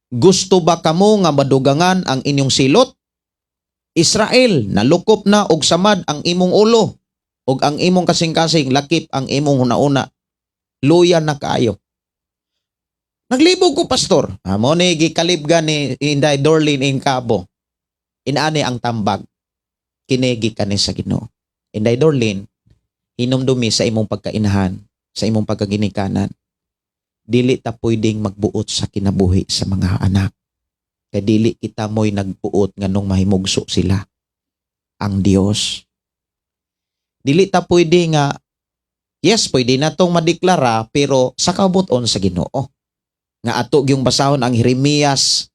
Gusto ba kamo nga madugangan ang inyong silot? Israel, nalukop na og samad ang imong ulo, og ang imong kasing-kasing lakip ang imong hunauna. Luya na kaayo. Naglibog ko, pastor. Mo ni gikalibgan ni Inday Dorlin in Cabo. Inaani ang tambag. Kinegi ka ni sa Ginoo. Inday Dorlin, hinumdumi sa imong pagkainahan, sa imong pagkaginikanan. Dili ta pwedeng magbuot sa kinabuhi sa mga anak. Kaya dili kita mo'y nagbuot nganong mahimugso sila. Ang Dios. Dili ta pwede nga, yes, pwede na tong madeklara, pero sa kabuton sa Ginoo. Nga ato yung basahon ang Jeremias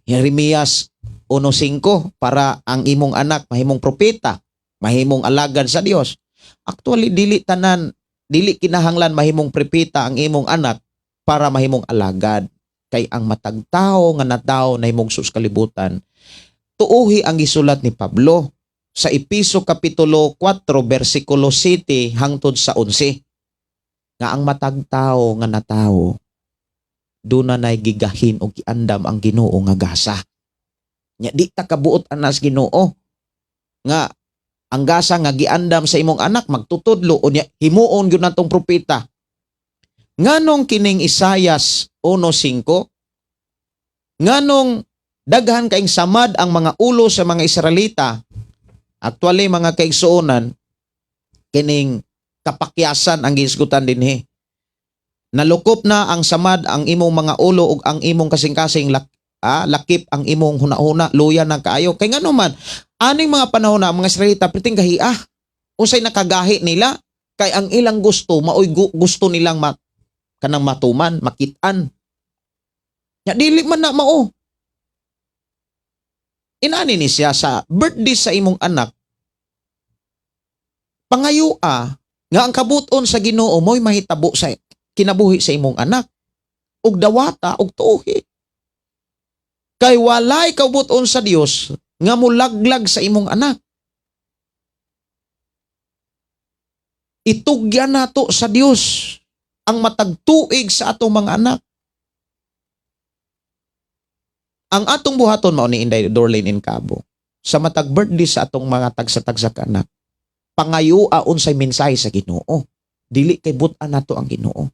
1:5 para ang imong anak mahimong propeta, mahimong alagad sa Dios. Actually, dili kinahanglan mahimong propeta ang imong anak para mahimong alagad. Kay ang matag tao nga natawo na himong sus kalibutan, tuuhi ang gisulat ni Pablo sa Episo Kapitulo 4, versikulo 7 hangtod sa 11. Nga ang matag tao nga natawo, doon na gigahin o giandam ang Ginoo nga gasa. Nya di ta kabuot anas Ginoo nga ang gasa nga giandam sa imong anak magtutudlo o nya himuon gyud natong propeta. Nganong kining Isayas 1:5, nganong daghan kaing samad ang mga ulo sa mga Israelita. Actually mga kaigsuonan, kining kapakyasan ang gisgutan dinhi. Nalukop na ang samad ang imong mga ulo ug ang imong kasing-kasing lakip ang imong hunahuna, luya na kaayo. Kay ngano man, aning mga panahon na ang mga Israelita priting gahiya. Unsay nakagahi nila? Kay ang ilang gusto, maoy gusto nilang kanang matuman, makitaan. Ya dili man na mao. Inani ni siya sa birthday sa imong anak. Pangayua nga ang kabuton sa Ginoo mo'y mahitabo sa kinabuhi sa imong anak. Ug dawata ug tuohi. Kay walay kabuton sa Dios nga mulaglag sa imong anak. Itugyan nato sa Dios ang matagtuig sa atong mga anak. Ang atong buhaton mao ni Inday Dorlin in Cabo sa matag birthday sa atong mga tagsa-tagsa ka anak. Pangayua unsay mensahe sa Ginoo. Dili kay but-an nato ang Ginoo.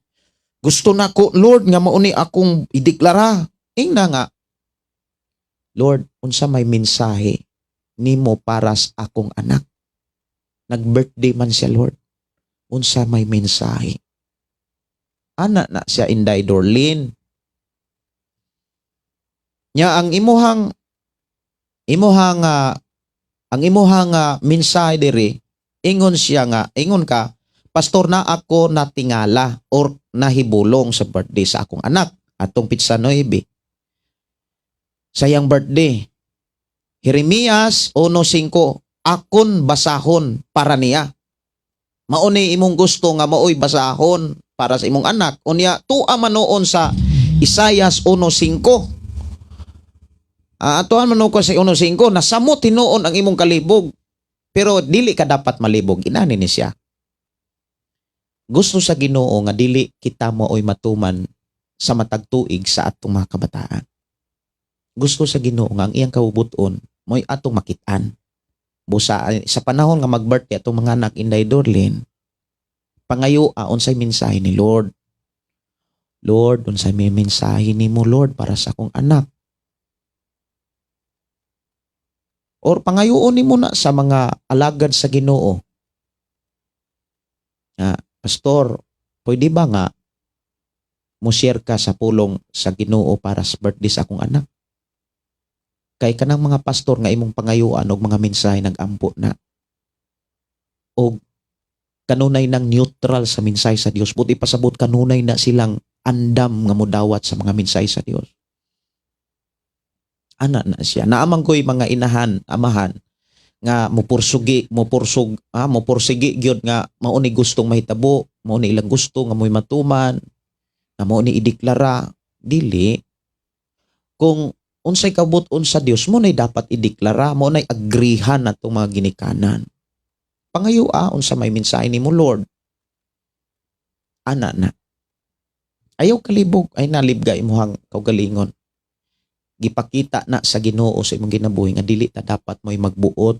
Gusto nako Lord nga mao ni akong ideklara. Ingna nga Lord, unsa may mensahe nimo para sa akong anak? Nag-birthday man siya, Lord. Unsa may mensahe? Ana na siya Inday Dorlin. Nya ang imuhang mensahe diri, ingon ka, pastor na ako natingala or nahibulong sa birthday sa akong anak atong Pitsa 9. Sayang birthday. Jeremias 1:5, akon basahon para niya. Mauni imong gusto nga maoy basahon para sa imong anak. Unya tuwa man noon sa Isayas 1:5. Atuan man ko sa 1:5, nasamot tinuon ang imong kalibog. Pero dili ka dapat malibog. Inani ni siya. Gusto sa Ginoo nga dili kita mo'y matuman sa matagtuig sa atong mga kabataan. Gusto sa Ginoo nga ang iyang kabubuton mo'y atong makitaan. Busa sa panahon nga mag-birthday atong mga anak Inday Dorlin, pangayua unsay mensahe ni Lord. Lord, unsay may mensahe nimo Lord para sa akong anak. Or pangayuon nimo na sa mga alagad sa Ginoo. Pastor, pwede ba nga mo-share ka sa pulong sa Ginoo para sa birthday sa akong anak? Kay kanang mga pastor nga imong pangayuan og mga mensahe nag-ampo na. O kanunay nang neutral sa mensahe sa Dios. Buti pasabot kanunay na silang andam nga mudawat sa mga minsay sa Dios. Ana na siya. Naamang ko'y mga inahan, amahan, nga mupursigi gyud nga mao ni gustong mahitabo, mao ni ilang gusto nga mo'y matuman, nga mao ni ideklara. Dili. Kung unsay kabut-on sa Dios, mo nay dapat ideklara, mo nay agrihan natong mga ginikanan. Pangayo unsa may mensahe nimo Lord. Ana na. Ayaw kalibog ay nalibga imuhang kaugalingon. Gipakita na sa Ginoo sa imong ginabuhi nga dili ta dapat mo'y magbuot.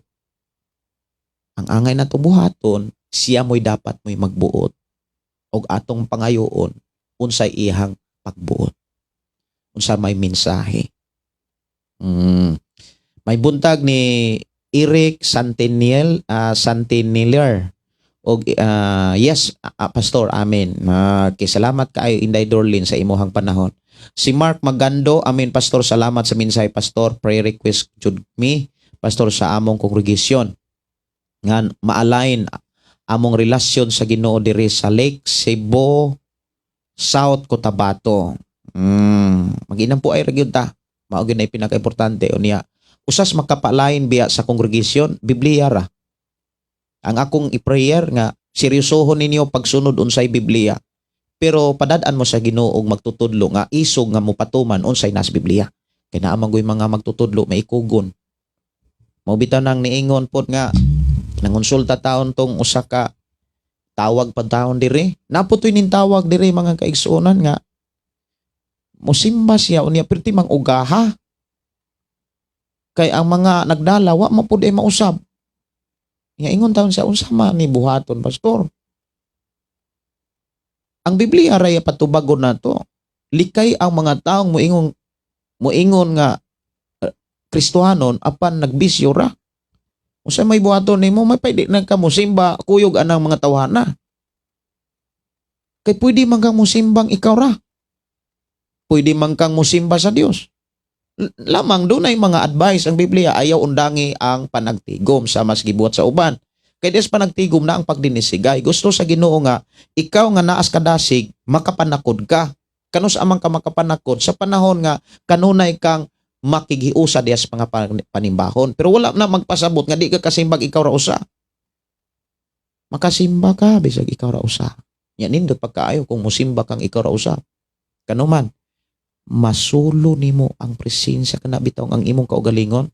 Ang angay nato buhaton, siya mo'y dapat mo'y magbuot. Og atong pangayoon unsay iyang pagbuot. Unsa may mensahe. May buntag ni Eric Santinel, Santinelier. Og yes, Pastor, amen. Salamat kaayo Inday Dorlin sa imuhang panahon. Si Mark Magando, amen Pastor, salamat sa mensahe Pastor. Prayer request jud me Pastor sa among kongregasyon. Nga ma-align among relasyon sa Ginoo diri sa Lake Cebu, South Cotabato. Mag-inam po ay ragyod ta. Mao gyud ay pinaka-importante unya. Usas makapalain biya sa kongregasyon, Biblia ra. Ang akong i-prayer nga seryosohon ninyo pagsunod unsay Biblia. Pero padadaan mo sa Ginoo og magtutudlo nga isog nga mopatuman unsay nas Biblia. Kay naa man goy mga magtutudlo maikugon. Mao bitaw nang niingon pod nga nangonsulta taon tong usa ka tawag pa taon diri. Naputoy nin tawag diri mga kaigsuonan nga mosimba siya unya perti mang ugaha. Kay ang mga nagdala wa mapud ay mausab. Nga ingon taon siya unsa man ni buhaton Pastor. Ang Biblia ray patubagon nato. Likay ang mga taong moingon nga Kristohanon apan nagbisyo ra. Unsa may buhaton nimo may pwede na ka mosimba kuyog anang mga tawhana. Kay pwede man kang mosimbang ikaw ra. Pwede man kang mosimba sa Dios. Lamang doon ay mga advice ang Biblia ayaw undangi ang panagtigom sa mas gibuhat sa uban. Kaya des panagtigom na ang pagdinisigay. Gusto sa Ginoo nga ikaw nga naas kadasig makapanakod ka. Kanus amang ka makapanakod sa panahon nga kanunay kang makigiusa dias mga panimbahon. Pero wala na magpasabot nga di ka kasimbag ikaw ra usa. Makasimba ka bisag ikaw ra usa. Nya nindot pagkaayo kung mosimba kang ikaw ra usa. Kanuman masulo nimo ang presensya kana bitaw ang imong kaugalingon.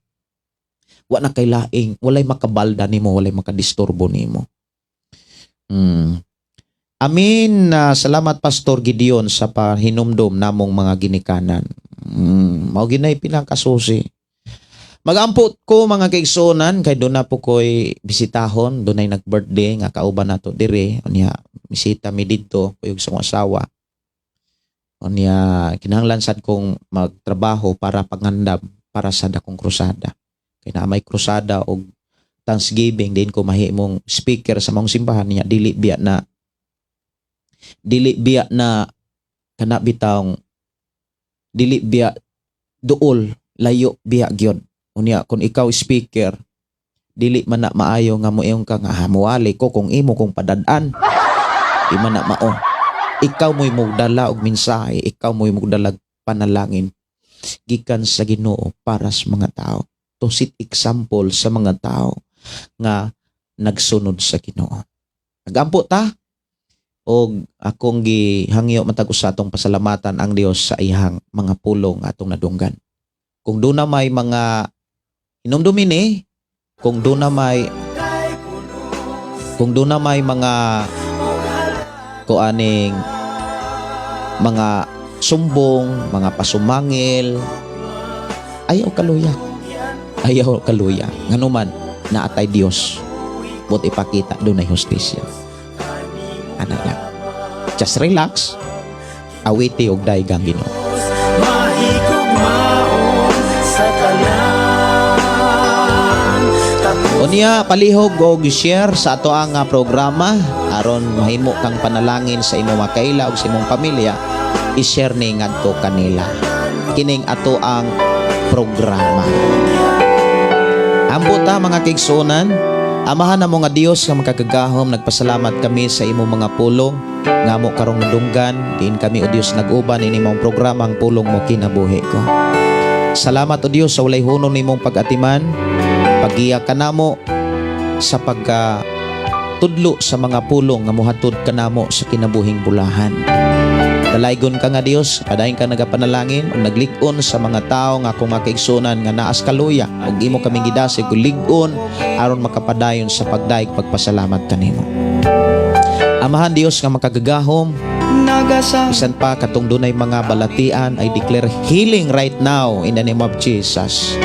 Wa na kay laing, walay makabalda nimo, walay makadisturbo nimo. Amin. Salamat Pastor Gideon sa pahinumdom namong mga ginikanan. Mao ginay pinakasusi. Magampot ko mga kaigsuonan kay doon na po ko'y bisitahon, doon ay nag-birthday nga kauban nato dire. Unya bisita mi didto kuyog sa asawa. Unya kinahanglan sad kong magtrabaho para pangandam para sa dakong krusada. Kay na may krusada og Thanksgiving din ko mahimong speaker sa mong simbahan niya dili biya na kana bitawng dili biya duol layo biya gyud. Unya kung ikaw speaker dili man na maayo nga moayong ka nga hamuali ko kung imo kong padad-an. Di man na mao. Ikaw mo'y magdala og mensahe, ikaw mo'y magdala panalangin gikan sa Ginoo para sa mga tao. To set example sa mga tao nga nagsunod sa Ginoo. Nagampo ta og akong gihangyo matag usa atong pasalamatan ang Dios sa iyang mga pulong atong nadunggan. Kung doon na may mga inumdumini, kung doon na may mga kuaning mga sumbong, mga pasumangil, ayaw kaluya. Ayaw kaluya. Nganuman, naatay Dios. But ipakita doon ay hustisya. Ano lang. Just relax. Awiti og daygang Ginoo. Unya palihog og share sa ato ang programa aron mahimo kang panalangin sa imong makaila ug sa imong pamilya, i-share ni ngadto kanila. Kining ato ang programa. Ambot ta mga kaigsuonan, amahan na mo nga Dios nga makagagahom, nagpasalamat kami sa imong mga pulong. ngamo karong nadunggan diin kami o Dios nag-uban ini mong programang pulong mo kinabuhi ko. Salamat o Dios sa walay hunong nimong pag-atiman, pagiya kanamo sa tudlo sa mga pulong nga mohatod kanamo sa kinabuhing bulahan. Dalaygon ka nga Dios, padayon ka nagapanalangin ug naglig-on sa mga tao nga akong makaigsunan nga naas kaluya ug imo kaming gidasig ug lig-on aron makapadayon sa pagdaig pagpasalamat kanimo. Amahan Dios nga makagagahom, bisan pa katong dunay mga balatian, I declare healing right now in the name of Jesus.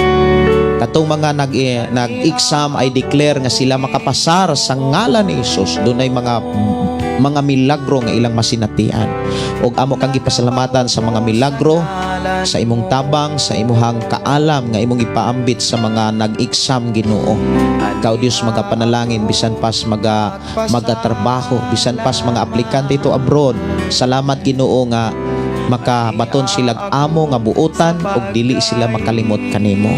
Katong mga nag-exam, I declare nga sila makapasar sa ngalan ni Jesus. Dunay mga milagro nga ilang masinatian. Og amo kang gipasalamatan sa mga milagro, sa imong tabang, sa imong kaalam nga imong ipaambit sa mga nag-exam Ginoo. Ikaw Dios magapanalangin bisan pas magatrabaho, bisan pas mga aplikante ito abroad. Salamat Ginoo nga makabaton silang amo nga buotan ug dili sila makalimot kanimo.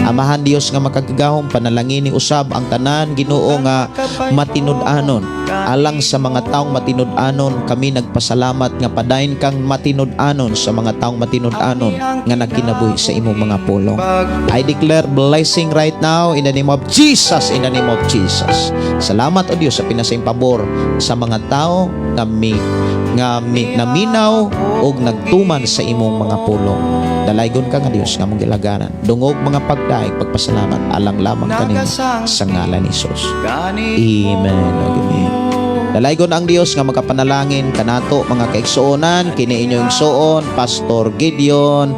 Amahan Dios nga makagagahom, panalangin ni usab ang tanan Ginoo nga matinud-anon. Alang sa mga taong matinud-anon, kami nagpasalamat nga padayon kang matinud-anon sa mga taong matinud-anon nga nagkinabuhi sa imong mga pulong. I declare blessing right now in the name of Jesus, in the name of Jesus. Salamat o Dios sa pinasayng pabor sa mga tao nga naminaw og nagtuman sa imong mga pulong. Dalaygon ka nga Dios nga mong gilagaran. Dungog mga pagdaig pagpasalamat alang lamang kanimo sa ngalan ni Jesus. Amen. Amen. Dalaygon ang Dios nga magapanalangin kanato mga kaigsuonan, kini inyong igsuon Pastor Gideon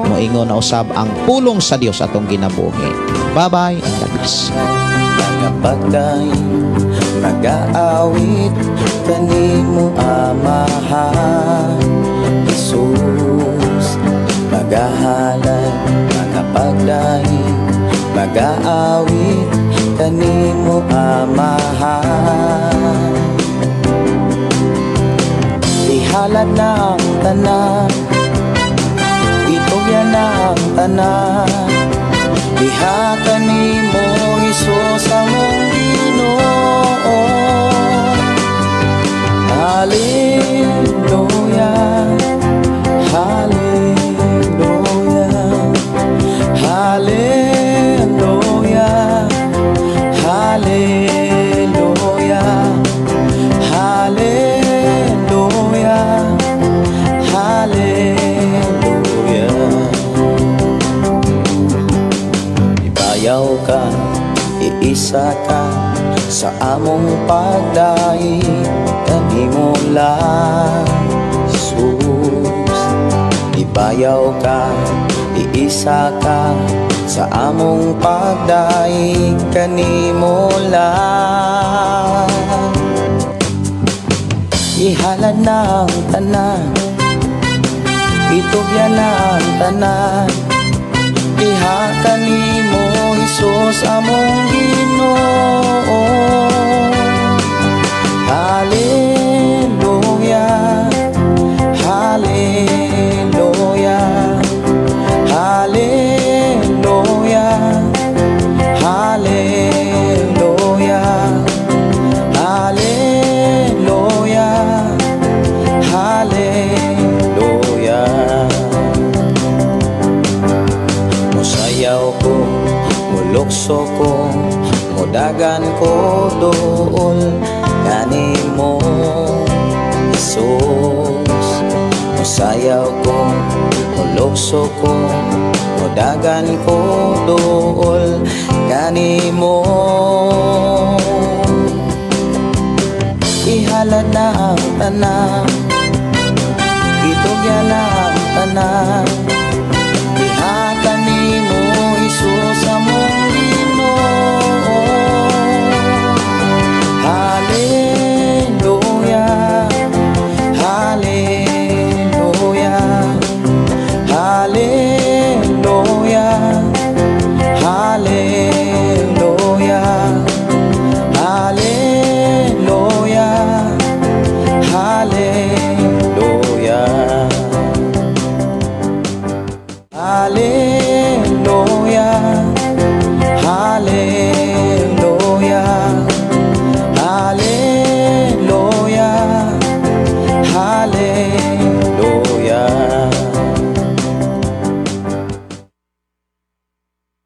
moingon na usab ang pulong sa Dios atong ginabuhi. Bye-bye and God bless. Pagdaig mag-aawit kanimo amahan Jesus, magahalay mga pagdaig mag-aawit kanimo amahan. Ihalad na ang tanan, itugyan na ang tanan, diha kanimo Jesus among Ginoo. Hallelujah, hallelujah, hallelujah, hallelujah, hallelujah, hallelujah. Ibayaw ka, iisa ka sa among pagdaig kanimo lang Jesus. Ibayaw ka, iisa ka sa among pagdaig kanimo lang. Ihalad na ang tanan, itugyan na ang tanan, diha kanimo Jesus among Ginoo. Hallelujah, hallelujah, hallelujah, hallelujah, hallelujah, hallelujah. Musayaw ko, mulukso ko, mudagan ko dool kanimo Jesus. Musayaw ko, mulukso ko, mudagan ko dool kanimo. Ihalad na ang tanan, itugyan na ang tanan, diha kanimo Jesus among Ginoo. Hallelujah, hallelujah, hallelujah, hallelujah, hallelujah, hallelujah.